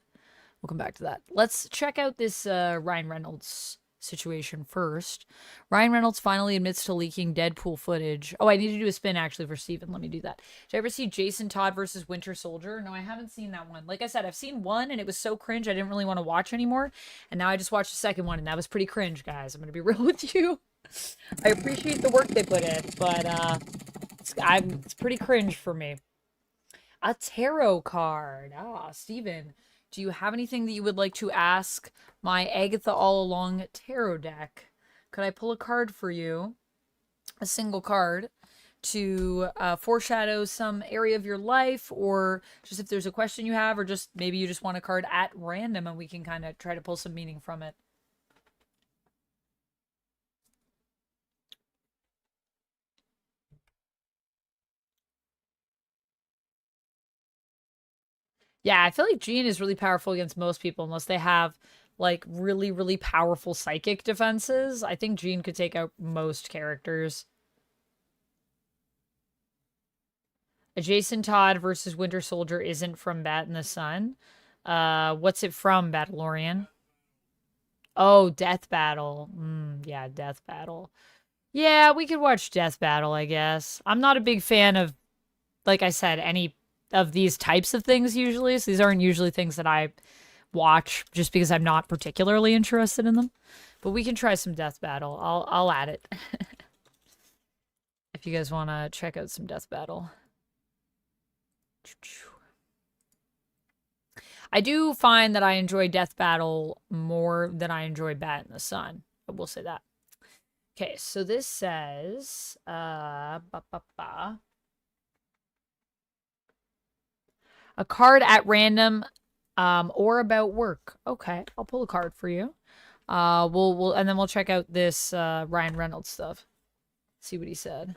We'll come back to that. Let's check out this Ryan Reynolds situation first. Ryan Reynolds finally admits to leaking Deadpool footage. Oh, I need to do a spin actually for Steven. Let me do that. Did you ever see Jason Todd versus Winter Soldier? No, I haven't seen that one. Like I said, I've seen one and it was so cringe I didn't really want to watch anymore. And now I just watched the second one and that was pretty cringe, guys. I'm going to be real with you. I appreciate the work they put in, but it's pretty cringe for me. A tarot card. Ah, Steven. Do you have anything that you would like to ask my Agatha All Along tarot deck? Could I pull a card for you? A single card to foreshadow some area of your life, or just if there's a question you have, or just maybe you just want a card at random and we can kind of try to pull some meaning from it. Yeah, I feel like Jean is really powerful against most people unless they have, like, really, really powerful psychic defenses. I think Jean could take out most characters. A Jason Todd versus Winter Soldier isn't from Bat in the Sun. What's it from, Battleorian? Oh, Death Battle. Yeah, Death Battle. Yeah, we could watch Death Battle, I guess. I'm not a big fan of, like I said, any of these types of things usually. So these aren't usually things that I watch just because I'm not particularly interested in them. But we can try some Death Battle. I'll add it. If you guys want to check out some Death Battle. I do find that I enjoy Death Battle more than I enjoy Bat in the Sun. I will say that. Okay, so this says, a card at random, or about work. Okay, I'll pull a card for you. And then we'll check out this Ryan Reynolds stuff. See what he said.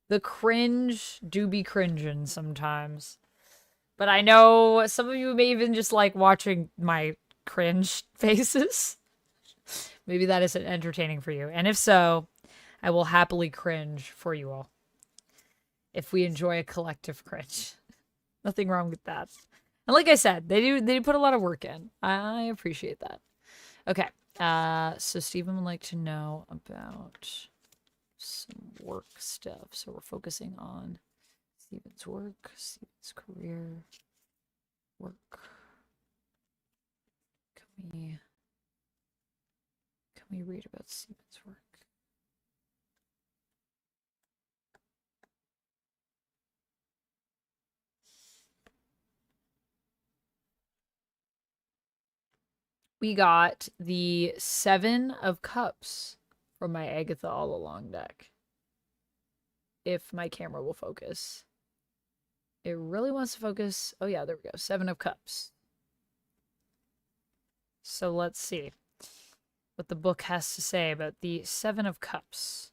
The cringe do be cringing sometimes. But I know some of you may even just like watching my cringe faces. Maybe that isn't entertaining for you. And if so, I will happily cringe for you all. If we enjoy a collective cringe. Nothing wrong with that. And like I said, they do put a lot of work in. I appreciate that. Okay. So Stephen would like to know about some work stuff. So we're focusing on Stephen's work, Stephen's career, work. Can we read about Stephen's work? We got the 7 of Cups from my Agatha All Along deck. If my camera will focus. It really wants to focus. Oh yeah, there we go. 7 of Cups. So let's see what the book has to say about the 7 of Cups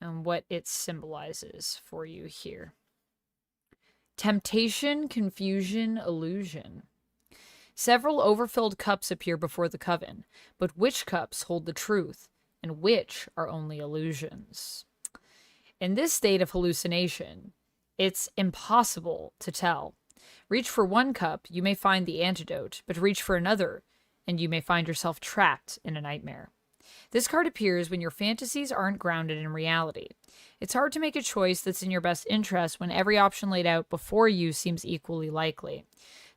and what it symbolizes for you here. Temptation, confusion, illusion. Several overfilled cups appear before the coven, but which cups hold the truth and which are only illusions? In this state of hallucination, it's impossible to tell. Reach for one cup, you may find the antidote, but reach for another, and you may find yourself trapped in a nightmare. This card appears when your fantasies aren't grounded in reality. It's hard to make a choice that's in your best interest when every option laid out before you seems equally likely.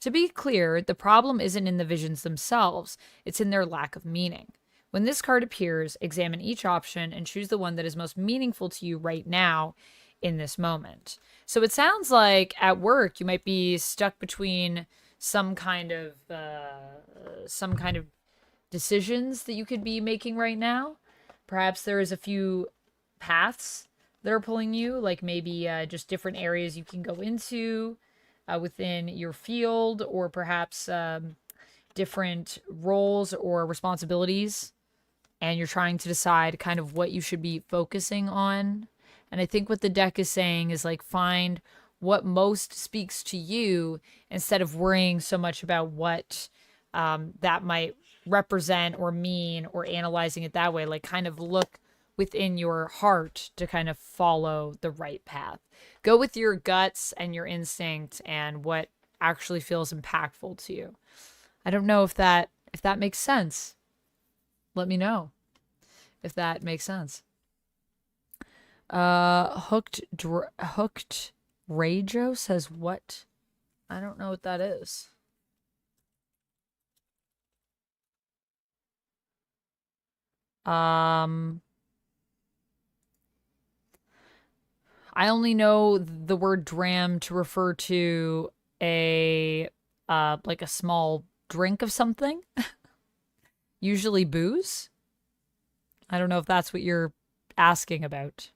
To be clear, the problem isn't in the visions themselves, it's in their lack of meaning. When this card appears, examine each option and choose the one that is most meaningful to you right now in this moment. So it sounds like at work you might be stuck between some kind of decisions that you could be making right now. Perhaps there is a few paths that are pulling you, like maybe just different areas you can go into within your field, or perhaps different roles or responsibilities, and you're trying to decide kind of what you should be focusing on. And I think what the deck is saying is like find what most speaks to you instead of worrying so much about what that might represent or mean, or analyzing it that way. Like kind of look within your heart to kind of follow the right path. Go with your guts and your instinct and what actually feels impactful to you. I don't know if that makes sense. Let me know if that makes sense. Hooked Rajo says what? I don't know what that is. I only know the word dram to refer to a like a small drink of something. Usually booze. I don't know if that's what you're asking about.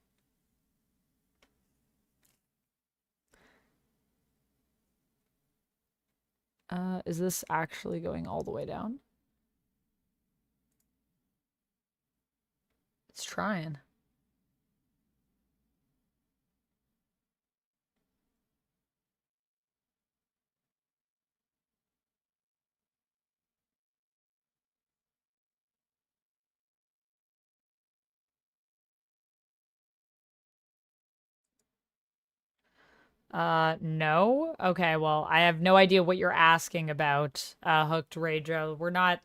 Is this actually going all the way down? It's trying. No. Okay, well, I have no idea what you're asking about, Hooked Rajo. We're not,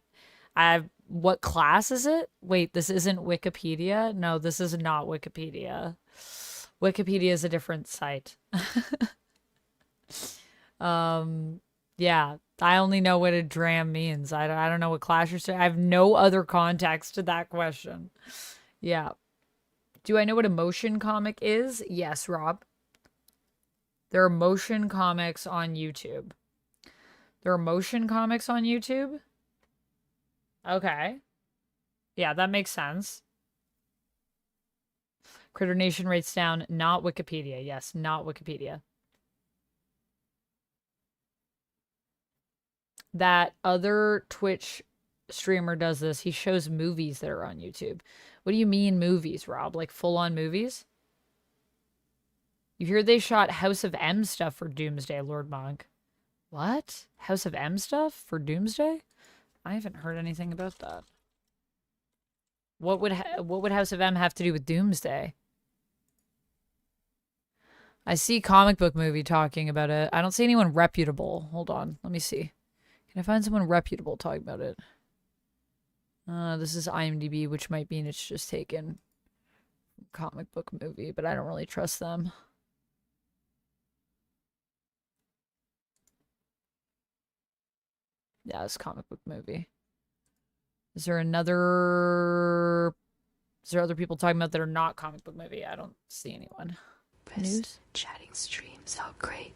what class is it? Wait, this isn't Wikipedia? No, this is not Wikipedia. Wikipedia is a different site. Yeah, I only know what a dram means. I don't know what class you're saying. I have no other context to that question. Yeah. Do I know what a motion comic is? Yes, Rob. There are motion comics on YouTube. There are motion comics on YouTube? Okay. Yeah, that makes sense. Critter Nation writes down, not Wikipedia. Yes, not Wikipedia. That other Twitch streamer does this. He shows movies that are on YouTube. What do you mean movies, Rob? Like full-on movies? You hear they shot House of M stuff for Doomsday, Lord Monk. What? House of M stuff for Doomsday? I haven't heard anything about that. What would House of M have to do with Doomsday? I see comic book movie talking about it. I don't see anyone reputable. Hold on. Let me see. Can I find someone reputable talking about it? This is IMDb, which might mean it's just taken comic book movie, but I don't really trust them. Yeah, it's comic book movie. Is there other people talking about that are not comic book movie? I don't see anyone. News? Chatting streams out great.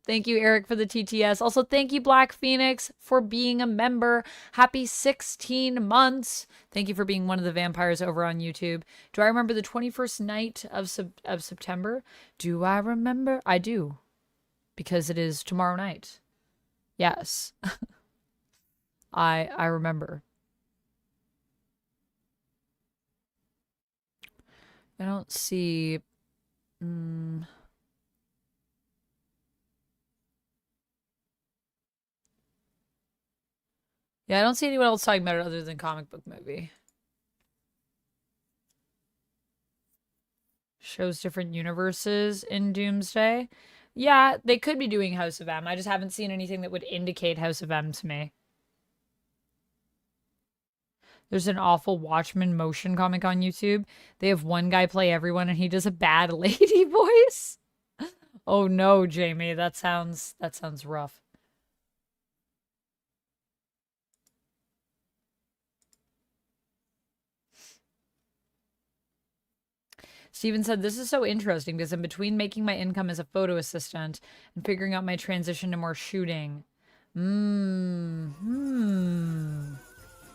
Thank you, Eric, for the TTS. Also, thank you, Black Phoenix, for being a member. Happy 16 months. Thank you for being one of the vampires over on YouTube. Do I remember the 21st night of September? Do I remember? I do. Because it is tomorrow night. Yes. I remember. I don't see... Yeah, I don't see anyone else talking about it other than comic book movie. Shows different universes in Doomsday. Yeah, they could be doing House of M. I just haven't seen anything that would indicate House of M to me. There's an awful Watchmen motion comic on YouTube. They have one guy play everyone and he does a bad lady voice. Oh no, Jamie, that sounds rough. Steven said, this is so interesting because I'm between making my income as a photo assistant and figuring out my transition to more shooting.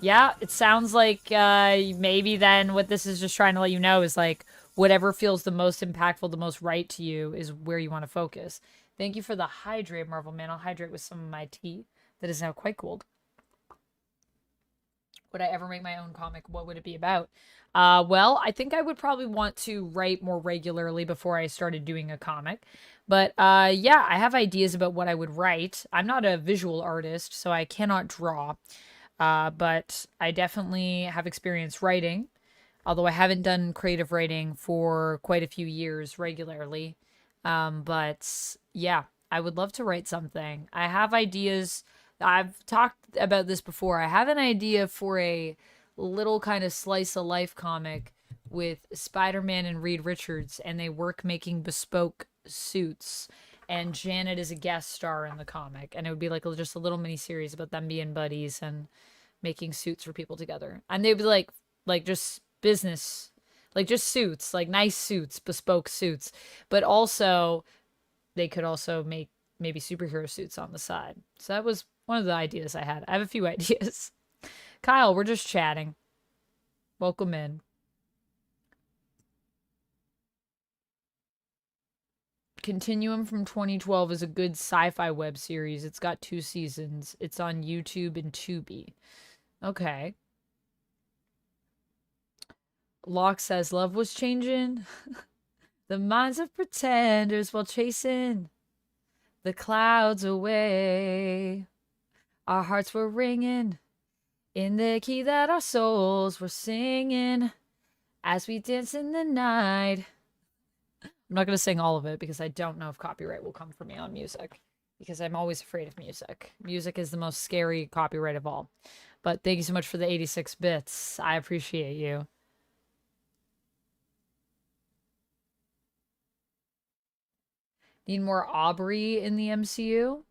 Yeah, it sounds like maybe then what this is just trying to let you know is like whatever feels the most impactful, the most right to you is where you want to focus. Thank you for the hydrate, Marvel Man. I'll hydrate with some of my tea that is now quite cold. Would I ever make my own comic? What would it be about? Well, I think I would probably want to write more regularly before I started doing a comic. But yeah, I have ideas about what I would write. I'm not a visual artist, so I cannot draw. But I definitely have experience writing, although I haven't done creative writing for quite a few years regularly. But yeah, I would love to write something. I have ideas. I've talked about this before. I have an idea for a little kind of slice of life comic with Spider-Man and Reed Richards, and they work making bespoke suits. And Janet is a guest star in the comic, and it would be like just a little mini series about them being buddies and making suits for people together. And they'd be like just business, like just suits, like nice suits, bespoke suits. But also, they could also make maybe superhero suits on the side. So that was one of the ideas I had. I have a few ideas. Kyle, we're just chatting. Welcome in. Continuum from 2012 is a good sci-fi web series. It's got 2 seasons. It's on YouTube and Tubi. Okay. Locke says, love was changing the minds of pretenders while chasing the clouds away. Our hearts were ringing in the key that our souls were singing as we danced in the night. I'm not going to sing all of it because I don't know if copyright will come for me on music, because I'm always afraid of music. Music is the most scary copyright of all. But thank you so much for the 86 bits. I appreciate you. Need more Aubrey in the MCU?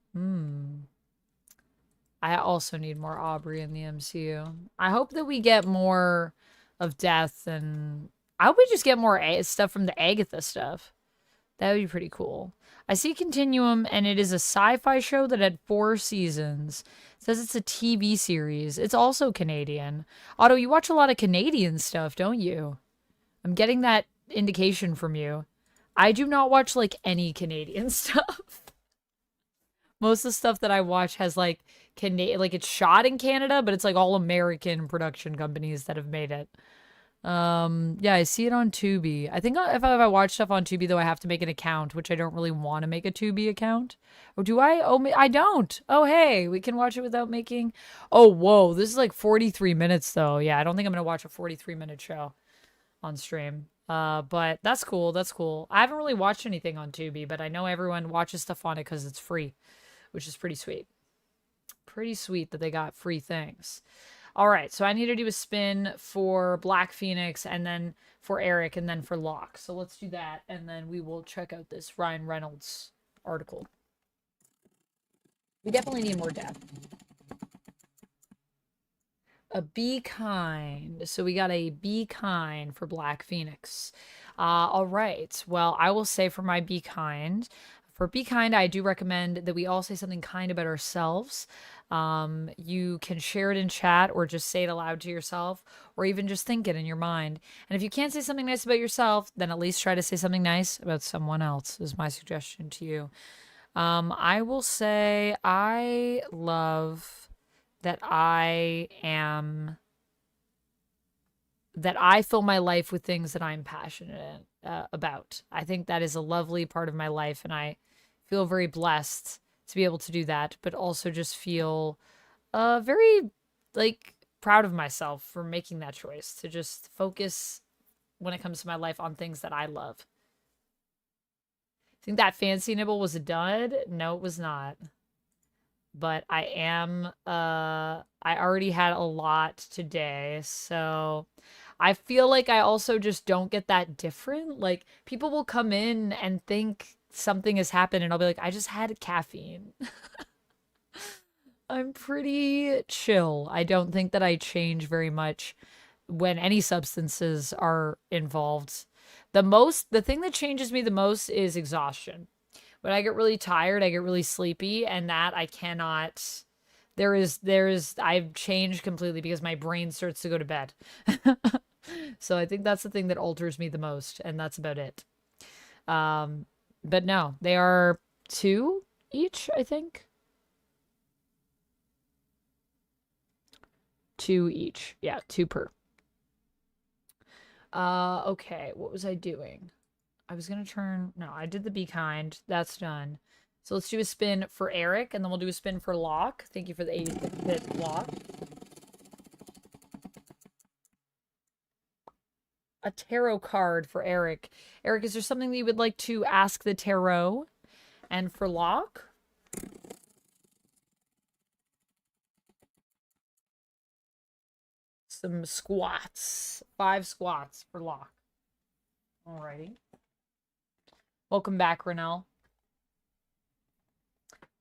I also need more Aubrey in the MCU. I hope that we get more of Death, and I hope we just get more stuff from the Agatha stuff. That would be pretty cool. I see Continuum, and it is a sci-fi show that had 4 seasons. It says it's a TV series. It's also Canadian. Otto, you watch a lot of Canadian stuff, don't you? I'm getting that indication from you. I do not watch, like, any Canadian stuff. Most of the stuff that I watch has, like, it's shot in Canada, but it's, like, all American production companies that have made it. Yeah, I see it on Tubi. I think if I watch stuff on Tubi, though, I have to make an account, which I don't really want to make a Tubi account. Or do I? Oh, I don't. Oh, hey, we can watch it without making... Oh, whoa, this is like 43 minutes, though. Yeah, I don't think I'm going to watch a 43-minute show on stream. But that's cool. That's cool. I haven't really watched anything on Tubi, but I know everyone watches stuff on it because it's free, which is pretty sweet. Pretty sweet that they got free things. All right, so I need to do a spin for Black Phoenix, and then for Eric, and then for Locke. So let's do that, and then we will check out this Ryan Reynolds article. We definitely need more depth. A Be Kind. So we got a Be Kind for Black Phoenix. All right, well, I will say for my Be Kind... For Be Kind, I do recommend that we all say something kind about ourselves. You can share it in chat or just say it aloud to yourself or even just think it in your mind. And if you can't say something nice about yourself, then at least try to say something nice about someone else is my suggestion to you. I will say I love that I fill my life with things that I'm passionate about. I think that is a lovely part of my life, and I feel very blessed to be able to do that, but also just feel very, like, proud of myself for making that choice to just focus when it comes to my life on things that I love. Think that fancy nibble was a dud? No, it was not. But I already had a lot today, so I feel like I also just don't get that different. Like, people will come in and think something has happened, and I'll be like, I just had caffeine. I'm pretty chill. I don't think that I change very much when any substances are involved. The thing that changes me the most is exhaustion. When I get really tired, I get really sleepy, and that I cannot... I've changed completely because my brain starts to go to bed. So I think that's the thing that alters me the most, and that's about it. But no, they are 2 each, I think. 2 each. Yeah, 2 per. Okay, what was I doing? I was gonna turn... No, I did the Be Kind. That's done. So let's do a spin for Eric, and then we'll do a spin for Locke. Thank you for the 80-bit Locke. A tarot card for Eric. Eric, is there something that you would like to ask the tarot? And for Locke? Some squats. 5 squats for Locke. Alrighty. Welcome back, Renell.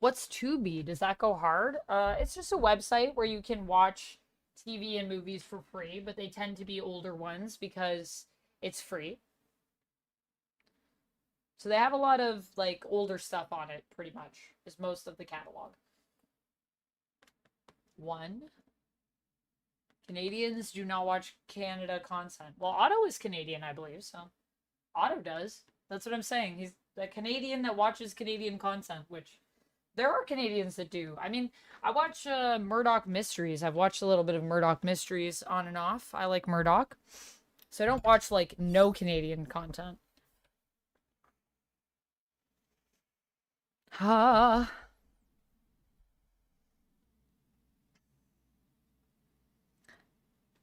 What's Tubi? Does that go hard? It's just a website where you can watch TV and movies for free, but they tend to be older ones because it's free. So they have a lot of, like, older stuff on it, pretty much, is most of the catalog. 1. Canadians do not watch Canada content. Well, Otto is Canadian, I believe, so Otto does. That's what I'm saying. He's the Canadian that watches Canadian content, which there are Canadians that do. I mean, I watch Murdoch Mysteries. I've watched a little bit of Murdoch Mysteries on and off. I like Murdoch. So I don't watch, like, no Canadian content.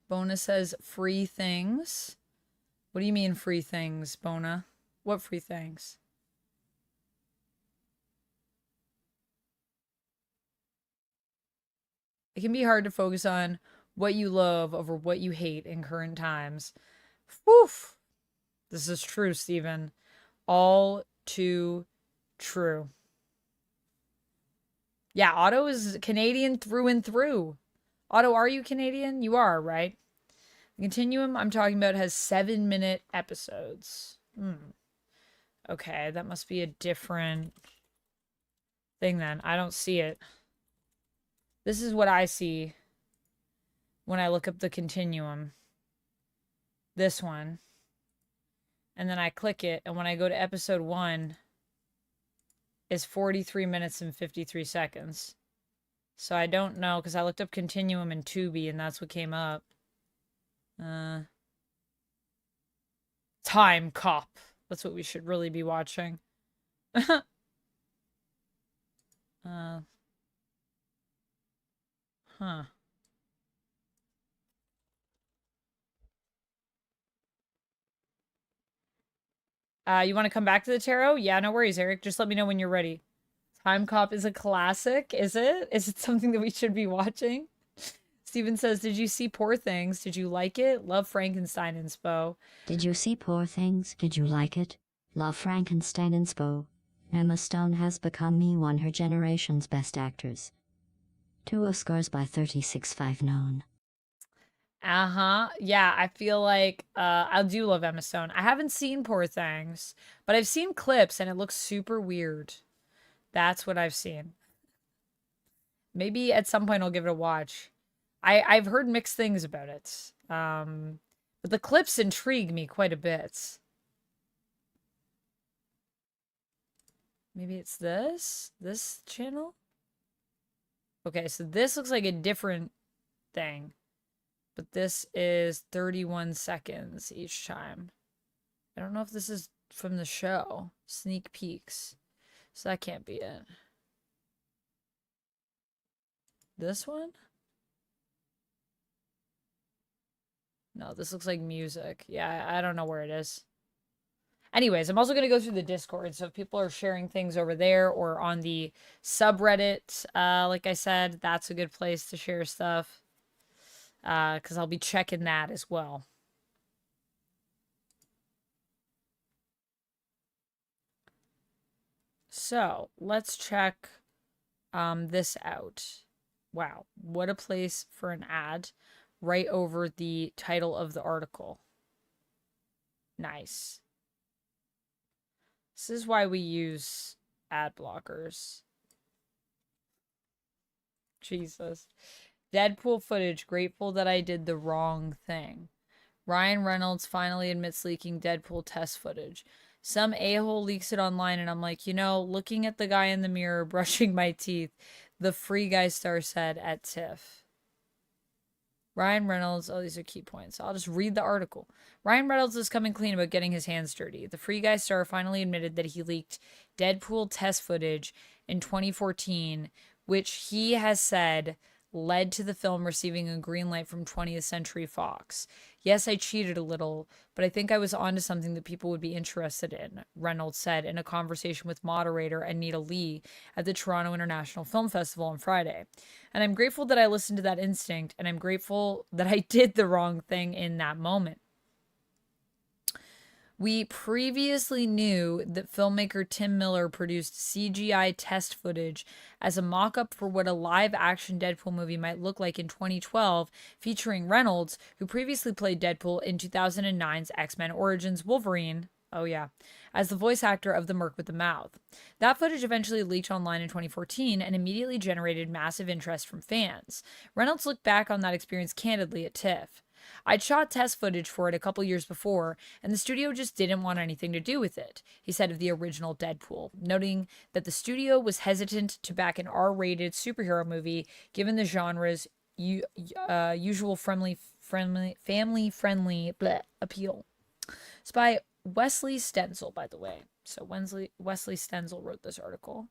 Bona says free things. What do you mean free things, Bona? What free things? It can be hard to focus on what you love over what you hate in current times. Woof. This is true, Stephen. All too true. Yeah, Otto is Canadian through and through. Otto, are you Canadian? You are, right? The Continuum I'm talking about has 7-minute episodes. Okay, that must be a different thing then. I don't see it. This is what I see when I look up the continuum. This one. And then I click it, and when I go to episode 1, it's 43 minutes and 53 seconds. So I don't know, because I looked up continuum in Tubi, and that's what came up. Time Cop. That's what we should really be watching. Huh. You want to come back to the tarot? Yeah, no worries, Eric. Just let me know when you're ready. Time Cop is a classic, is it? Is it something that we should be watching? Steven says, did you see Poor Things? Did you like it? Love Frankenstein inspo. Did you see Poor Things? Did you like it? Love Frankenstein inspo. Emma Stone has become won her generation's best actors. 2 Oscars by 36.5 known. Yeah, I feel like I do love Emma Stone. I haven't seen Poor Things, but I've seen clips and it looks super weird. That's what I've seen. Maybe at some point I'll give it a watch. I've heard mixed things about it. But the clips intrigue me quite a bit. Maybe it's this channel? Okay, so this looks like a different thing. But this is 31 seconds each time. I don't know if this is from the show. Sneak peeks. So that can't be it. This one? No, this looks like music. Yeah, I don't know where it is. Anyways, I'm also going to go through the Discord. So if people are sharing things over there or on the subreddit, like I said, that's a good place to share stuff. Because I'll be checking that as well. So, let's check this out. Wow, what a place for an ad right over the title of the article. Nice. This is why we use ad blockers. Jesus. Deadpool footage. Grateful that I did the wrong thing. Ryan Reynolds finally admits leaking Deadpool test footage. Some a-hole leaks it online and I'm like, you know, looking at the guy in the mirror brushing my teeth, the Free Guy star said at TIFF. Ryan Reynolds, oh, these are key points. I'll just read the article. Ryan Reynolds is coming clean about getting his hands dirty. The Free Guy star finally admitted that he leaked Deadpool test footage in 2014, which he has said led to the film receiving a green light from 20th Century Fox. Yes, I cheated a little, but I think I was onto something that people would be interested in, Reynolds said in a conversation with moderator Anita Lee at the Toronto International Film Festival on Friday. And I'm grateful that I listened to that instinct, and I'm grateful that I did the wrong thing in that moment. We previously knew that filmmaker Tim Miller produced CGI test footage as a mock-up for what a live-action Deadpool movie might look like in 2012, featuring Reynolds, who previously played Deadpool in 2009's X-Men Origins Wolverine, oh yeah, as the voice actor of the Merc with the Mouth. That footage eventually leaked online in 2014 and immediately generated massive interest from fans. Reynolds looked back on that experience candidly at TIFF. I'd shot test footage for it a couple years before, and the studio just didn't want anything to do with it, he said of the original Deadpool, noting that the studio was hesitant to back an R-rated superhero movie given the genre's usual family-friendly appeal. It's by Wesley Stenzel, by the way. So Wesley Stenzel wrote this article.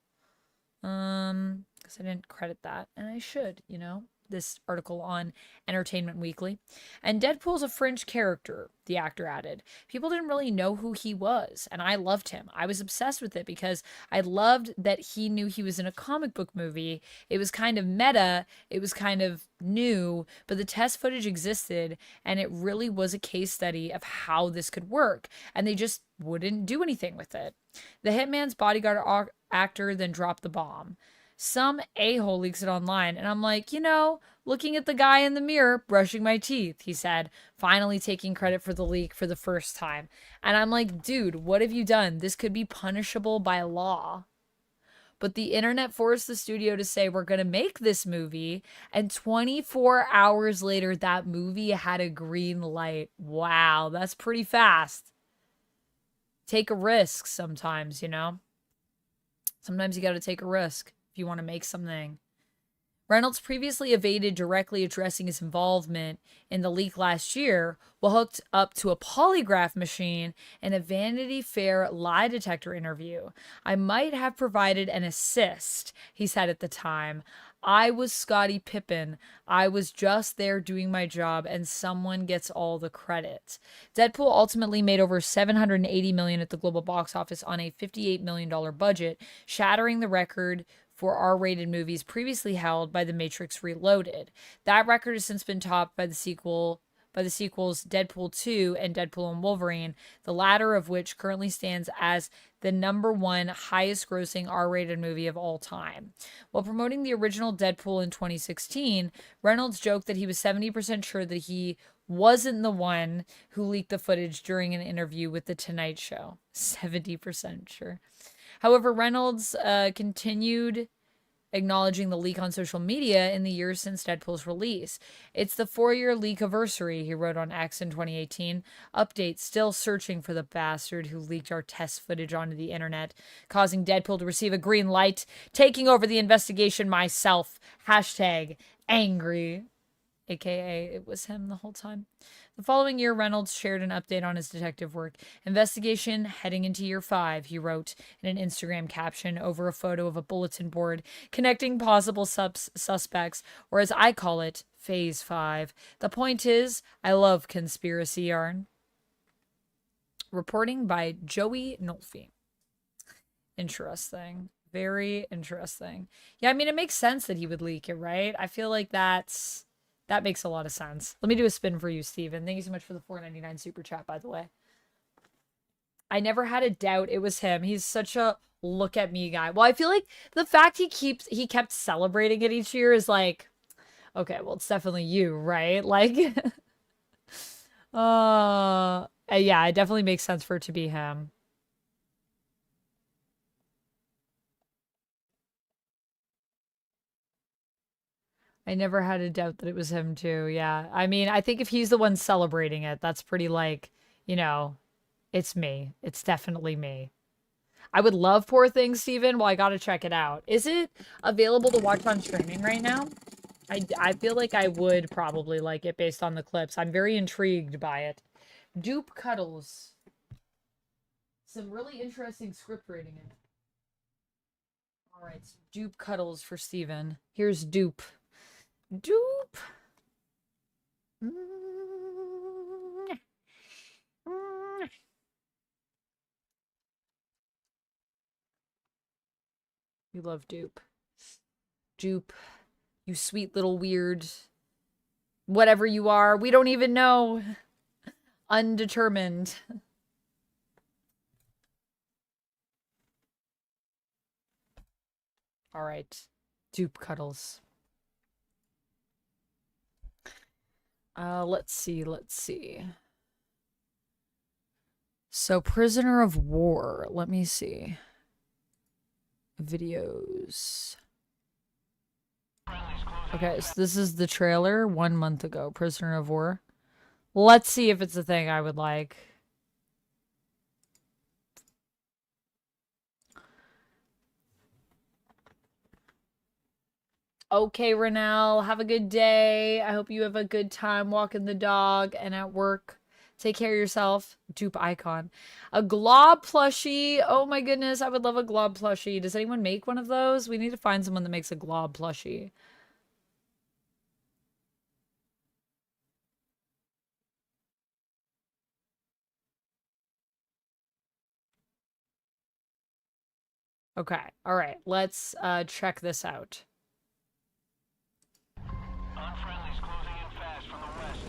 Because I didn't credit that, and I should, you know. This article on Entertainment Weekly. And Deadpool's a fringe character, the actor added. People didn't really know who he was, and I loved him. I was obsessed with it because I loved that he knew he was in a comic book movie. It was kind of meta, it was kind of new, but the test footage existed, and it really was a case study of how this could work, and they just wouldn't do anything with it. The Hitman's bodyguard actor then dropped the bomb. Some a-hole leaks it online, and I'm like, you know, looking at the guy in the mirror, brushing my teeth, he said, finally taking credit for the leak for the first time. And I'm like, dude, what have you done? This could be punishable by law. But the internet forced the studio to say, we're going to make this movie. And 24 hours later, that movie had a green light. Wow, that's pretty fast. Take a risk sometimes, you know? Sometimes you got to take a risk if you want to make something. Reynolds previously evaded directly addressing his involvement in the leak last year while hooked up to a polygraph machine in a Vanity Fair lie detector interview. I might have provided an assist, he said at the time. I was Scottie Pippen. I was just there doing my job, and someone gets all the credit. Deadpool ultimately made over $780 million at the global box office on a $58 million budget, shattering the record for R-rated movies previously held by The Matrix Reloaded. That record has since been topped by the sequels Deadpool 2 and Deadpool and Wolverine, the latter of which currently stands as the #1 highest grossing R-rated movie of all time. While promoting the original Deadpool in 2016, Reynolds joked that he was 70% sure that he wasn't the one who leaked the footage during an interview with The Tonight Show. 70% sure. However, Reynolds continued acknowledging the leak on social media in the years since Deadpool's release. It's the 4-year leak-iversary, he wrote on X in 2018. Update, still searching for the bastard who leaked our test footage onto the internet, causing Deadpool to receive a green light, taking over the investigation myself. #angry. AKA, it was him the whole time. The following year, Reynolds shared an update on his detective work. Investigation heading into year 5, he wrote in an Instagram caption over a photo of a bulletin board connecting possible suspects, or as I call it, Phase 5. The point is, I love conspiracy yarn. Reporting by Joey Nolfi. Interesting. Very interesting. Yeah, I mean, it makes sense that he would leak it, right? I feel like that makes a lot of sense. Let me do a spin for you, Steven. Thank you so much for the $4.99 super chat, by the way. I never had a doubt it was him. He's such a look at me guy. Well, I feel like the fact he kept celebrating it each year is like, okay, well, it's definitely you, right? Like, yeah, it definitely makes sense for it to be him. I never had a doubt that it was him too. Yeah. I mean, I think if he's the one celebrating it, that's pretty like, you know, it's me. It's definitely me. I would love Poor Things, Steven. Well, I gotta check it out. Is it available to watch on streaming right now? I feel like I would probably like it based on the clips. I'm very intrigued by it. Dupe Cuddles. Some really interesting script rating in it. All right, so Dupe Cuddles for Steven. Here's Dupe. Dupe. You love Dupe. Dupe. You sweet little weird. Whatever you are. We don't even know. Undetermined. All right. Dupe Cuddles. Let's see. So, Prisoner of War. Let me see. Videos. Okay, so this is the trailer 1 month ago. Prisoner of War. Let's see if it's a thing I would like. Okay, Renelle, have a good day. I hope you have a good time walking the dog and at work. Take care of yourself. Dupe icon. A glob plushie. Oh my goodness, I would love a glob plushie. Does anyone make one of those? We need to find someone that makes a glob plushie. Okay, all right. Let's check this out. Unfriendly's closing in fast from the west.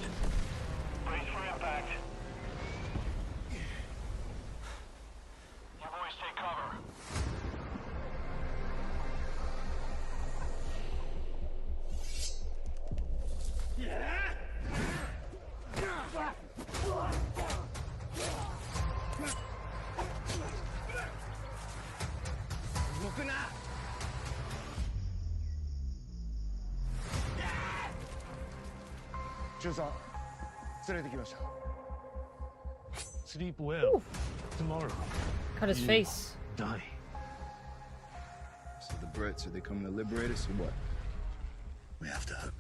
Brace for impact. You boys take cover. Sleep well. Tomorrow. Cut his face. Die. So the Brits, are they coming to liberate us or what? We have to hope.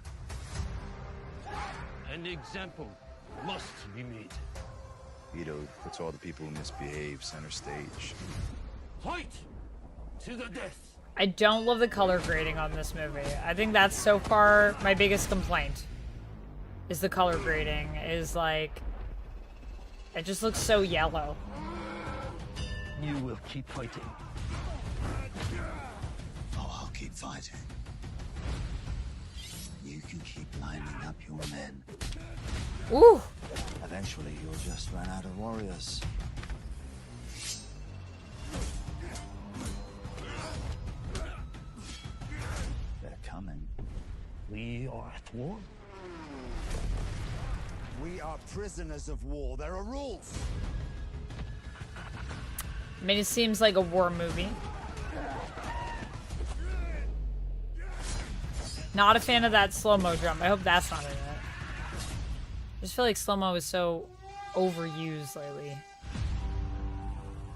An example must be made. Ito puts all the people who misbehave center stage. Fight to the death. I don't love the color grading on this movie. I think that's so far my biggest complaint. Is the color grading. Is like... It just looks so yellow. You will keep fighting. Oh, I'll keep fighting. You can keep lining up your men. Ooh! Eventually, you'll just run out of warriors. They're coming. We are at war. We are prisoners of war. There are rules. I mean, it seems like a war movie. Not a fan of that slow-mo jump. I hope that's not in it. I just feel like slow-mo is so overused lately. Yeah,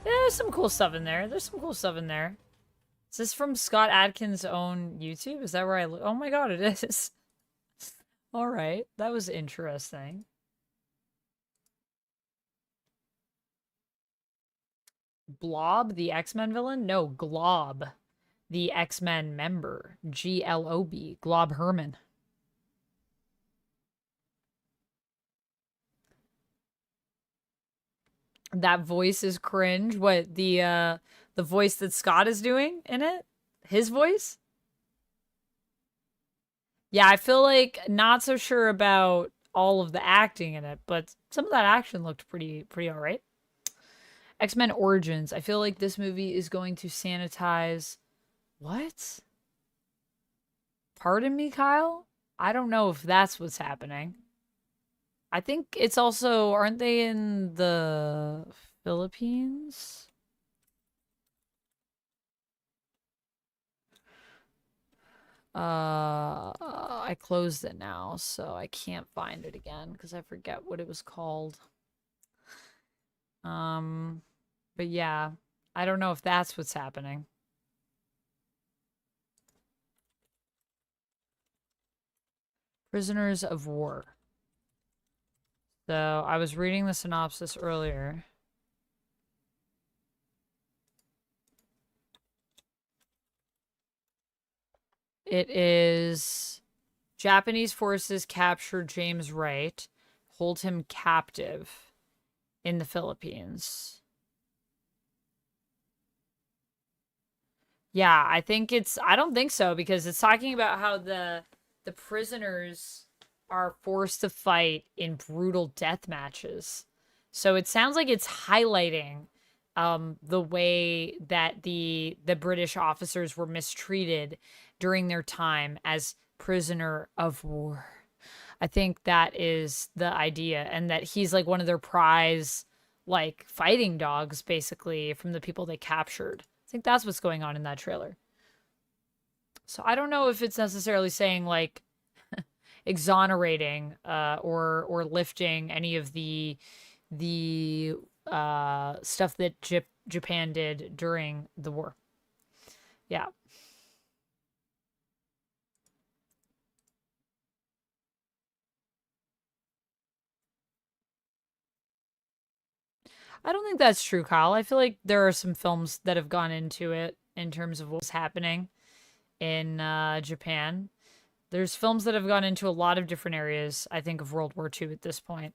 there's some cool stuff in there. There's some cool stuff in there. Is this from Scott Adkins' own YouTube? Is that where I look? Oh my god, it is. Alright, that was interesting. Blob, the X-Men villain? No, Glob, the X-Men member. G-L-O-B, Glob Herman. That voice is cringe. What, the voice that Scott is doing in it? His voice? Yeah, I feel like not so sure about all of the acting in it, but some of that action looked pretty alright. X-Men Origins. I feel like this movie is going to sanitize... What? Pardon me, Kyle? I don't know if that's what's happening. I think it's also... Aren't they in the Philippines? I closed it now, so I can't find it again because I forget what it was called. But yeah, I don't know if that's what's happening. Prisoners of War. So I was reading the synopsis earlier. It is Japanese forces capture James Wright, hold him captive in the Philippines. Yeah, I don't think so, because it's talking about how the prisoners are forced to fight in brutal death matches. So it sounds like it's highlighting the way that the British officers were mistreated during their time as prisoner of war. I think that is the idea, and that he's like one of their prize, like, fighting dogs, basically, from the people they captured. I think that's what's going on in that trailer. So I don't know if it's necessarily saying, like, exonerating or lifting any of the stuff that Japan did during the war. Yeah. I don't think that's true, Kyle. I feel like there are some films that have gone into it in terms of what's happening in Japan. There's films that have gone into a lot of different areas, I think, of World War II at this point.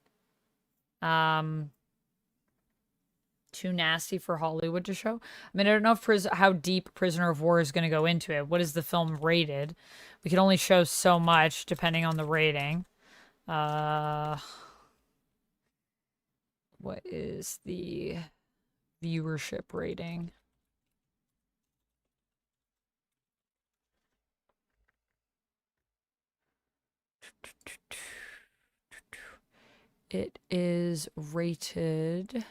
Too nasty for Hollywood to show. I mean, I don't know if how deep Prisoner of War is going to go into it. What is the film rated? We can only show so much depending on the rating. What is the viewership rating? It is rated...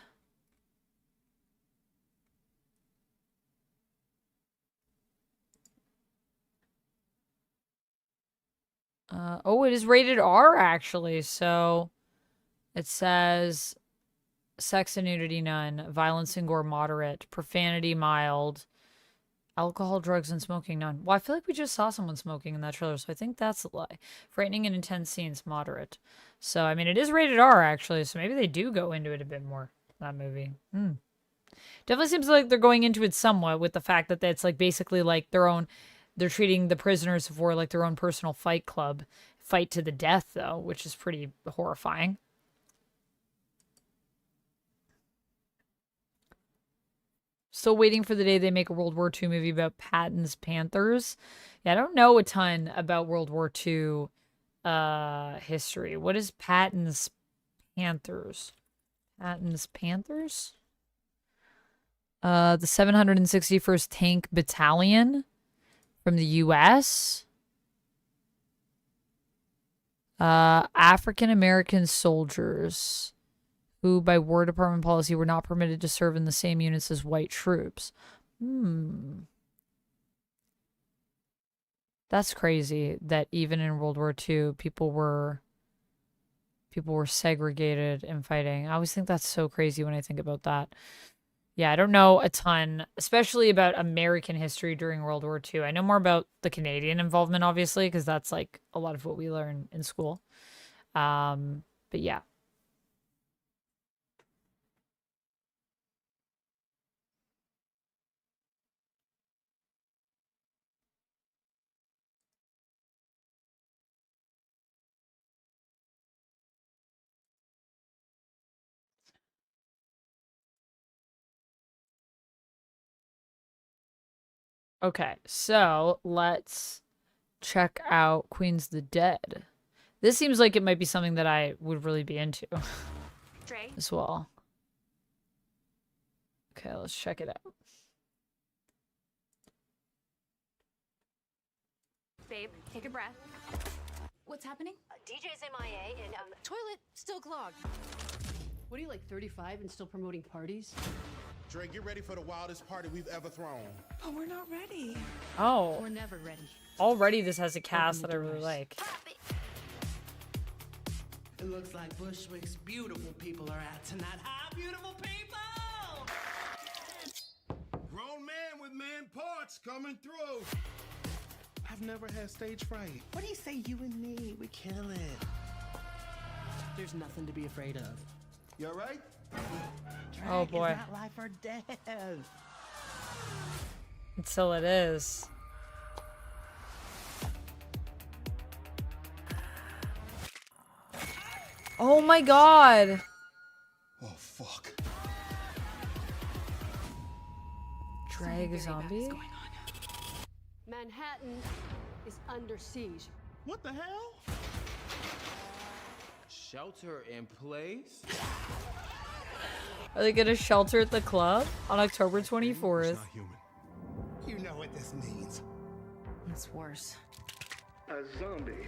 Oh, it is rated R, actually. So it says sex and nudity none, violence and gore moderate, profanity mild, alcohol, drugs, and smoking none. Well, I feel like we just saw someone smoking in that trailer, so I think that's a lie. Frightening and intense scenes moderate. So, I mean, it is rated R, actually, so maybe they do go into it a bit more, that movie. Definitely seems like they're going into it somewhat with the fact that it's like basically like their own, they're treating the prisoners of war like their own personal fight club. Fight to the death, though, which is pretty horrifying. Still waiting for the day they make a World War II movie about Patton's Panthers. Yeah, I don't know a ton about World War II history. What is Patton's Panthers? Patton's Panthers? The 761st Tank Battalion from the U.S. African American soldiers who, by War Department policy, were not permitted to serve in the same units as white troops. That's crazy that even in World War II, people were segregated in fighting. I always think that's so crazy when I think about that. Yeah, I don't know a ton, especially about American history during World War II. I know more about the Canadian involvement, obviously, because that's like a lot of what we learn in school. But yeah. Okay, so let's check out Queen's the Dead. This seems like it might be something that I would really be into as well. Okay, let's check it out. Babe, take a breath. What's happening? DJ's MIA and Toilet still clogged. What are you, like 35 and still promoting parties? Dre, get ready for the wildest party we've ever thrown. But we're not ready. Oh. We're never ready. Already this has a cast that I really like. It looks like Bushwick's beautiful people are out tonight. Hi, beautiful people! Grown man with man parts coming through. I've never had stage fright. What do you say, you and me? We kill it. There's nothing to be afraid of. You all right? Oh boy. Is not life or death. Until it is. Oh my god. Oh fuck. Drag a zombie? Manhattan is under siege. What the hell? Shelter in place? Are they gonna shelter at the club on October 24th? You know what this means. It's worse. A zombie.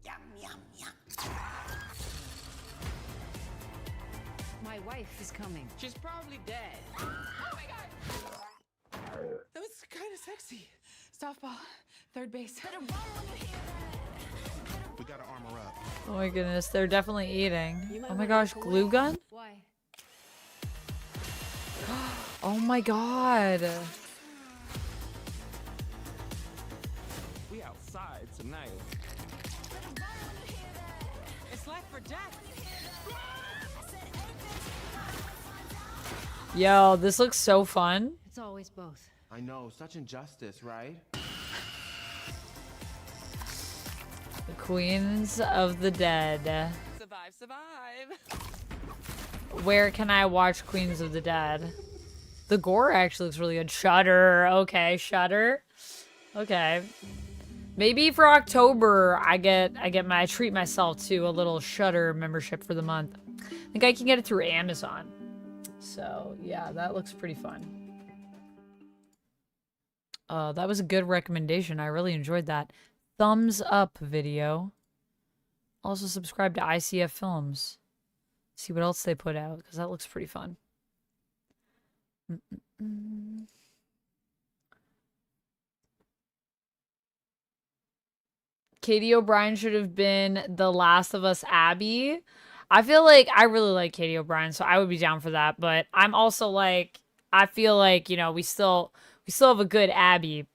Yum, yum, yum. My wife is coming. She's probably dead. Oh my god! That was kind of sexy. Softball, third base. We gotta armor up. Oh my goodness, they're definitely eating. Oh my gosh, glue gun? Why? Oh my god. We outside tonight. It's life or death. Yo, this looks so fun. It's always both. I know, such injustice, right? The Queens of the Dead. Survive, survive. Where can I watch Queens of the Dead? The gore actually looks really good. Shudder. Okay, Shudder. Okay. Maybe for October I treat myself to a little Shudder membership for the month. I think I can get it through Amazon. So, yeah, that looks pretty fun. That was a good recommendation. I really enjoyed that. Thumbs up video. Also subscribe to ICF Films. See what else they put out, because that looks pretty fun. Katie O'Brien should have been The Last of Us Abby. I feel like I really like Katie O'Brien, so I would be down for that. But I'm also like, I feel like, you know, we still have a good Abby,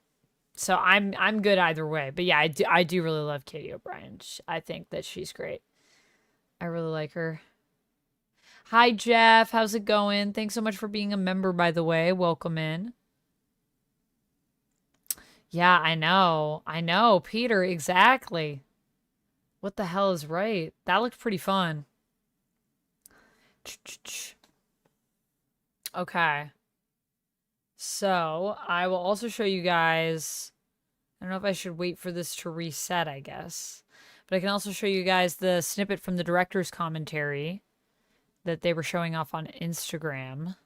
so I'm good either way. But yeah, I do really love Katie O'Brien. I think that she's great. I really like her. Hi Jeff, how's it going? Thanks so much for being a member, by the way. Welcome in. Yeah, I know, Peter, exactly. What the hell is right? That looked pretty fun. Okay. So, I will also show you guys... I don't know if I should wait for this to reset, I guess. But I can also show you guys the snippet from the director's commentary that they were showing off on Instagram.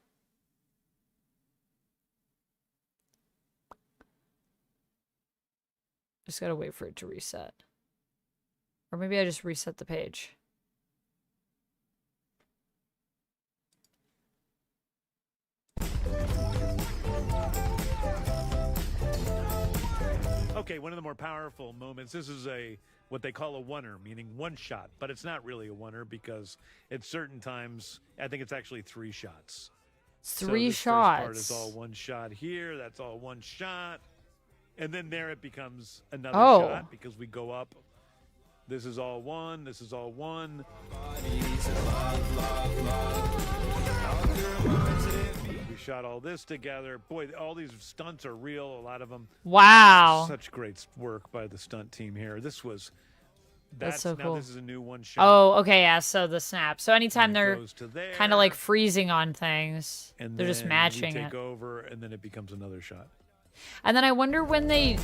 Just gotta wait for it to reset. Or maybe I just reset the page. Okay, one of the more powerful moments. This is what they call a oneer, meaning one shot, but it's not really a oneer because at certain times, I think it's actually 3 shots. Three so this shots. First part is all one shot here. That's all one shot, and then there it becomes another shot because we go up. This is all one. This is all one. We shot all this together. Boy, all these stunts are real. A lot of them. Wow. Such great work by the stunt team here. This was. That's so cool. Now this is a new one shot. Oh, okay, yeah. So the snap. So anytime they're kind of like there. freezing on things, And they're just then matching we it. take over, and then it becomes another shot. And then I wonder when they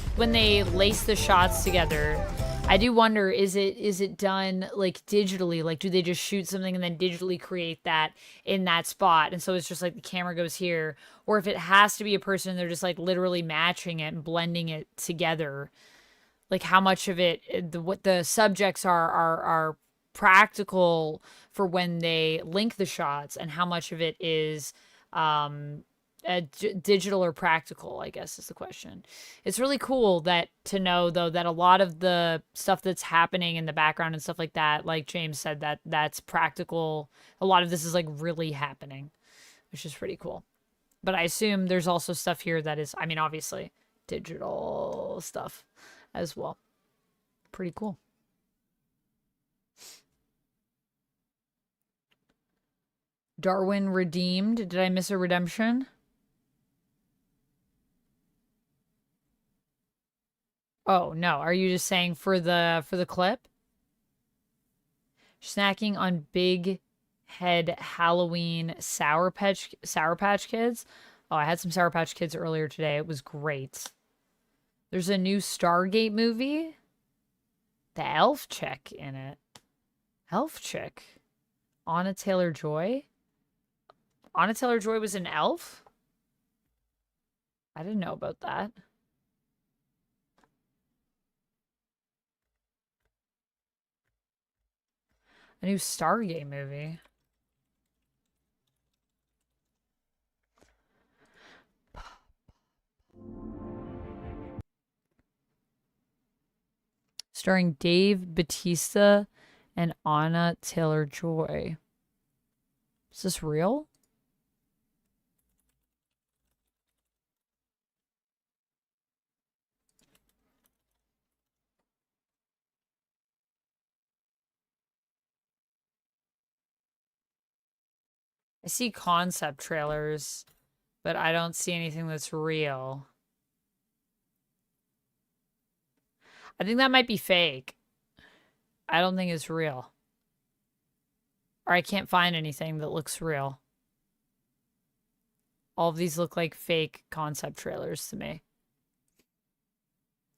lace the shots together, I do wonder, is it done like digitally? Like, do they just shoot something and then digitally create that in that spot? And so it's just like the camera goes here, or if it has to be a person, they're just like literally matching it and blending it together. Like how much of it, what the subjects are practical for when they link the shots, and how much of it is digital or practical, I guess is the question. It's really cool to know though that a lot of the stuff that's happening in the background and stuff like that, like James said, that's practical. A lot of this is like really happening, which is pretty cool. But I assume there's also stuff here that is, I mean, obviously digital stuff as well. Pretty cool. Darwin redeemed. Did I miss a redemption? Oh, no. Are you just saying for the clip? Snacking on Big Head Halloween Sour Patch Kids. Oh, I had some Sour Patch Kids earlier today. It was great. There's a new Stargate movie. The elf chick in it. Elf chick. Anna Taylor-Joy. Anna Taylor-Joy was an elf? I didn't know about that. A new Stargate movie. Starring Dave Bautista and Anna Taylor-Joy. Is this real? I see concept trailers, but I don't see anything that's real. I think that might be fake. I don't think it's real. Or I can't find anything that looks real. All of these look like fake concept trailers to me.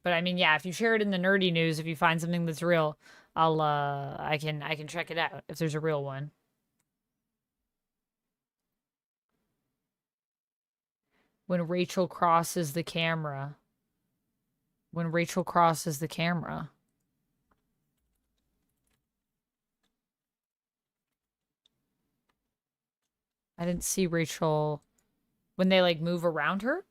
But I mean, yeah, if you share it in the nerdy news, if you find something that's real, I can check it out if there's a real one. When Rachel crosses the camera. When Rachel crosses the camera. I didn't see Rachel when they like move around her.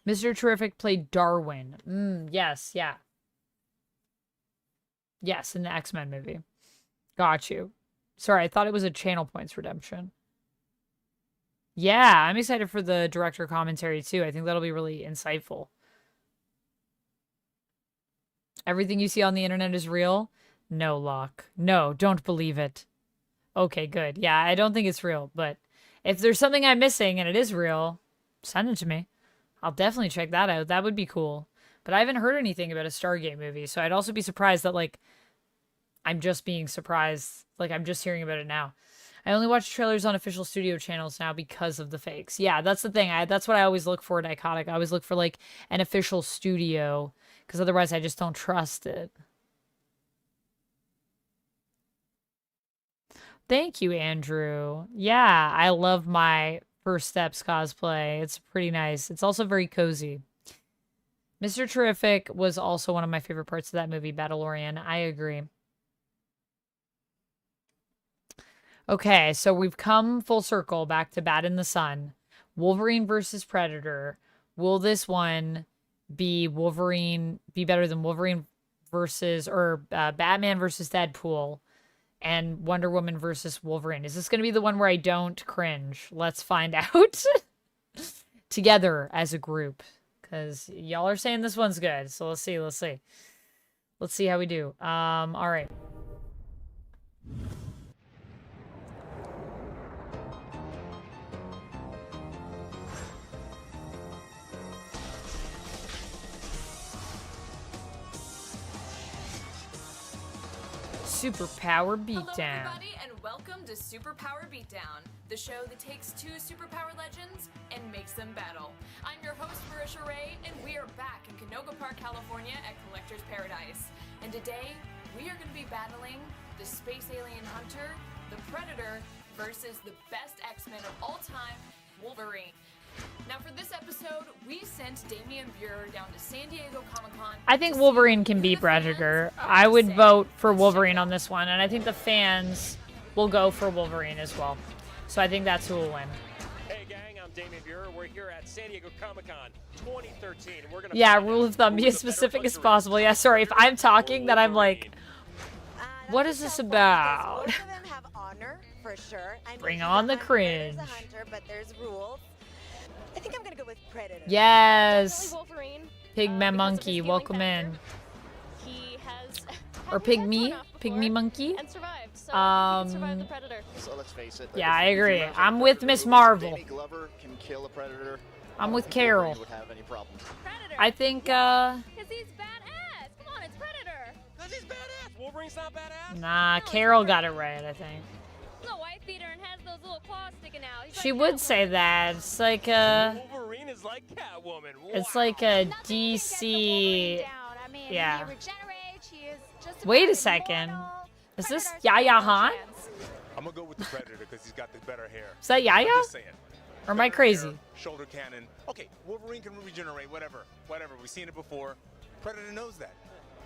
Mr. Terrific played Darwin. Yes, yeah. Yes, in the X-Men movie. Got you. Sorry, I thought it was a Channel Points redemption. Yeah, I'm excited for the director commentary too. I think that'll be really insightful. Everything you see on the internet is real? No, Locke. No, don't believe it. Okay, good. Yeah, I don't think it's real, but if there's something I'm missing and it is real, send it to me. I'll definitely check that out. That would be cool. But I haven't heard anything about a Stargate movie, so I'd also be surprised that, like, I'm just being surprised. Like, I'm just hearing about it now. I only watch trailers on official studio channels now because of the fakes. Yeah, that's the thing. That's what I always look for at Iconic. I always look for, like, an official studio, because otherwise I just don't trust it. Thank you, Andrew. Yeah, I love my First Steps cosplay. It's pretty nice. It's also very cozy. Mr. Terrific was also one of my favorite parts of that movie, Battleorian. I agree. Okay, so we've come full circle back to Bat in the Sun. Wolverine versus Predator. Will this one be better than Wolverine versus, or Batman versus Deadpool and Wonder Woman versus Wolverine? Is this going to be the one where I don't cringe? Let's find out together as a group, because y'all are saying this one's good. So let's see. Let's see how we do. All right. Superpower Beatdown. Hello everybody and welcome to Superpower Beatdown, the show that takes two superpower legends and makes them battle. I'm your host Marisha Ray, and we are back in Canoga Park, California at Collector's Paradise. And today we are going to be battling the space alien hunter, the Predator, versus the best X-Men of all time, Wolverine. Now for this episode, we sent Damian Buer down to San Diego Comic-Con. I think Wolverine can beat Predator. I would vote for Wolverine on this one, and I think the fans will go for Wolverine as well. So I think that's who will win. Hey gang, I'm Damian Buer. We're here at San Diego Comic-Con 2013. We're gonna rule of thumb, be as specific as possible. Yeah, sorry, if I'm talking, then I'm like, what is this about? Most of them have honor, for sure. I mean, Bring on the cringe. There's a hunter, but there's rules. I think I'm gonna go with Predator. Yes. Wolverine. Pigman Monkey, welcome in. He has Or Pygmy Monkey. and survived. So I think he can survive the Predator. So let's face it. Yeah, I agree. I'm with Miss Marvel. Danny Glover can kill a Predator. I'm with Carol. Would have any problems. I think, Because he's badass. Come on, it's Predator. Because he's badass. Wolverine's not badass. Nah, Carol got it right, I think. He's a white beater and has those little claws sticking out. He's She like would say that. It's like a... Wolverine is like Catwoman. It's like a DC... I mean, Yeah. he regenerates. He is just Wait a second. Is this Yaya Han? I'm gonna go with the Predator because he's got the better hair. Is that Yaya? I'm just saying. Or am I crazy? Hair, shoulder cannon. Okay, Wolverine can regenerate, whatever. We've seen it before. Predator knows that.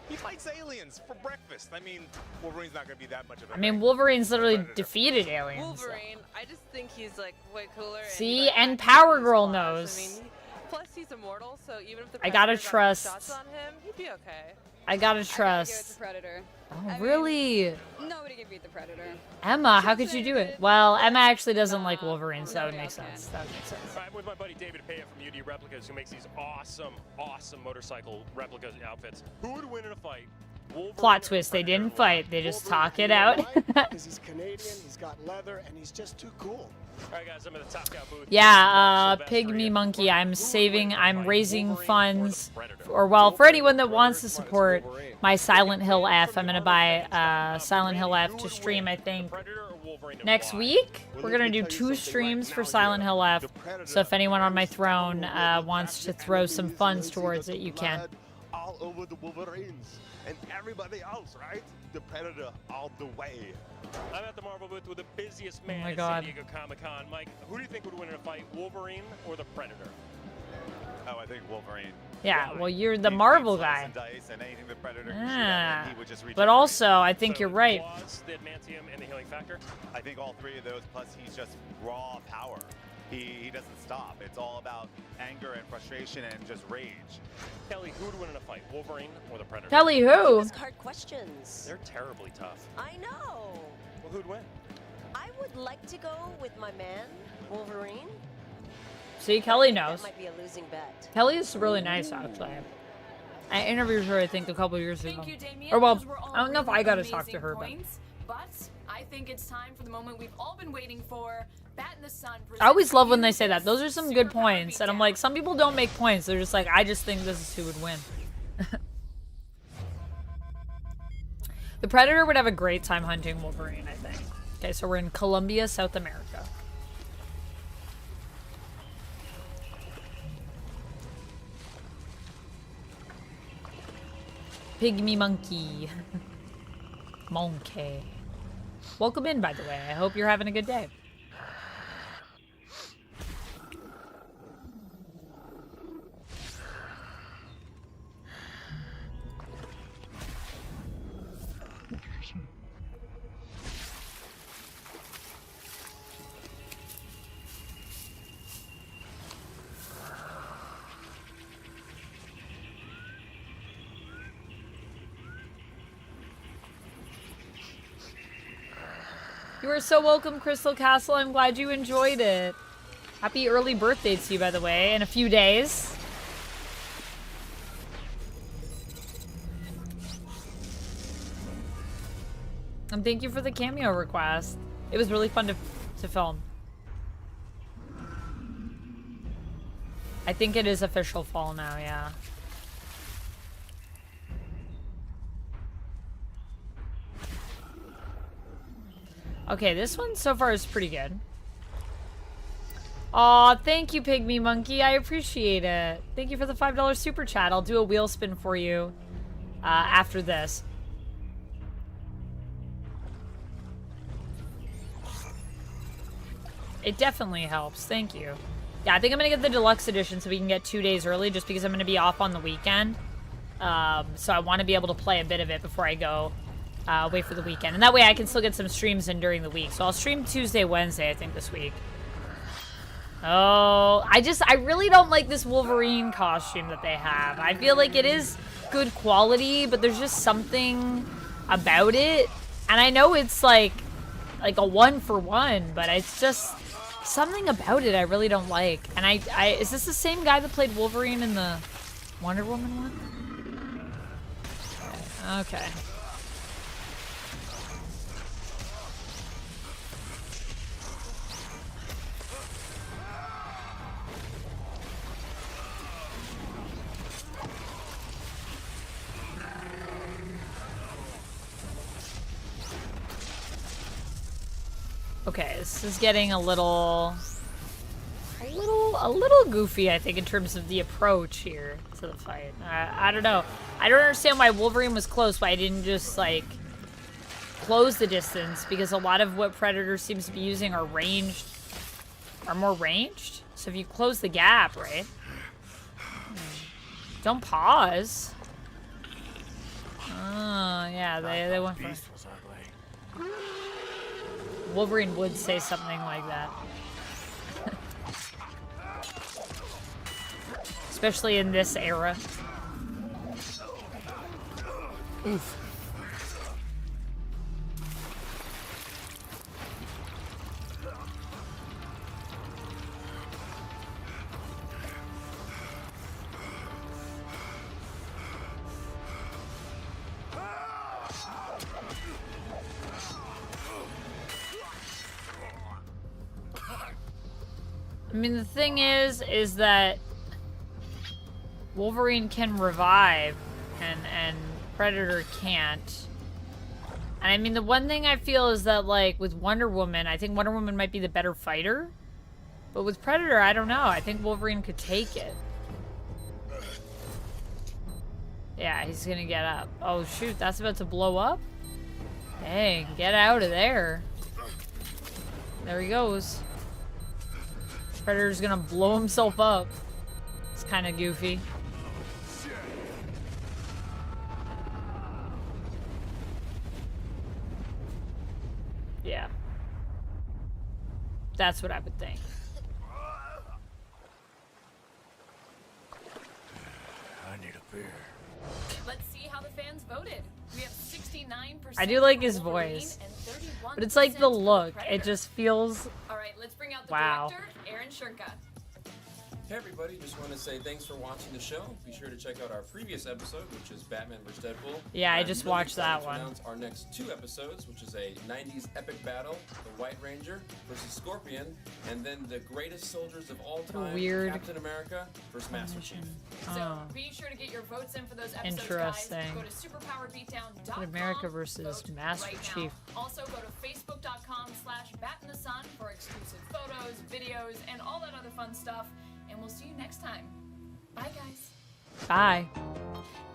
He fights aliens for breakfast. I mean, Wolverine's not gonna be that much of a... I mean, Wolverine's literally defeated aliens. Wolverine, I just think he's like way cooler. See, and Power Girl knows. I mean, plus he's immortal, so even if the I gotta Predator got trust. shots on him, he'd be okay. I gotta trust. Predator. Oh, really? Nobody can beat the Predator. Emma, how could you do it? Well, Emma actually doesn't like Wolverine, so that would make sense. That would make sense. I'm with my buddy David Paya from UD Replicas, who makes these awesome motorcycle replica outfits. Who would win in a fight? Wolverine Plot twist, they didn't fight, they just talk it out. Because he's Canadian, he's got leather, and he's just too cool. Alright guys, I'm at the Top Cow booth. Yeah, Pygmy Monkey, I'm raising funds, or well, for anyone that wants to support my Silent Hill F, I'm gonna buy Silent Hill F to stream, I think, next week. We're gonna do 2 streams for Silent Hill F, so if anyone on my throne wants to throw some funds towards it, you can. All over the Wolverines and everybody else, right? The Predator all the way. I'm at the Marvel booth with the busiest man my at God. San Diego Comic-Con. Mike, who do you think would win in a fight, Wolverine or the Predator? Oh, I think Wolverine. Yeah, well, you're the Marvel guy. And anything the Predator Ah, he would just but also, I think you're right. The adamantium and the healing factor. I think all 3 of those, plus he's just raw power. he doesn't stop. It's all about anger and frustration and just rage. Kelly, who would win in a fight, Wolverine or the Predator? Kelly, who? Ask hard questions. They're terribly tough. I know. Well, who'd win? I would like to go with my man, Wolverine. See, Kelly knows. That might be a losing bet. Kelly is really nice, actually. I interviewed her, I think, a couple years ago. Thank you, Damien. Or well, Those were all I don't know if really I got to talk to amazing her, points, but I think it's time for the moment we've all been waiting for. Bat in the Sun. I always love when they say that. Those are some good points. And I'm like, some people don't make points. They're just like, I just think this is who would win. The Predator would have a great time hunting Wolverine, I think. Okay, so we're in Colombia, South America. Pygmy monkey. Monkey. Welcome in, by the way. I hope you're having a good day. You are so welcome, Crystal Castle. I'm glad you enjoyed it. Happy early birthday to you, by the way, in a few days. And thank you for the cameo request. It was really fun to film. I think it is official fall now, yeah. Okay, this one so far is pretty good. Aw, thank you, Pygmy Monkey. I appreciate it. Thank you for the $5 super chat. I'll do a wheel spin for you after this. It definitely helps. Thank you. Yeah, I think I'm going to get the deluxe edition so we can get 2 days early just because I'm going to be off on the weekend. So I want to be able to play a bit of it before I go wait for the weekend. And that way I can still get some streams in during the week. So I'll stream Tuesday, Wednesday, I think, this week. Oh, I really don't like this Wolverine costume that they have. I feel like it is good quality, but there's just something about it. And I know it's like a 1-for-1, but it's just something about it I really don't like. And is this the same guy that played Wolverine in the Wonder Woman one? Okay. Okay, this is getting a little goofy, I think, in terms of the approach here to the fight. I don't know. I don't understand why Wolverine was close, why I didn't just, like, close the distance, because a lot of what Predator seems to be using are more ranged. So if you close the gap, right? Don't pause. Oh, yeah, they went for it. Wolverine would say something like that. Especially in this era. Oof. I mean, the thing is that Wolverine can revive and Predator can't. And I mean, the one thing I feel is that, like, with Wonder Woman, I think Wonder Woman might be the better fighter. But with Predator, I don't know. I think Wolverine could take it. Yeah, he's gonna get up. Oh, shoot, that's about to blow up? Dang, get out of there. There he goes. Predator's gonna blow himself up. It's kind of goofy. Yeah. That's what I would think. need a beer. Let's see how the fans voted. We have 69%. I do like for his Wolverine voice. and 31% But it's like the for look. Predator. It just feels... All right, let's bring out the Wow. director, Aaron Shurka. Hey everybody, just want to say thanks for watching the show. Be sure to check out our previous episode, which is Batman vs. Deadpool. Yeah, I I'm just really watched that excited to one. announce our next 2 episodes, which is a 90s epic battle, the White Ranger versus Scorpion, and then the greatest soldiers of all time, weird Captain America versus Master Chief. So be sure to get your votes in for those episodes, Interesting. guys. Go to superpowerbeatdown.com. America versus Vote Master right now. Chief. Also go to facebook.com/batinthesun for exclusive photos, videos, and all that other fun stuff. And we'll see you next time. Bye, guys. Bye.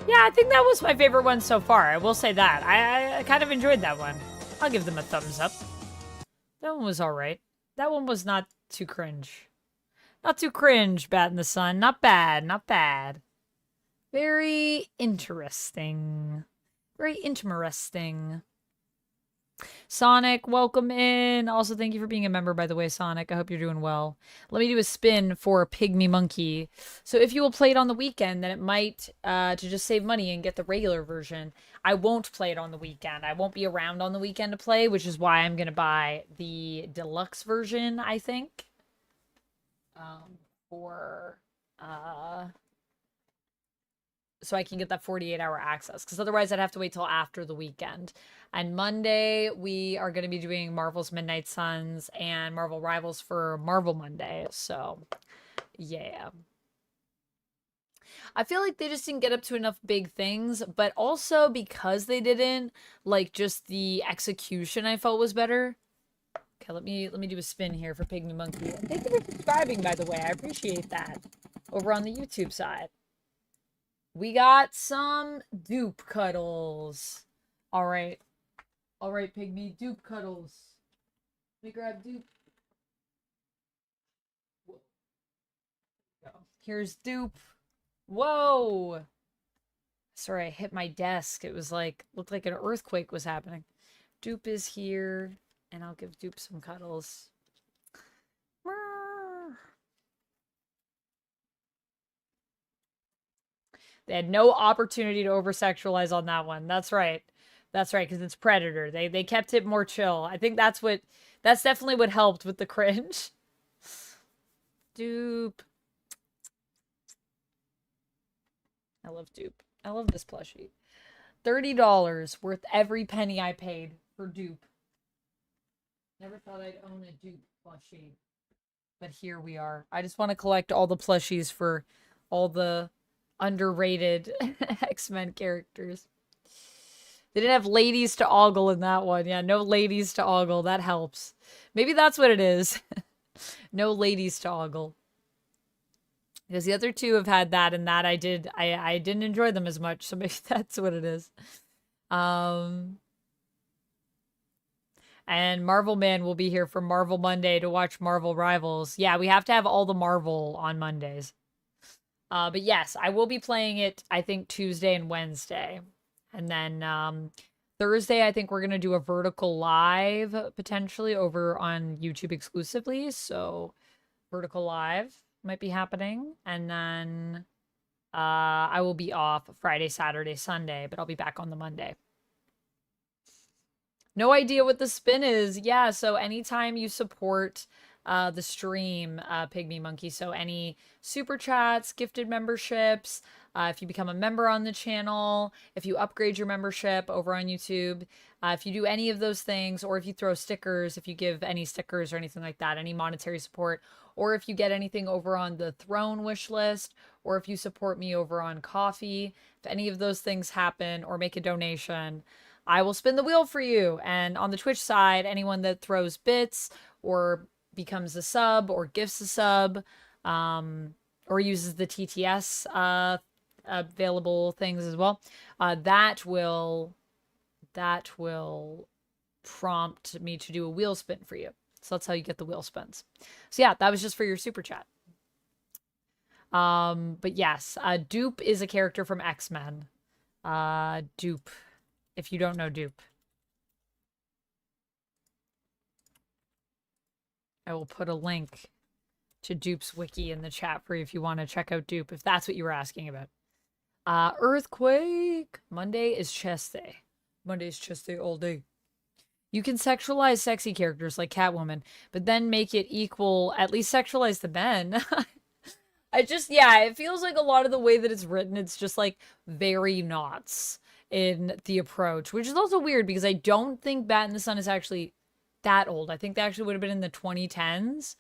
Yeah, I think that was my favorite one so far. I will say that. I kind of enjoyed that one. I'll give them a thumbs up. That one was alright. That one was not too cringe. Not too cringe, Bat in the Sun. Not bad, not bad. Very interesting. Very interesting. Sonic, welcome in. Also, thank you for being a member, by the way, Sonic. I hope you're doing well. Let me do a spin for Pygmy Monkey. So if you will play it on the weekend, then it might, to just save money and get the regular version. I won't play it on the weekend. I won't be around on the weekend to play, which is why I'm going to buy the deluxe version, I think. So I can get that 48-hour access, because otherwise I'd have to wait till after the weekend. And Monday, we are going to be doing Marvel's Midnight Suns and Marvel Rivals for Marvel Monday. So, yeah. I feel like they just didn't get up to enough big things, but also because they didn't, like, just the execution I felt was better. Okay, let me do a spin here for Pygmy Monkey. And thank you for subscribing, by the way. I appreciate that. Over on the YouTube side. We got some dupe cuddles. All right, Pygmy, dupe cuddles. Let me grab dupe. Here's dupe. Whoa. Sorry, I hit my desk. It was like, looked like an earthquake was happening. Dupe is here, and I'll give dupe some cuddles. They had no opportunity to over-sexualize on that one. That's right. That's right, because it's Predator. They kept it more chill. I think that's definitely what helped with the cringe. Dupe. I love Dupe. I love this plushie. $30 worth every penny I paid for Dupe. Never thought I'd own a Dupe plushie. But here we are. I just want to collect all the plushies for all the underrated X-Men characters. They didn't have ladies to ogle in that one. Yeah, no ladies to ogle. That helps. Maybe that's what it is. No ladies to ogle. Because the other two have had that, and that I didn't enjoy them as much, so maybe that's what it is. And Marvel Man will be here for Marvel Monday to watch Marvel Rivals. Yeah, we have to have all the Marvel on Mondays. But yes, I will be playing it, I think, Tuesday and Wednesday. And then Thursday, I think we're going to do a vertical live, potentially, over on YouTube exclusively. So, vertical live might be happening. And then I will be off Friday, Saturday, Sunday, but I'll be back on the Monday. No idea what the spin is. Yeah, so anytime you support the stream, Pygmy Monkey, so any super chats, gifted memberships, if you become a member on the channel, if you upgrade your membership over on YouTube, if you do any of those things, or if you throw stickers, if you give any stickers or anything like that, any monetary support, or if you get anything over on the Throne wish list, or if you support me over on Coffee, if any of those things happen or make a donation, I will spin the wheel for you. And on the Twitch side, anyone that throws bits or becomes a sub or gifts a sub, or uses the TTS available things as well, that will prompt me to do a wheel spin for you. So that's how you get the wheel spins. So yeah, that was just for your super chat. But yes, Dupe is a character from X-Men. Dupe, if you don't know Dupe. I will put a link to Dupe's wiki in the chat for you if you want to check out Dupe, if that's what you were asking about. Earthquake. Monday is chest day. Monday's chest day all day. You can sexualize sexy characters like Catwoman, but then make it equal, at least sexualize the men. Yeah, it feels like a lot of the way that it's written, it's just like very knots in the approach, which is also weird because I don't think Bat in the Sun is actually that old. I think they actually would have been in the 2010s.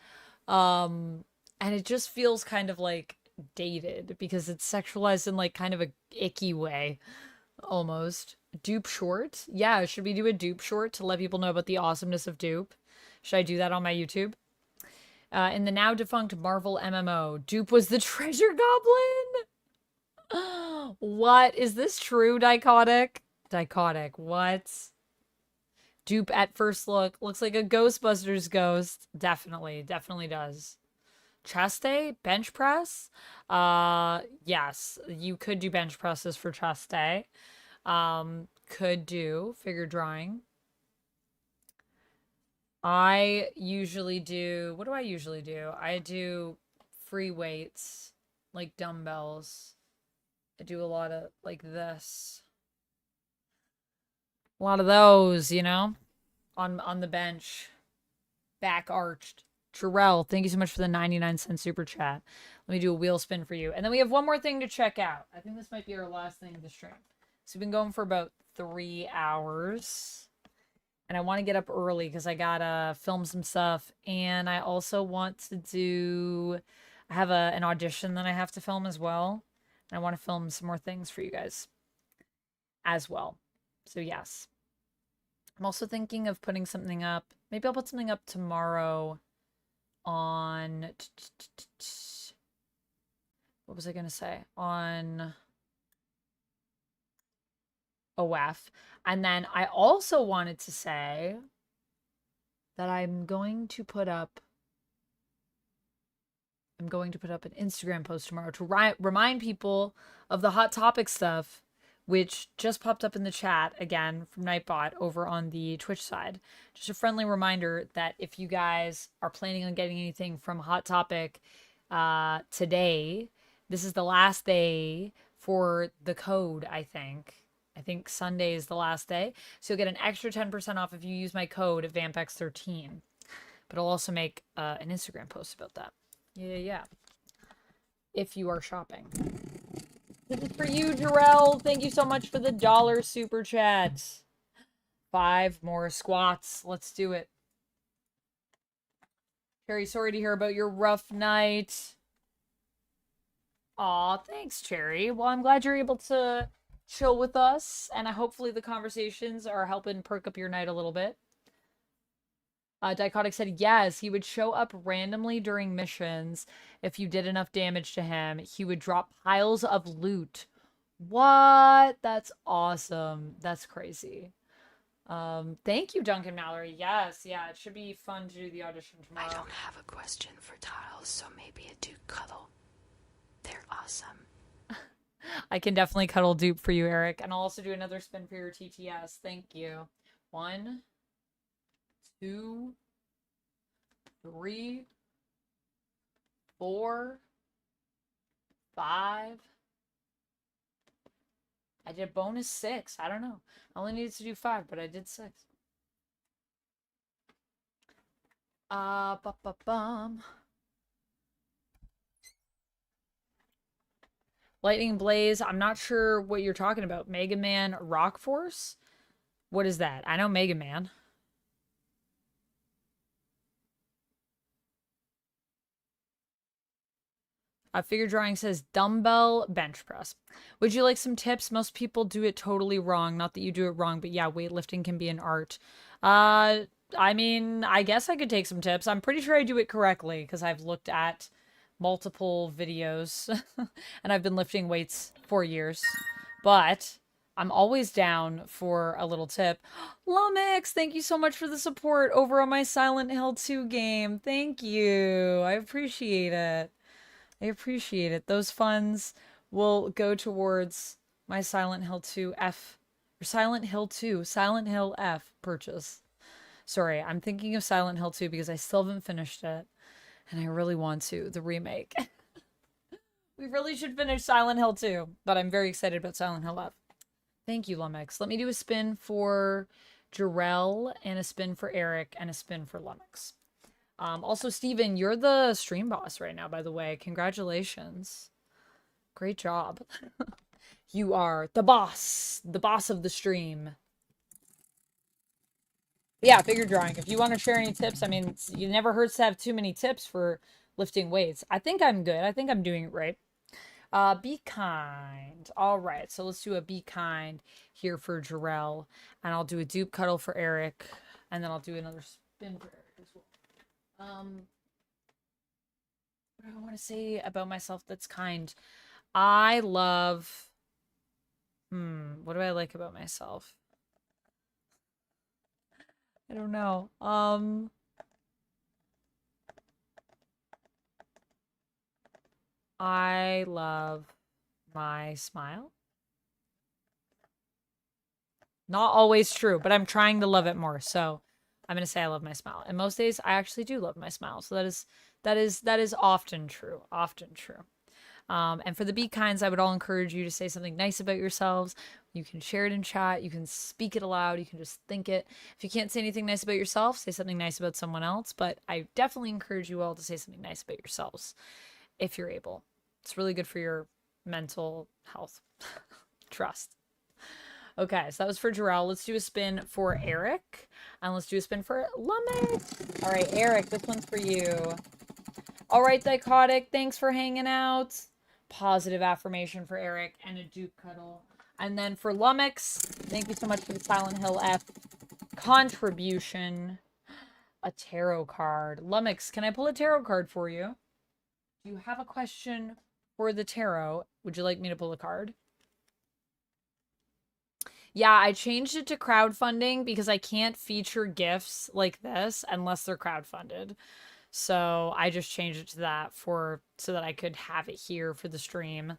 And it just feels kind of like dated because it's sexualized in like kind of a icky way almost. Dupe short? Yeah, should we do a dupe short to let people know about the awesomeness of dupe? Should I do that on my YouTube? In the now defunct Marvel MMO, dupe was the treasure goblin. What? Is this true, Dichotic? Dichotic, what? Dupe at first look looks like a Ghostbusters ghost. Definitely does. Chest day? Bench press? Yes, you could do bench presses for chest day. Could do figure drawing. I usually do, what do I usually do? I do free weights, like dumbbells. I do a lot of like this. A lot of those, you know, on the bench. Back arched. Jarrell, thank you so much for the 99-cent super chat. Let me do a wheel spin for you. And then we have one more thing to check out. I think this might be our last thing to stream. So we've been going for about 3 hours. And I want to get up early because I gotta film some stuff. And I also want to do... I have an audition that I have to film as well. And I want to film some more things for you guys as well. So yes. I'm also thinking of putting something up. Maybe I'll put something up tomorrow on... What was I going to say? On OF. And then I also wanted to say that I'm going to put up an Instagram post tomorrow to remind people of the Hot Topic stuff, which just popped up in the chat again from Nightbot over on the Twitch side. Just a friendly reminder that if you guys are planning on getting anything from Hot Topic today, this is the last day for the code, I think. I think Sunday is the last day. So you'll get an extra 10% off if you use my code at VampX13. But I'll also make an Instagram post about that. Yeah. If you are shopping. This is for you, Jarrell. Thank you so much for the $1 super chat. 5 more squats. Let's do it. Cherry, sorry to hear about your rough night. Aw, thanks, Cherry. Well, I'm glad you're able to chill with us, and hopefully the conversations are helping perk up your night a little bit. Dichotic said, yes, he would show up randomly during missions. If you did enough damage to him, he would drop piles of loot. What? That's awesome. That's crazy. Thank you, Duncan Mallory. Yes, yeah, it should be fun to do the audition tomorrow. I don't have a question for tiles, so maybe a dude cuddle. They're awesome. I can definitely cuddle dupe for you, Eric. And I'll also do another spin for your TTS. Thank you. 1, 2, 3, 4, 5. I did bonus 6. I don't know. I only needed to do 5, but I did 6. Ba-ba-bum. Lightning Blaze, I'm not sure what you're talking about. Mega Man Rock Force? What is that? I know Mega Man. Figure drawing says dumbbell bench press. Would you like some tips? Most people do it totally wrong. Not that you do it wrong, but yeah, weightlifting can be an art. I mean, I guess I could take some tips. I'm pretty sure I do it correctly because I've looked at multiple videos and I've been lifting weights for years, but I'm always down for a little tip. Lumix, thank you so much for the support over on my Silent Hill 2 game. Thank you. I appreciate it. Those funds will go towards my Silent Hill 2 F or Silent Hill F purchase. Sorry, I'm thinking of Silent Hill 2 because I still haven't finished it. And I really want to, the remake. We really should finish Silent Hill 2, but I'm very excited about Silent Hill Love. Thank you, Lumix. Let me do a spin for Jarrell and a spin for Eric and a spin for Lumix. Also, Steven, you're the stream boss right now, by the way. Congratulations. Great job. You are the boss of the stream. Yeah, figure drawing. If you want to share any tips, I mean, it never hurts to have too many tips for lifting weights. I think I'm good. I think I'm doing it right. Be kind. All right, so let's do a be kind here for Jarrell, and I'll do a dupe cuddle for Eric, and then I'll do another spin for Eric as well. What do I want to say about myself that's kind? I love... what do I like about myself? I don't know. I love my smile. Not always true, but I'm trying to love it more. So I'm going to say I love my smile. And most days I actually do love my smile. So that is often true. Often true. And for the be kinds, I would all encourage you to say something nice about yourselves. You can share it in chat. You can speak it aloud. You can just think it. If you can't say anything nice about yourself, say something nice about someone else. But I definitely encourage you all to say something nice about yourselves if you're able. It's really good for your mental health. Trust. Okay, so that was for Jarrell. Let's do a spin for Eric. And let's do a spin for Lumix. All right, Eric, this one's for you. All right, Dichotic, thanks for hanging out. Positive affirmation for Eric and a dupe cuddle. And then for Lumix, thank you so much for the Silent Hill F contribution. A tarot card. Lumix, can I pull a tarot card for you? Do you have a question for the tarot? Would you like me to pull a card? Yeah, I changed it to crowdfunding because I can't feature gifts like this unless they're crowdfunded. So I just changed it to that so that I could have it here for the stream.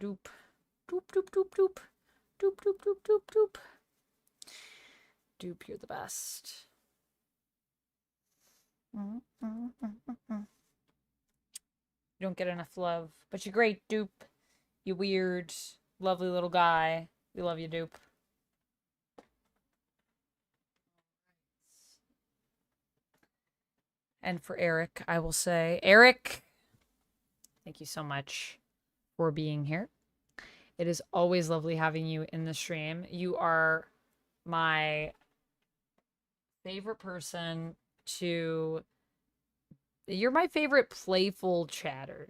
Doop. Doop, doop, doop, doop. Doop, doop, doop, doop, doop. Dupe, you're the best. You don't get enough love, but you're great, Dupe. You weird, lovely little guy. We love you, Dupe. And for Eric, I will say, Eric, thank you so much for being here. It is always lovely having you in the stream. You are my favorite person to... You're my favorite playful chatter.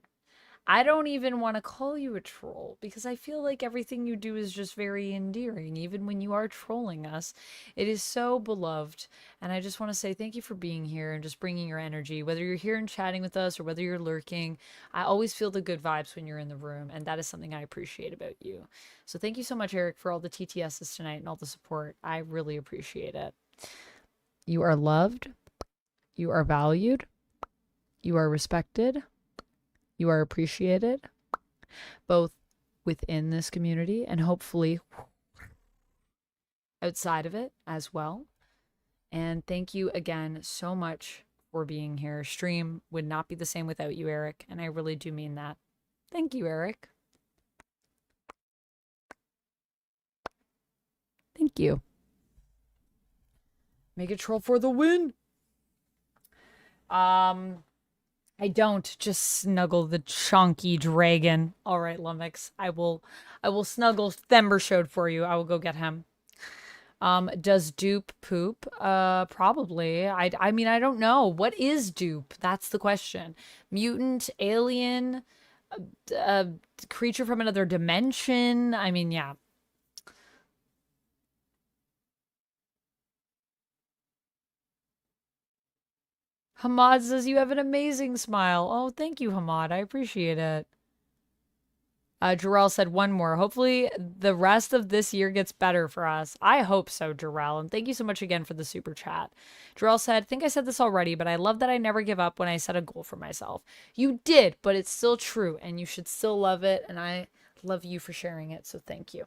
I don't even want to call you a troll because I feel like everything you do is just very endearing. Even when you are trolling us, it is so beloved. And I just want to say thank you for being here and just bringing your energy. Whether you're here and chatting with us or whether you're lurking, I always feel the good vibes when you're in the room. And that is something I appreciate about you. So thank you so much, Eric, for all the TTSs tonight and all the support. I really appreciate it. You are loved. You are valued. You are respected. You are appreciated, both within this community and hopefully outside of it as well. And thank you again so much for being here. Stream would not be the same without you, Eric, and I really do mean that. Thank you, Eric. Thank you. Make it troll for the win. I don't just snuggle the chonky dragon. All right, Lumix. I will snuggle Thembershode for you. I will go get him. Does dupe poop? Probably. I mean, I don't know. What is dupe? That's the question. Mutant, alien, creature from another dimension. I mean, yeah. Hamad says you have an amazing smile. Oh, thank you, Hamad. I appreciate it. Jarrell said one more. Hopefully the rest of this year gets better for us. I hope so, Jarrell. And thank you so much again for the super chat. Jarrell said, I think I said this already, but I love that I never give up when I set a goal for myself. You did, but it's still true. And you should still love it. And I love you for sharing it. So thank you.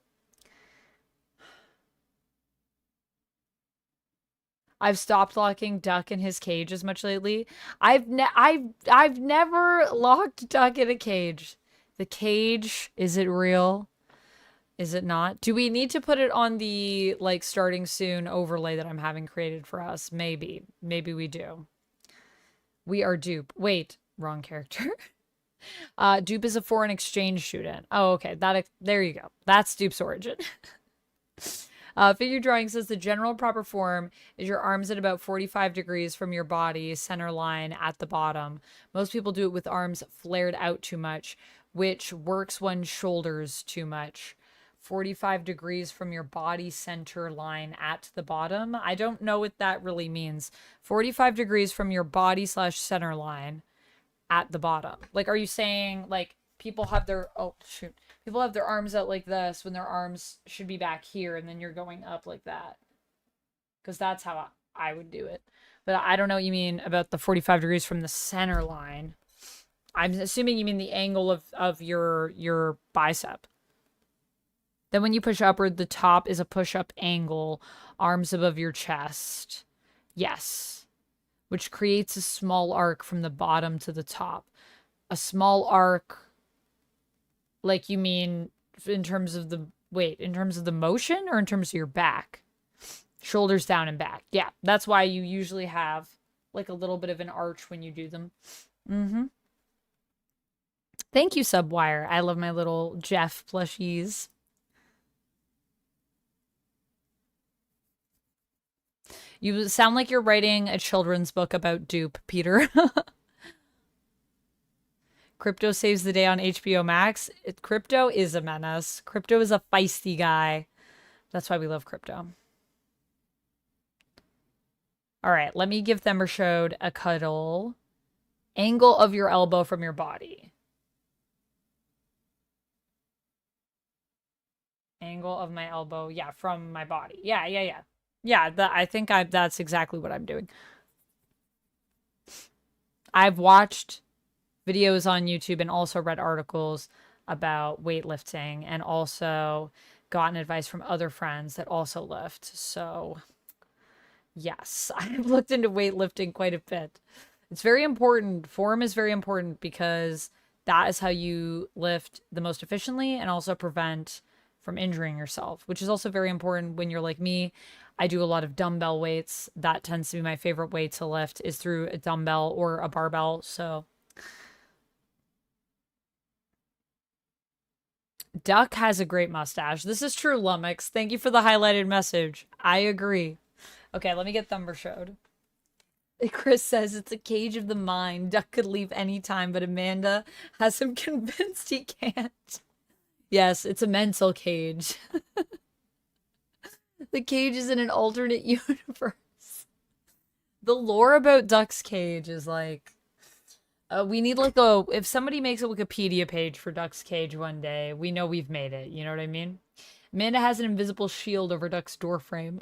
I've stopped locking Duck in his cage as much lately. I've never locked Duck in a cage. The cage, is it real? Is it not? Do we need to put it on the like starting soon overlay that I'm having created for us? Maybe. Maybe we do. We are Dupe. Wait, wrong character. Dupe is a foreign exchange student. Oh, okay. There you go. That's Dupe's origin. Figure drawing says the general proper form is your arms at about 45 degrees from your body, center line at the bottom. Most people do it with arms flared out too much, which works one's shoulders too much. 45 degrees from your body center line at the bottom. I don't know what that really means. 45 degrees from your body / center line at the bottom. Like, are you saying like people have their, oh shoot, people have their arms out like this when their arms should be back here and then you're going up like that? Because that's how I would do it. But I don't know what you mean about the 45 degrees from the center line. I'm assuming you mean the angle of your bicep. Then when you push upward, the top is a push-up angle, arms above your chest. Yes. Which creates a small arc from the bottom to the top. A small arc, like you mean in terms of the, wait, in terms of the motion or in terms of your back? Shoulders down and back. Yeah, that's why you usually have like a little bit of an arch when you do them. Mm-hmm. Thank you, Subwire. I love my little Jeff plushies. You sound like you're writing a children's book about Dupe, Peter. Crypto saves the day on HBO Max. Crypto is a menace. Crypto is a feisty guy. That's why we love Crypto. All right, let me give Thembershode a cuddle. Angle of your elbow from your body. Angle of my elbow. Yeah, from my body. Yeah. Yeah, I think that's exactly what I'm doing. I've watched videos on YouTube and also read articles about weightlifting and also gotten advice from other friends that also lift. So, yes, I've looked into weightlifting quite a bit. It's very important. Form is very important because that is how you lift the most efficiently and also prevent from injuring yourself, which is also very important when you're like me. I do a lot of dumbbell weights. That tends to be my favorite way to lift is through a dumbbell or a barbell. So Duck has a great mustache. This is true, Lummox. Thank you for the highlighted message. I agree. Okay, let me get Thembershode. Chris says it's a cage of the mind. Duck could leave anytime, but Amanda has him convinced he can't. Yes, it's a mental cage. The cage is in an alternate universe. The lore about Duck's cage is like... we need like a... If somebody makes a Wikipedia page for Duck's cage one day, we know we've made it. You know what I mean? Amanda has an invisible shield over Duck's doorframe.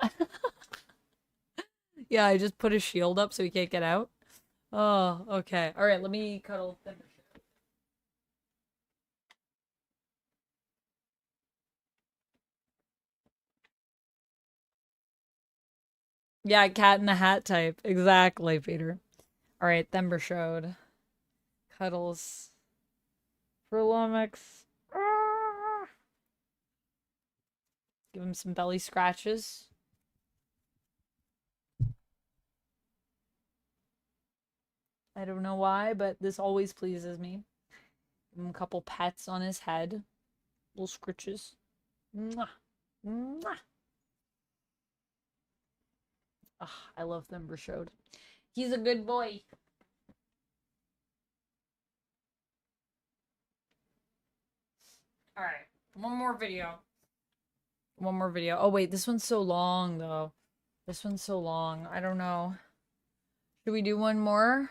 Yeah, I just put a shield up so he can't get out. Oh, okay. All right, let me cuddle Thembershode. Yeah, cat in the hat type. Exactly, Peter. All right, Thembershode. Cuddles. For Lummox. Give him some belly scratches. I don't know why, but this always pleases me. Give him a couple pets on his head. Little scritches. Mwah. Mwah. Oh, I love Thembershode. He's a good boy. All right, one more video. One more video. Oh wait, this one's so long though. This one's so long. I don't know. Should we do one more?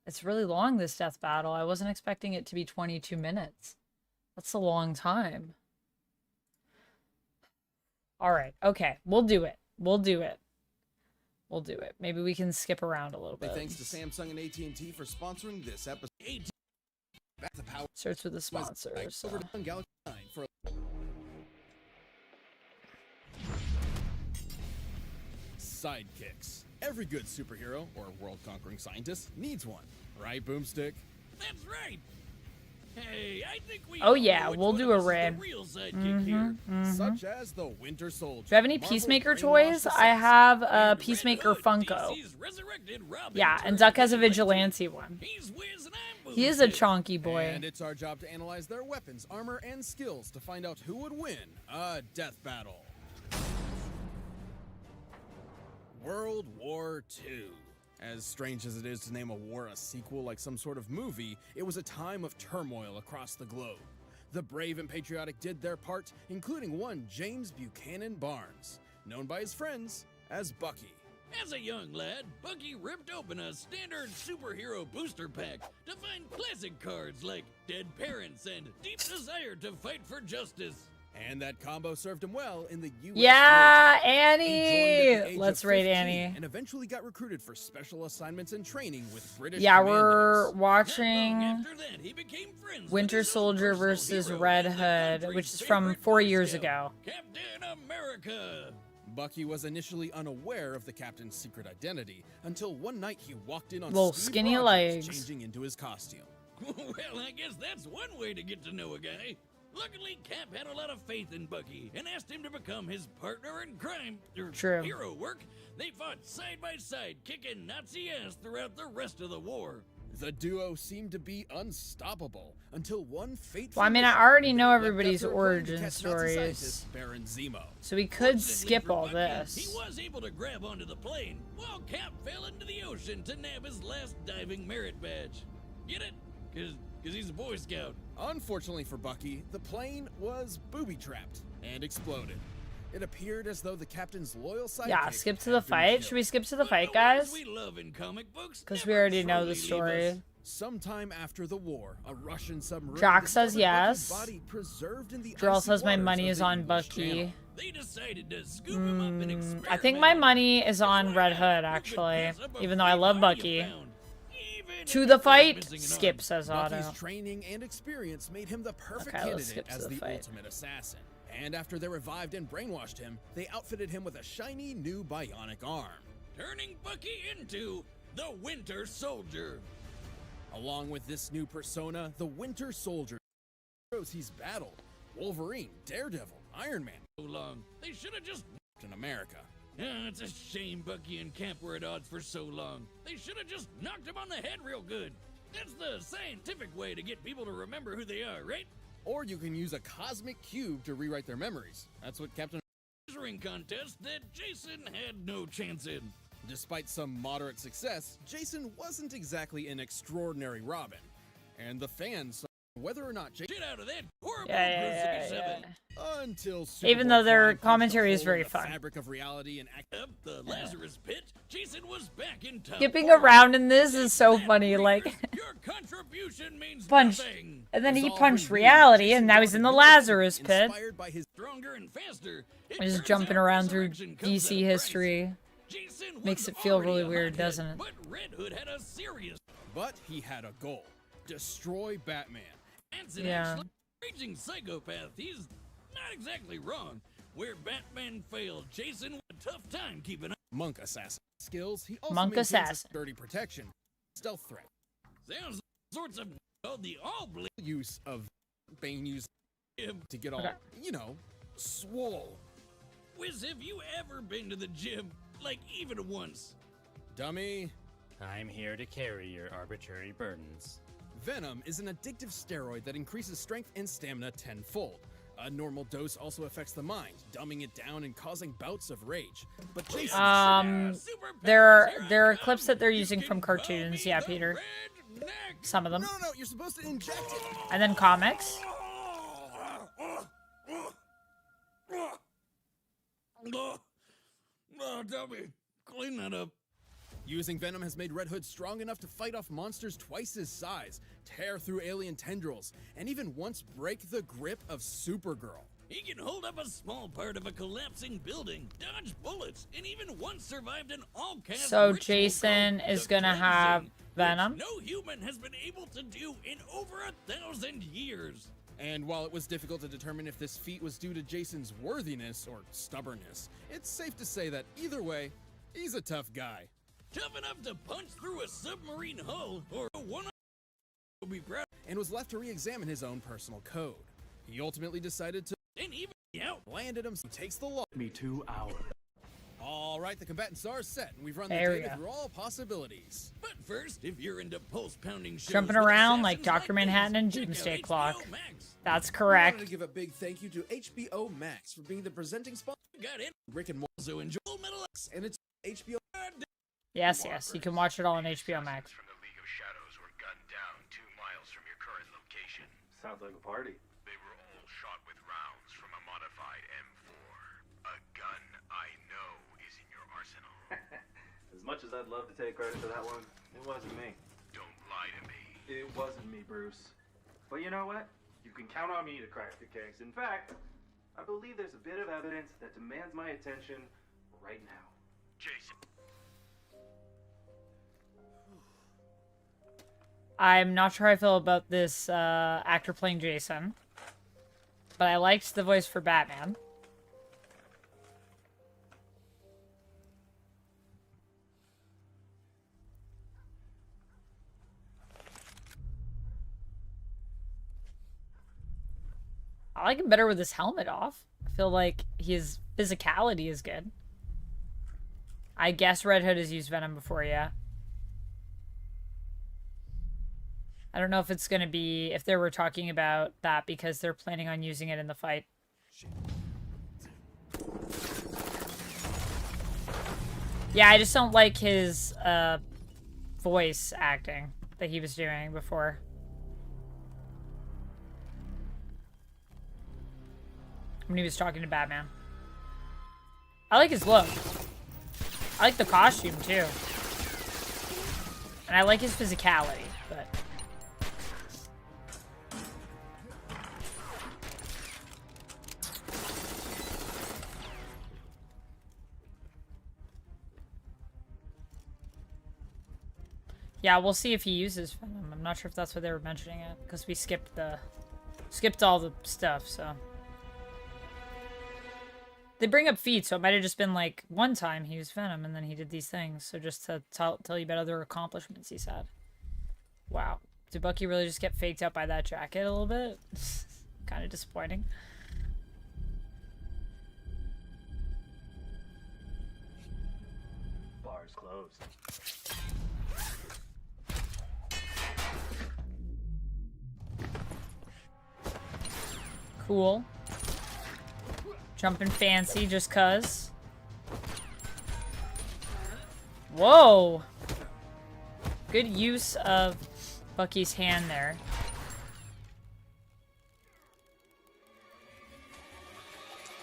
It's really long, this death battle. I wasn't expecting it to be 22 minutes. That's a long time. All right. Okay, we'll do it. We'll do it. We'll do it. Maybe we can skip around a little bit. Thanks to Samsung and AT&T for sponsoring this episode. Starts with the sponsor. So. Sidekicks. Every good superhero or world-conquering scientist needs one, right, Boomstick? That's right. Hey, I think we Oh yeah, we'll do a raid. Such as the Winter Soldier. Do you have any Peacemaker toys? I have a Peacemaker Funko. Yeah, and Duck has a Vigilante one. He is a chonky boy. And it's our job to analyze their weapons, armor, and skills to find out who would win a death battle. World War II. As strange as it is to name a war a sequel like some sort of movie, it was a time of turmoil across the globe. The brave and patriotic did their part, including one James Buchanan Barnes, known by his friends as Bucky. As a young lad, Bucky ripped open a standard superhero booster pack to find classic cards like Dead Parents and Deep Desire to Fight for Justice. And that combo served him well in the U.S. Yeah, military. Annie! Let's raid Annie. And eventually got recruited for special assignments and training with British Yeah, commandos. we're watching Winter Soldier versus Red Hood, which is from 4 years ago. Captain America! Bucky was initially unaware of the captain's secret identity until one night he walked in on Little Steve skinny Rogers legs. changing into his costume. Well, I guess that's one way to get to know a guy. Luckily, Cap had a lot of faith in Bucky and asked him to become his partner in crime, True. hero work. They fought side by side, kicking Nazi ass throughout the rest of the war. The duo seemed to be unstoppable until one fateful Well, I mean, I mission already when know they left everybody's out their plane to origin catch Nazi stories. scientist Baron Zemo. So we could Fortunately skip for all Bucky, this. He was able to grab onto the plane while Cap fell into the ocean to nab his last diving merit badge. Get it? Because he's a Boy Scout. Unfortunately for Bucky, the plane was booby-trapped and exploded. It appeared as though the captain's loyal sidekick Yeah, skip to had the been fight. killed. Should we skip to the fight, guys? We love in comic books. Because we already know the truly leave us. story. Sometime after the war, a Russian submarine Jock says discovered yes. Bucky's body preserved in the Drill icy says my waters money of is the on English Bucky. Channel. They decided to scoop him up and experiment. I think my money is on Red Hood, actually. Even though I love Bucky. To the fight, skip, says Bucky's Otto. training and experience made him the perfect Okay, let's candidate skip to as the the fight. ultimate assassin. And after they revived and brainwashed him, they outfitted him with a shiny new bionic arm. Turning Bucky into the Winter Soldier. Along with this new persona, the Winter Soldier, heroes he's battled: Wolverine, Daredevil, Iron Man. So long. They should have just. In America. It's a shame Bucky and Cap were at odds for so long. They should have just knocked him on the head real good. That's the scientific way to get people to remember who they are, right? Or you can use a cosmic cube to rewrite their memories. That's what Captain Ring contest that Jason had no chance in. Despite some moderate success, Jason wasn't exactly an extraordinary Robin. And the fans saw whether or not Jason... Get out of that horrible Yeah. Until Even Superboy though their Prime punched a commentary is hole very in the fun. fabric of reality and Up the Lazarus Pit, Jason was back in town. Skipping around in this is so funny. Like, Your contribution means punch. nothing. And then he punched reality, and now he's in the Lazarus pit. inspired by his Stronger and faster. Just jumping around through DC history. Makes it feel really weird, doesn't it? But Red Hood had a serious But he had a goal: destroy Batman. Manson Yeah. actually raging psychopath. He's not exactly wrong. Where Batman failed, Jason had a tough time keeping up. Monk assassin skills. He also Monk maintains assassin. a dirty protection, stealth threat, Sounds like sorts of called the all blade. use of Bane use to get all Okay. swole. Wiz, have you ever been to the gym? Like even once? Dummy. I'm here to carry your arbitrary burdens. Venom is an addictive steroid that increases strength and stamina tenfold. A normal dose also affects the mind, dumbing it down and causing bouts of rage. But Jason, There are clips that they're using from cartoons. Yeah, Peter. Some of them. no, you're supposed to inject it. And then comics. Oh, dummy, clean that up. Using Venom has made Red Hood strong enough to fight off monsters twice his size, tear through alien tendrils, and even once break the grip of Supergirl. He can hold up a small part of a collapsing building, dodge bullets, and even once survived an all-cast So ritual Jason called is the gonna have cleansing, Venom. which no human has been able to do in over 1,000 years. And while it was difficult to determine if this feat was due to Jason's worthiness or stubbornness, it's safe to say that either way, He's a tough guy. Tough enough to punch through a submarine hull or a one will be proud. And was left to re-examine his own personal code. He ultimately decided to And even landed him. He takes the law. Me 2 hours. All right, the combatants are set, and we've run There the we data go. through all possibilities. But first, if you're into pulse-pounding shows Jumping with around like assassins Dr. Manhattan and check out Doomsday HBO Clock. Max. That's I correct. wanted to give a big thank you to HBO Max for being the presenting sponsor. Got it. Rick and Morty, So enjoy Full Metal and it's HBO. Yes, yes. You can watch it all on HBO Max. From the League of Shadows were gunned down 2 miles from your current location. Sounds like a party. They were all shot with rounds from a modified M4. A gun I know is in your arsenal. As much as I'd love to take credit for that one, it wasn't me. Don't lie to me. It wasn't me, Bruce. But you know what? You can count on me to crack the case. In fact, I believe there's a bit of evidence that demands my attention right now. Jason. I'm not sure how I feel about this actor playing Jason, but I liked the voice for Batman. I like him better with his helmet off. I feel like his physicality is good. I guess Red Hood has used Venom before, yeah. I don't know if it's going to be, if they were talking about that because they're planning on using it in the fight. Yeah, I just don't like his voice acting that he was doing before. When he was talking to Batman. I like his look. I like the costume too. And I like his physicality, but... Yeah, we'll see if he uses Venom. I'm not sure if that's what they were mentioning it, because we skipped all the stuff, so. They bring up feats, so it might have just been like one time he used Venom and then he did these things. So just to tell you about other accomplishments he's had. Wow. Did Bucky really just get faked out by that jacket a little bit? Kind of disappointing. Bar's closed. Cool. Jumping fancy just cuz. Whoa! Good use of Bucky's hand there.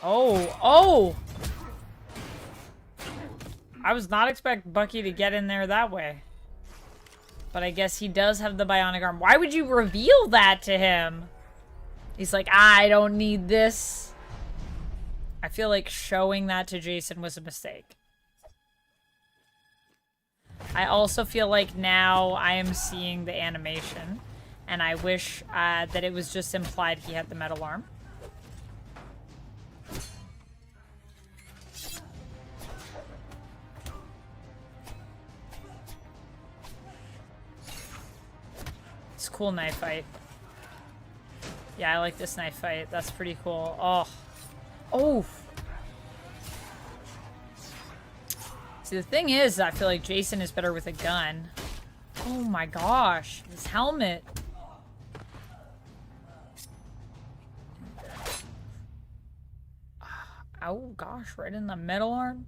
Oh! I was not expecting Bucky to get in there that way. But I guess he does have the bionic arm. Why would you reveal that to him? He's like, I don't need this. I feel like showing that to Jason was a mistake. I also feel like now I am seeing the animation. And I wish that it was just implied he had the metal arm. It's a cool knife fight. Yeah, I like this knife fight. That's pretty cool. Oh. Oh. See, the thing is, I feel like Jason is better with a gun. Oh my gosh. This helmet. Oh gosh, right in the metal arm.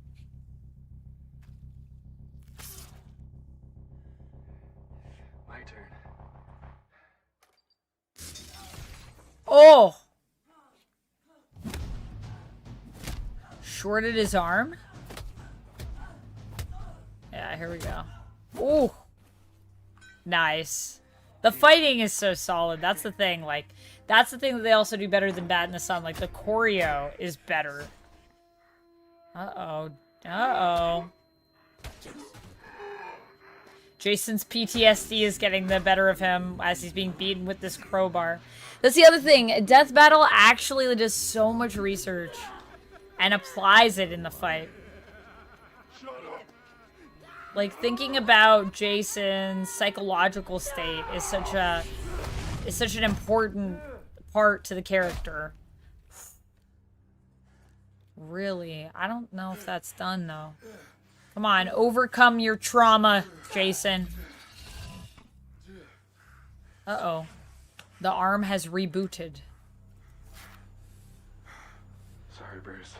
My turn. Oh! Shorted his arm? Yeah, here we go. Ooh! Nice. The fighting is so solid. That's the thing. Like, that's the thing that they also do better than Bat in the Sun. Like, the choreo is better. Uh-oh. Uh-oh. Jason's PTSD is getting the better of him as he's being beaten with this crowbar. That's the other thing. Death Battle actually does so much research and applies it in the fight. Shut up. Like, thinking about Jason's psychological state is such an important part to the character. Really? I don't know if that's done, though. Come on, overcome your trauma, Jason. Uh-oh. The arm has rebooted. Sorry, Bruce.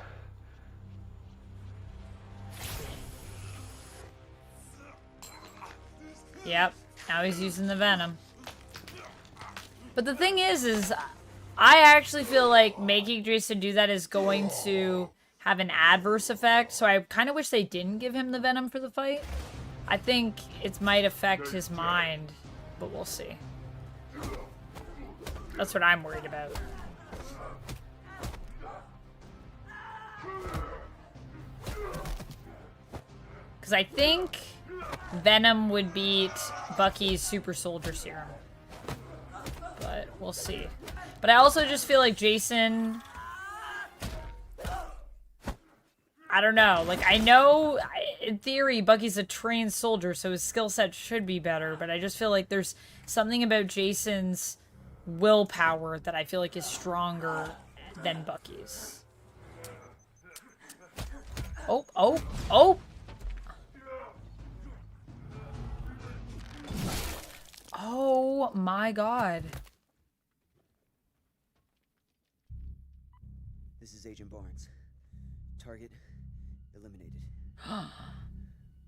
Yep. Now he's using the venom. But the thing is I actually feel like making Jason do that is going to have an adverse effect, so I kind of wish they didn't give him the venom for the fight. I think it might affect his mind, but we'll see. That's what I'm worried about. Because I think Venom would beat Bucky's super soldier serum. But we'll see. But I also just feel like Jason... I don't know. Like, I know, in theory, Bucky's a trained soldier, so his skill set should be better. But I just feel like there's something about Jason's willpower that I feel like is stronger than Bucky's. Oh, oh, oh! Oh my god. This is Agent Barnes. Target eliminated.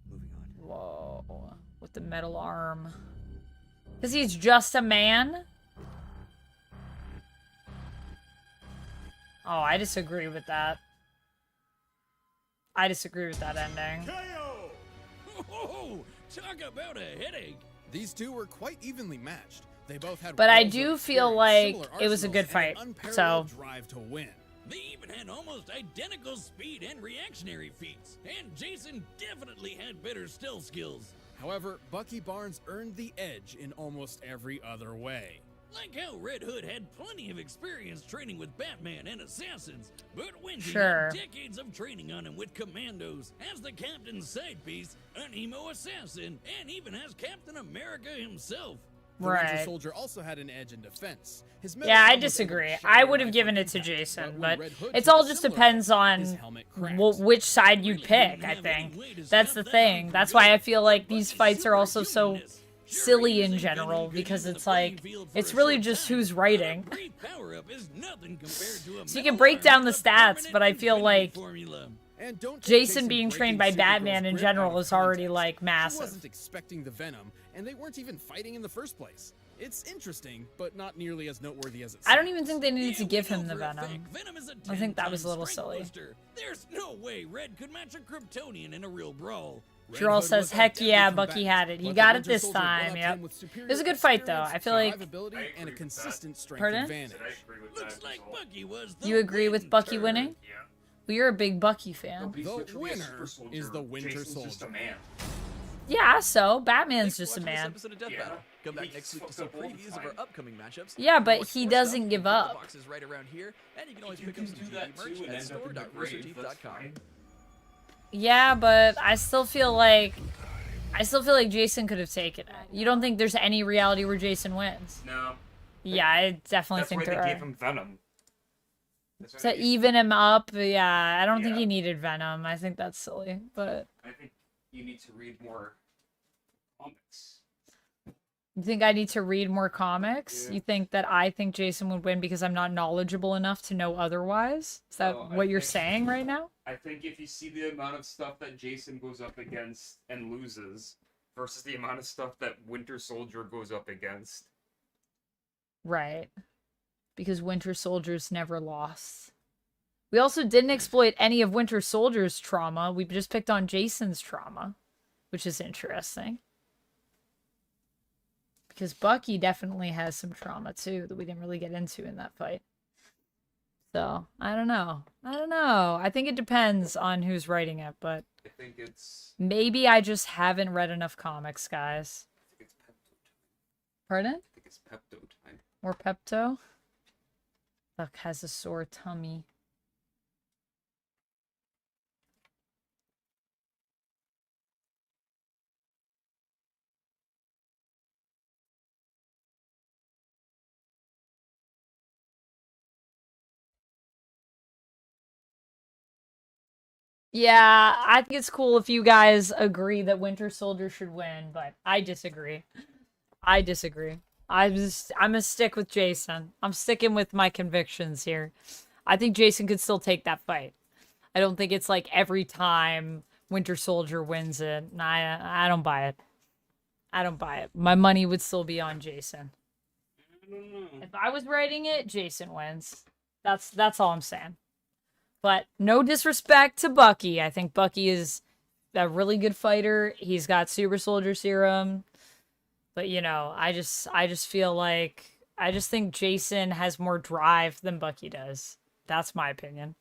Moving on. Whoa. With the metal arm. Because he's just a man? Oh, I disagree with that. I disagree with that ending. Oh, talk about a headache. These two were quite evenly matched. They both had. But I do feel like it was a good fight. So. Drive to win. They even had almost identical speed and reactionary feats. And Jason definitely had better stealth skills. However, Bucky Barnes earned the edge in almost every other way. Like how Red Hood had plenty of experience training with Batman and assassins, but Wendy Sure. had decades of training on him with commandos, as the Captain's side piece, an emo assassin, and even as Captain America himself. The Winter Right. Soldier also had an edge in defense. His Yeah, I disagree. I would have given it to Jason, but it all just depends on which side you pick, I think. That's the thing. That's why I feel like these fights are also so silly in general, because it's like, it's really just who's writing. So you can break down the stats, but I feel like Jason being trained by Batman in general is already, like, He massive. wasn't expecting the venom, and they weren't even fighting in the first place. It's interesting, but not nearly as noteworthy as it I don't even think they needed to give him the venom. I think that was a little silly. There's no way Red could match a Kryptonian in a real brawl. Jarl says, heck yeah, Bucky had it. He got it this time, yep. It was a good fight, though. I feel like... and a consistent strength Pardon? advantage. Looks like Bucky was You agree with Bucky winning? Well, you're a big Bucky fan. The winner is the Winter Soldier. Yeah, so Batman's just a man. Episode of Death Battle. Come back next week to see previews of our upcoming matchups. Yeah, but he doesn't give up. Boxes right around here, and you can always pick up some GD merch at store.roosterteeth.com. Yeah, but I still feel like Jason could have taken it. You don't think there's any reality where Jason wins? No. Yeah, I definitely That's think why there they are. gave him Venom. To even him up, yeah, I don't think he needed Venom. I think that's silly, but... I think you need to read more comics. You think I need to read more comics? Yeah. You think that I think Jason would win because I'm not knowledgeable enough to know otherwise? Is that No, what you're think- saying right now? I think if you see the amount of stuff that Jason goes up against and loses versus the amount of stuff that Winter Soldier goes up against. Right. Because Winter Soldier's never lost. We also didn't exploit any of Winter Soldier's trauma. We just picked on Jason's trauma, which is interesting. Because Bucky definitely has some trauma, too, that we didn't really get into in that fight. So, I don't know. I think it depends on who's writing it, but... I think it's... Maybe I just haven't read enough comics, guys. I think it's Pepto time. Pardon? I think it's Pepto time. More Pepto? Buck has a sore tummy. Yeah, I think it's cool if you guys agree that Winter Soldier should win, but I disagree. I disagree. I'm gonna stick with Jason. I'm sticking with my convictions here. I think Jason could still take that fight. I don't think it's like every time Winter Soldier wins it. I don't buy it. I don't buy it. My money would still be on Jason. If I was writing it, Jason wins. That's all I'm saying. But no disrespect to Bucky. I think Bucky is a really good fighter. He's got super soldier serum. But you know, I just feel like I just think Jason has more drive than Bucky does. That's my opinion.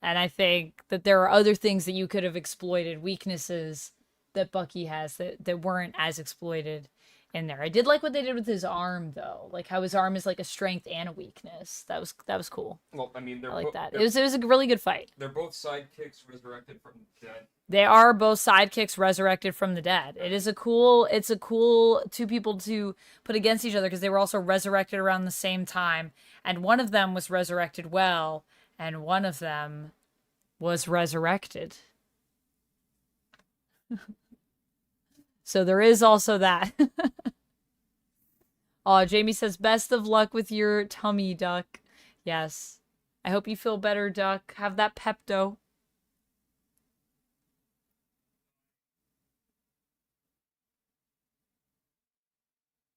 And I think that there are other things that you could have exploited, weaknesses that Bucky has that weren't as exploited in there. I did like what they did with his arm though. Like how his arm is like a strength and a weakness. That was cool. Well, I mean, I like that. It was a really good fight. They're both sidekicks resurrected from the dead. They are both sidekicks resurrected from the dead. It's a cool two people to put against each other because they were also resurrected around the same time. And one of them was resurrected well, and one of them was resurrected. So there is also that. Oh, Jamie says, best of luck with your tummy, Duck. Yes. I hope you feel better, Duck. Have that Pepto.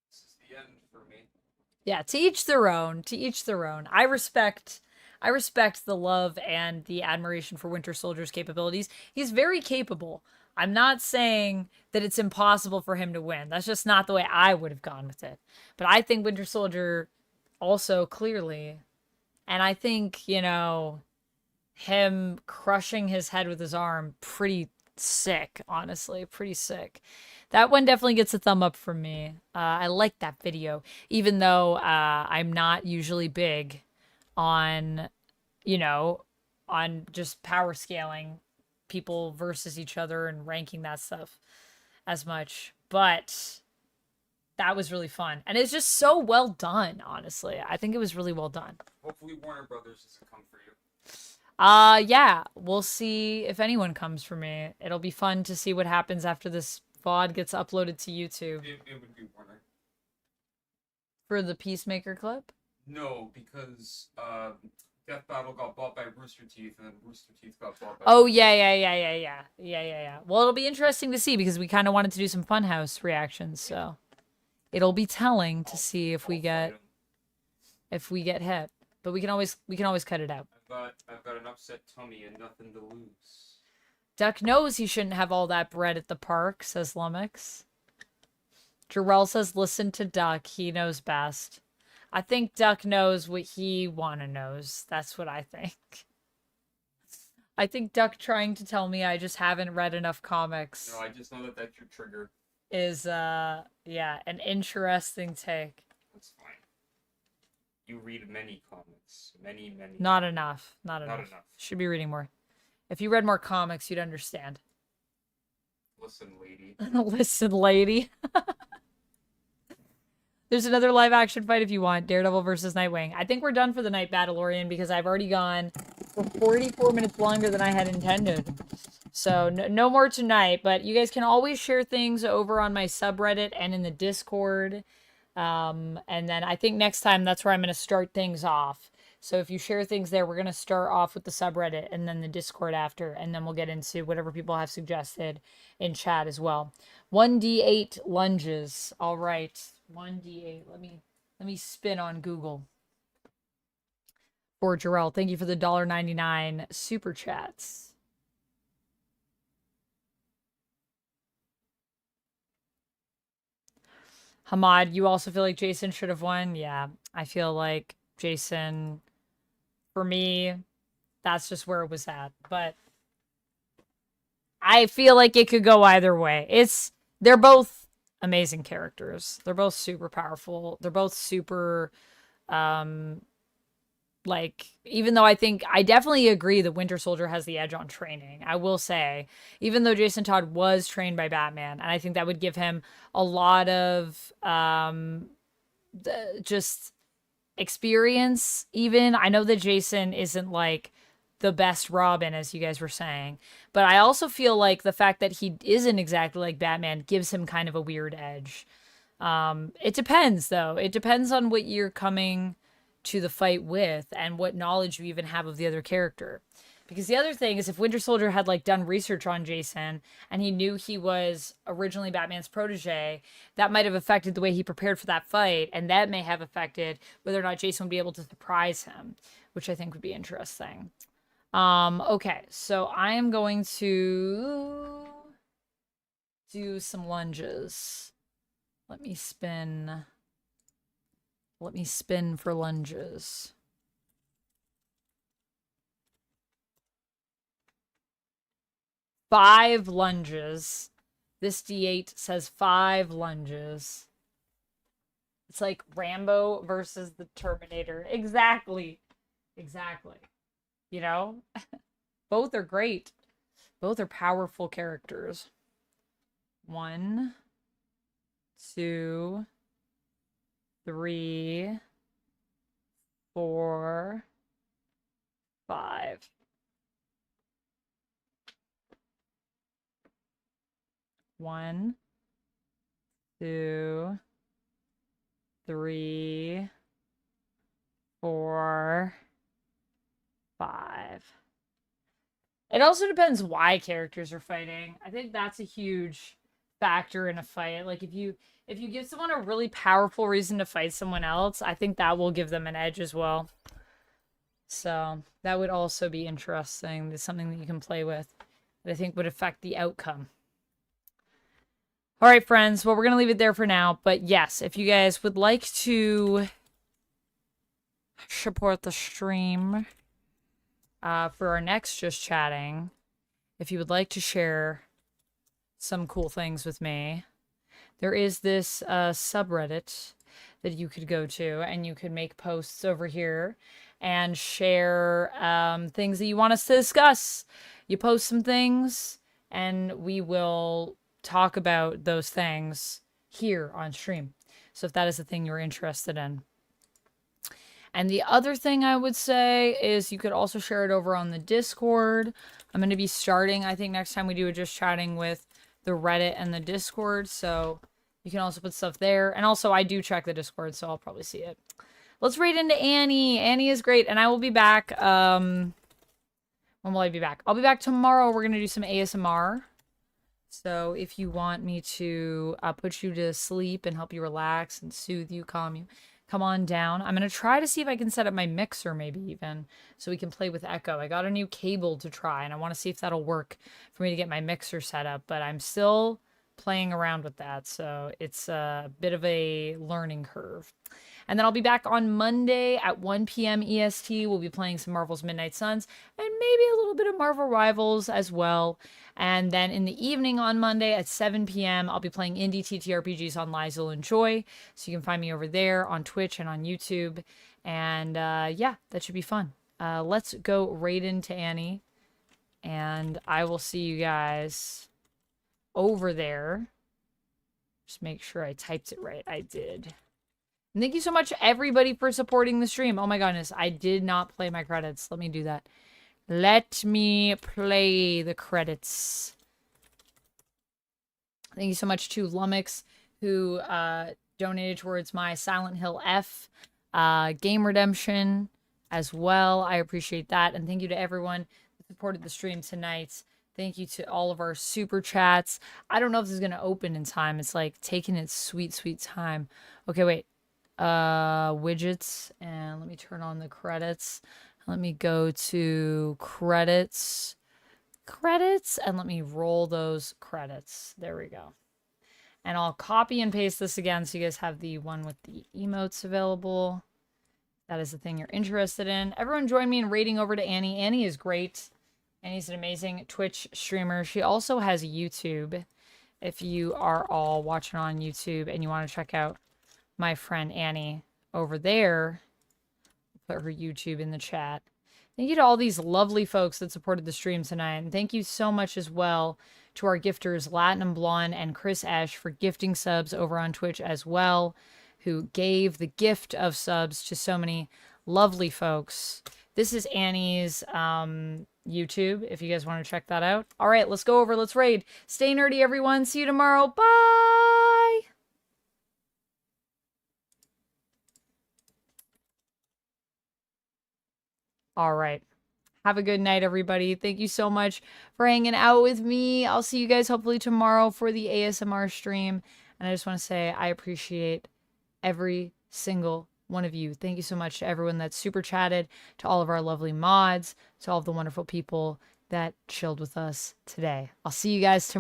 This is the end for me. Yeah, to each their own. To each their own. I respect the love and the admiration for Winter Soldier's capabilities. He's very capable. I'm not saying that it's impossible for him to win. That's just not the way I would have gone with it. But I think Winter Soldier also clearly, and I think, you know, him crushing his head with his arm, pretty sick, honestly. Pretty sick. That one definitely gets a thumb up from me. I like that video, even though I'm not usually big on, you know, on just power scaling people versus each other and ranking that stuff as much. But that was really fun. And it's just so well done, honestly. I think it was really well done. Hopefully Warner Brothers doesn't come for you. Yeah, we'll see if anyone comes for me. It'll be fun to see what happens after this VOD gets uploaded to YouTube. It would be Warner. For the Peacemaker clip? No, because Death Battle got bought by Rooster Teeth, and then Rooster Teeth got bought by... Oh, yeah. Well, it'll be interesting to see, because we kind of wanted to do some Funhouse reactions, so... It'll be telling to see if we get hit. But we can always cut it out. I've got an upset tummy and nothing to lose. Duck knows he shouldn't have all that bread at the park, says Lumix. Jarrell says, listen to Duck. He knows best. I think Duck knows what he knows. That's what I think. I think Duck trying to tell me I just haven't read enough comics. No, I just know that that's your trigger. Is, yeah, an interesting take. That's fine. You read many comics. Many. Not enough. Not enough. Should be reading more. If you read more comics, you'd understand. Listen, lady. Listen, lady. There's another live action fight if you want. Daredevil versus Nightwing. I think we're done for the night, Battleorian, because I've already gone for 44 minutes longer than I had intended. So no more tonight, but you guys can always share things over on my subreddit and in the Discord. And then I think next time that's where I'm going to start things off. So if you share things there, we're going to start off with the subreddit and then the Discord after, and then we'll get into whatever people have suggested in chat as well. 1d8 lunges. All right. 1d8. Let me spin on Google. For Jarrell, thank you for the $1.99 super chats. Hamad, you also feel like Jason should have won? Yeah, I feel like Jason, for me, that's just where it was at. But I feel like it could go either way. They're both amazing characters. They're both super powerful. They're both super, like, even though I definitely agree that Winter Soldier has the edge on training. I will say, even though Jason Todd was trained by Batman, and I think that would give him a lot of just experience. Even I know that Jason isn't like the best Robin, as you guys were saying. But I also feel like the fact that he isn't exactly like Batman gives him kind of a weird edge. It depends, though. It depends on what you're coming to the fight with and what knowledge you even have of the other character. Because the other thing is, if Winter Soldier had like done research on Jason and he knew he was originally Batman's protege, that might have affected the way he prepared for that fight, and that may have affected whether or not Jason would be able to surprise him, which I think would be interesting. Okay, so I am going to do some lunges. Let me spin for lunges. Five lunges. This D8 says 5 lunges. It's like Rambo versus the Terminator. Exactly. Exactly. You know? Both are great. Both are powerful characters. 1, 2, 3, 4, 5. 1, 2, 3, 4, 5. It also depends why characters are fighting. I think that's a huge factor in a fight. Like if you give someone a really powerful reason to fight someone else, I think that will give them an edge as well. So that would also be interesting. It's something that you can play with that I think would affect the outcome. All right, friends. Well, we're going to leave it there for now. But yes, if you guys would like to support the stream for our next Just Chatting, if you would like to share some cool things with me, there is this subreddit that you could go to, and you could make posts over here and share things that you want us to discuss. You post some things, and we will talk about those things here on stream. So if that is the thing you're interested in. And the other thing I would say is you could also share it over on the Discord. I'm going to be starting, I think, next time we do a Just Chatting with the Reddit and the Discord. So you can also put stuff there. And also, I do check the Discord, so I'll probably see it. Let's raid into Annie. Annie is great. And I will be back. When will I be back? I'll be back tomorrow. We're going to do some ASMR. So if you want me to put you to sleep and help you relax and soothe you, calm you, come on down. I'm going to try to see if I can set up my mixer maybe even so we can play with Echo. I got a new cable to try, and I want to see if that'll work for me to get my mixer set up, but I'm still playing around with that, so it's a bit of a learning curve. And then I'll be back on Monday at 1 p.m. EST. We'll be playing some Marvel's Midnight Suns and maybe a little bit of Marvel Rivals as well. And then in the evening on Monday at 7 p.m., I'll be playing indie TTRPGs on Lizel and Joy. So you can find me over there on Twitch and on YouTube. And yeah, that should be fun. Let's go right into Annie. And I will see you guys over there. Just make sure I typed it right. I did. And thank you so much, everybody, for supporting the stream. Oh my goodness, I did not play my credits. Let me do that. Let me play the credits. Thank you so much to Lumix, who donated towards my Silent Hill F game redemption as well. I appreciate that. And thank you to everyone who supported the stream tonight. Thank you to all of our super chats. I don't know if this is going to open in time. It's like taking its sweet, sweet time. Okay, wait. Widgets, and let me turn on the credits. Let me go to credits, and let me roll those credits. There we go. And I'll copy and paste this again so you guys have the one with the emotes available. That is the thing you're interested in. Everyone join me in raiding over to Annie. Annie is great. Annie's an amazing Twitch streamer. She also has YouTube. If you are all watching on YouTube and you want to check out my friend Annie over there, put her YouTube in the chat. Thank you to all these lovely folks that supported the stream tonight. And thank you so much as well to our gifters, Latinum Blonde and Chris Ash, for gifting subs over on Twitch as well, who gave the gift of subs to so many lovely folks. This is Annie's YouTube, if you guys want to check that out. All right, let's go over. Let's raid. Stay nerdy, everyone. See you tomorrow. Bye! All right. Have a good night, everybody. Thank you so much for hanging out with me. I'll see you guys hopefully tomorrow for the ASMR stream. And I just want to say I appreciate every single one of you. Thank you so much to everyone that super chatted, to all of our lovely mods, to all of the wonderful people that chilled with us today. I'll see you guys tomorrow.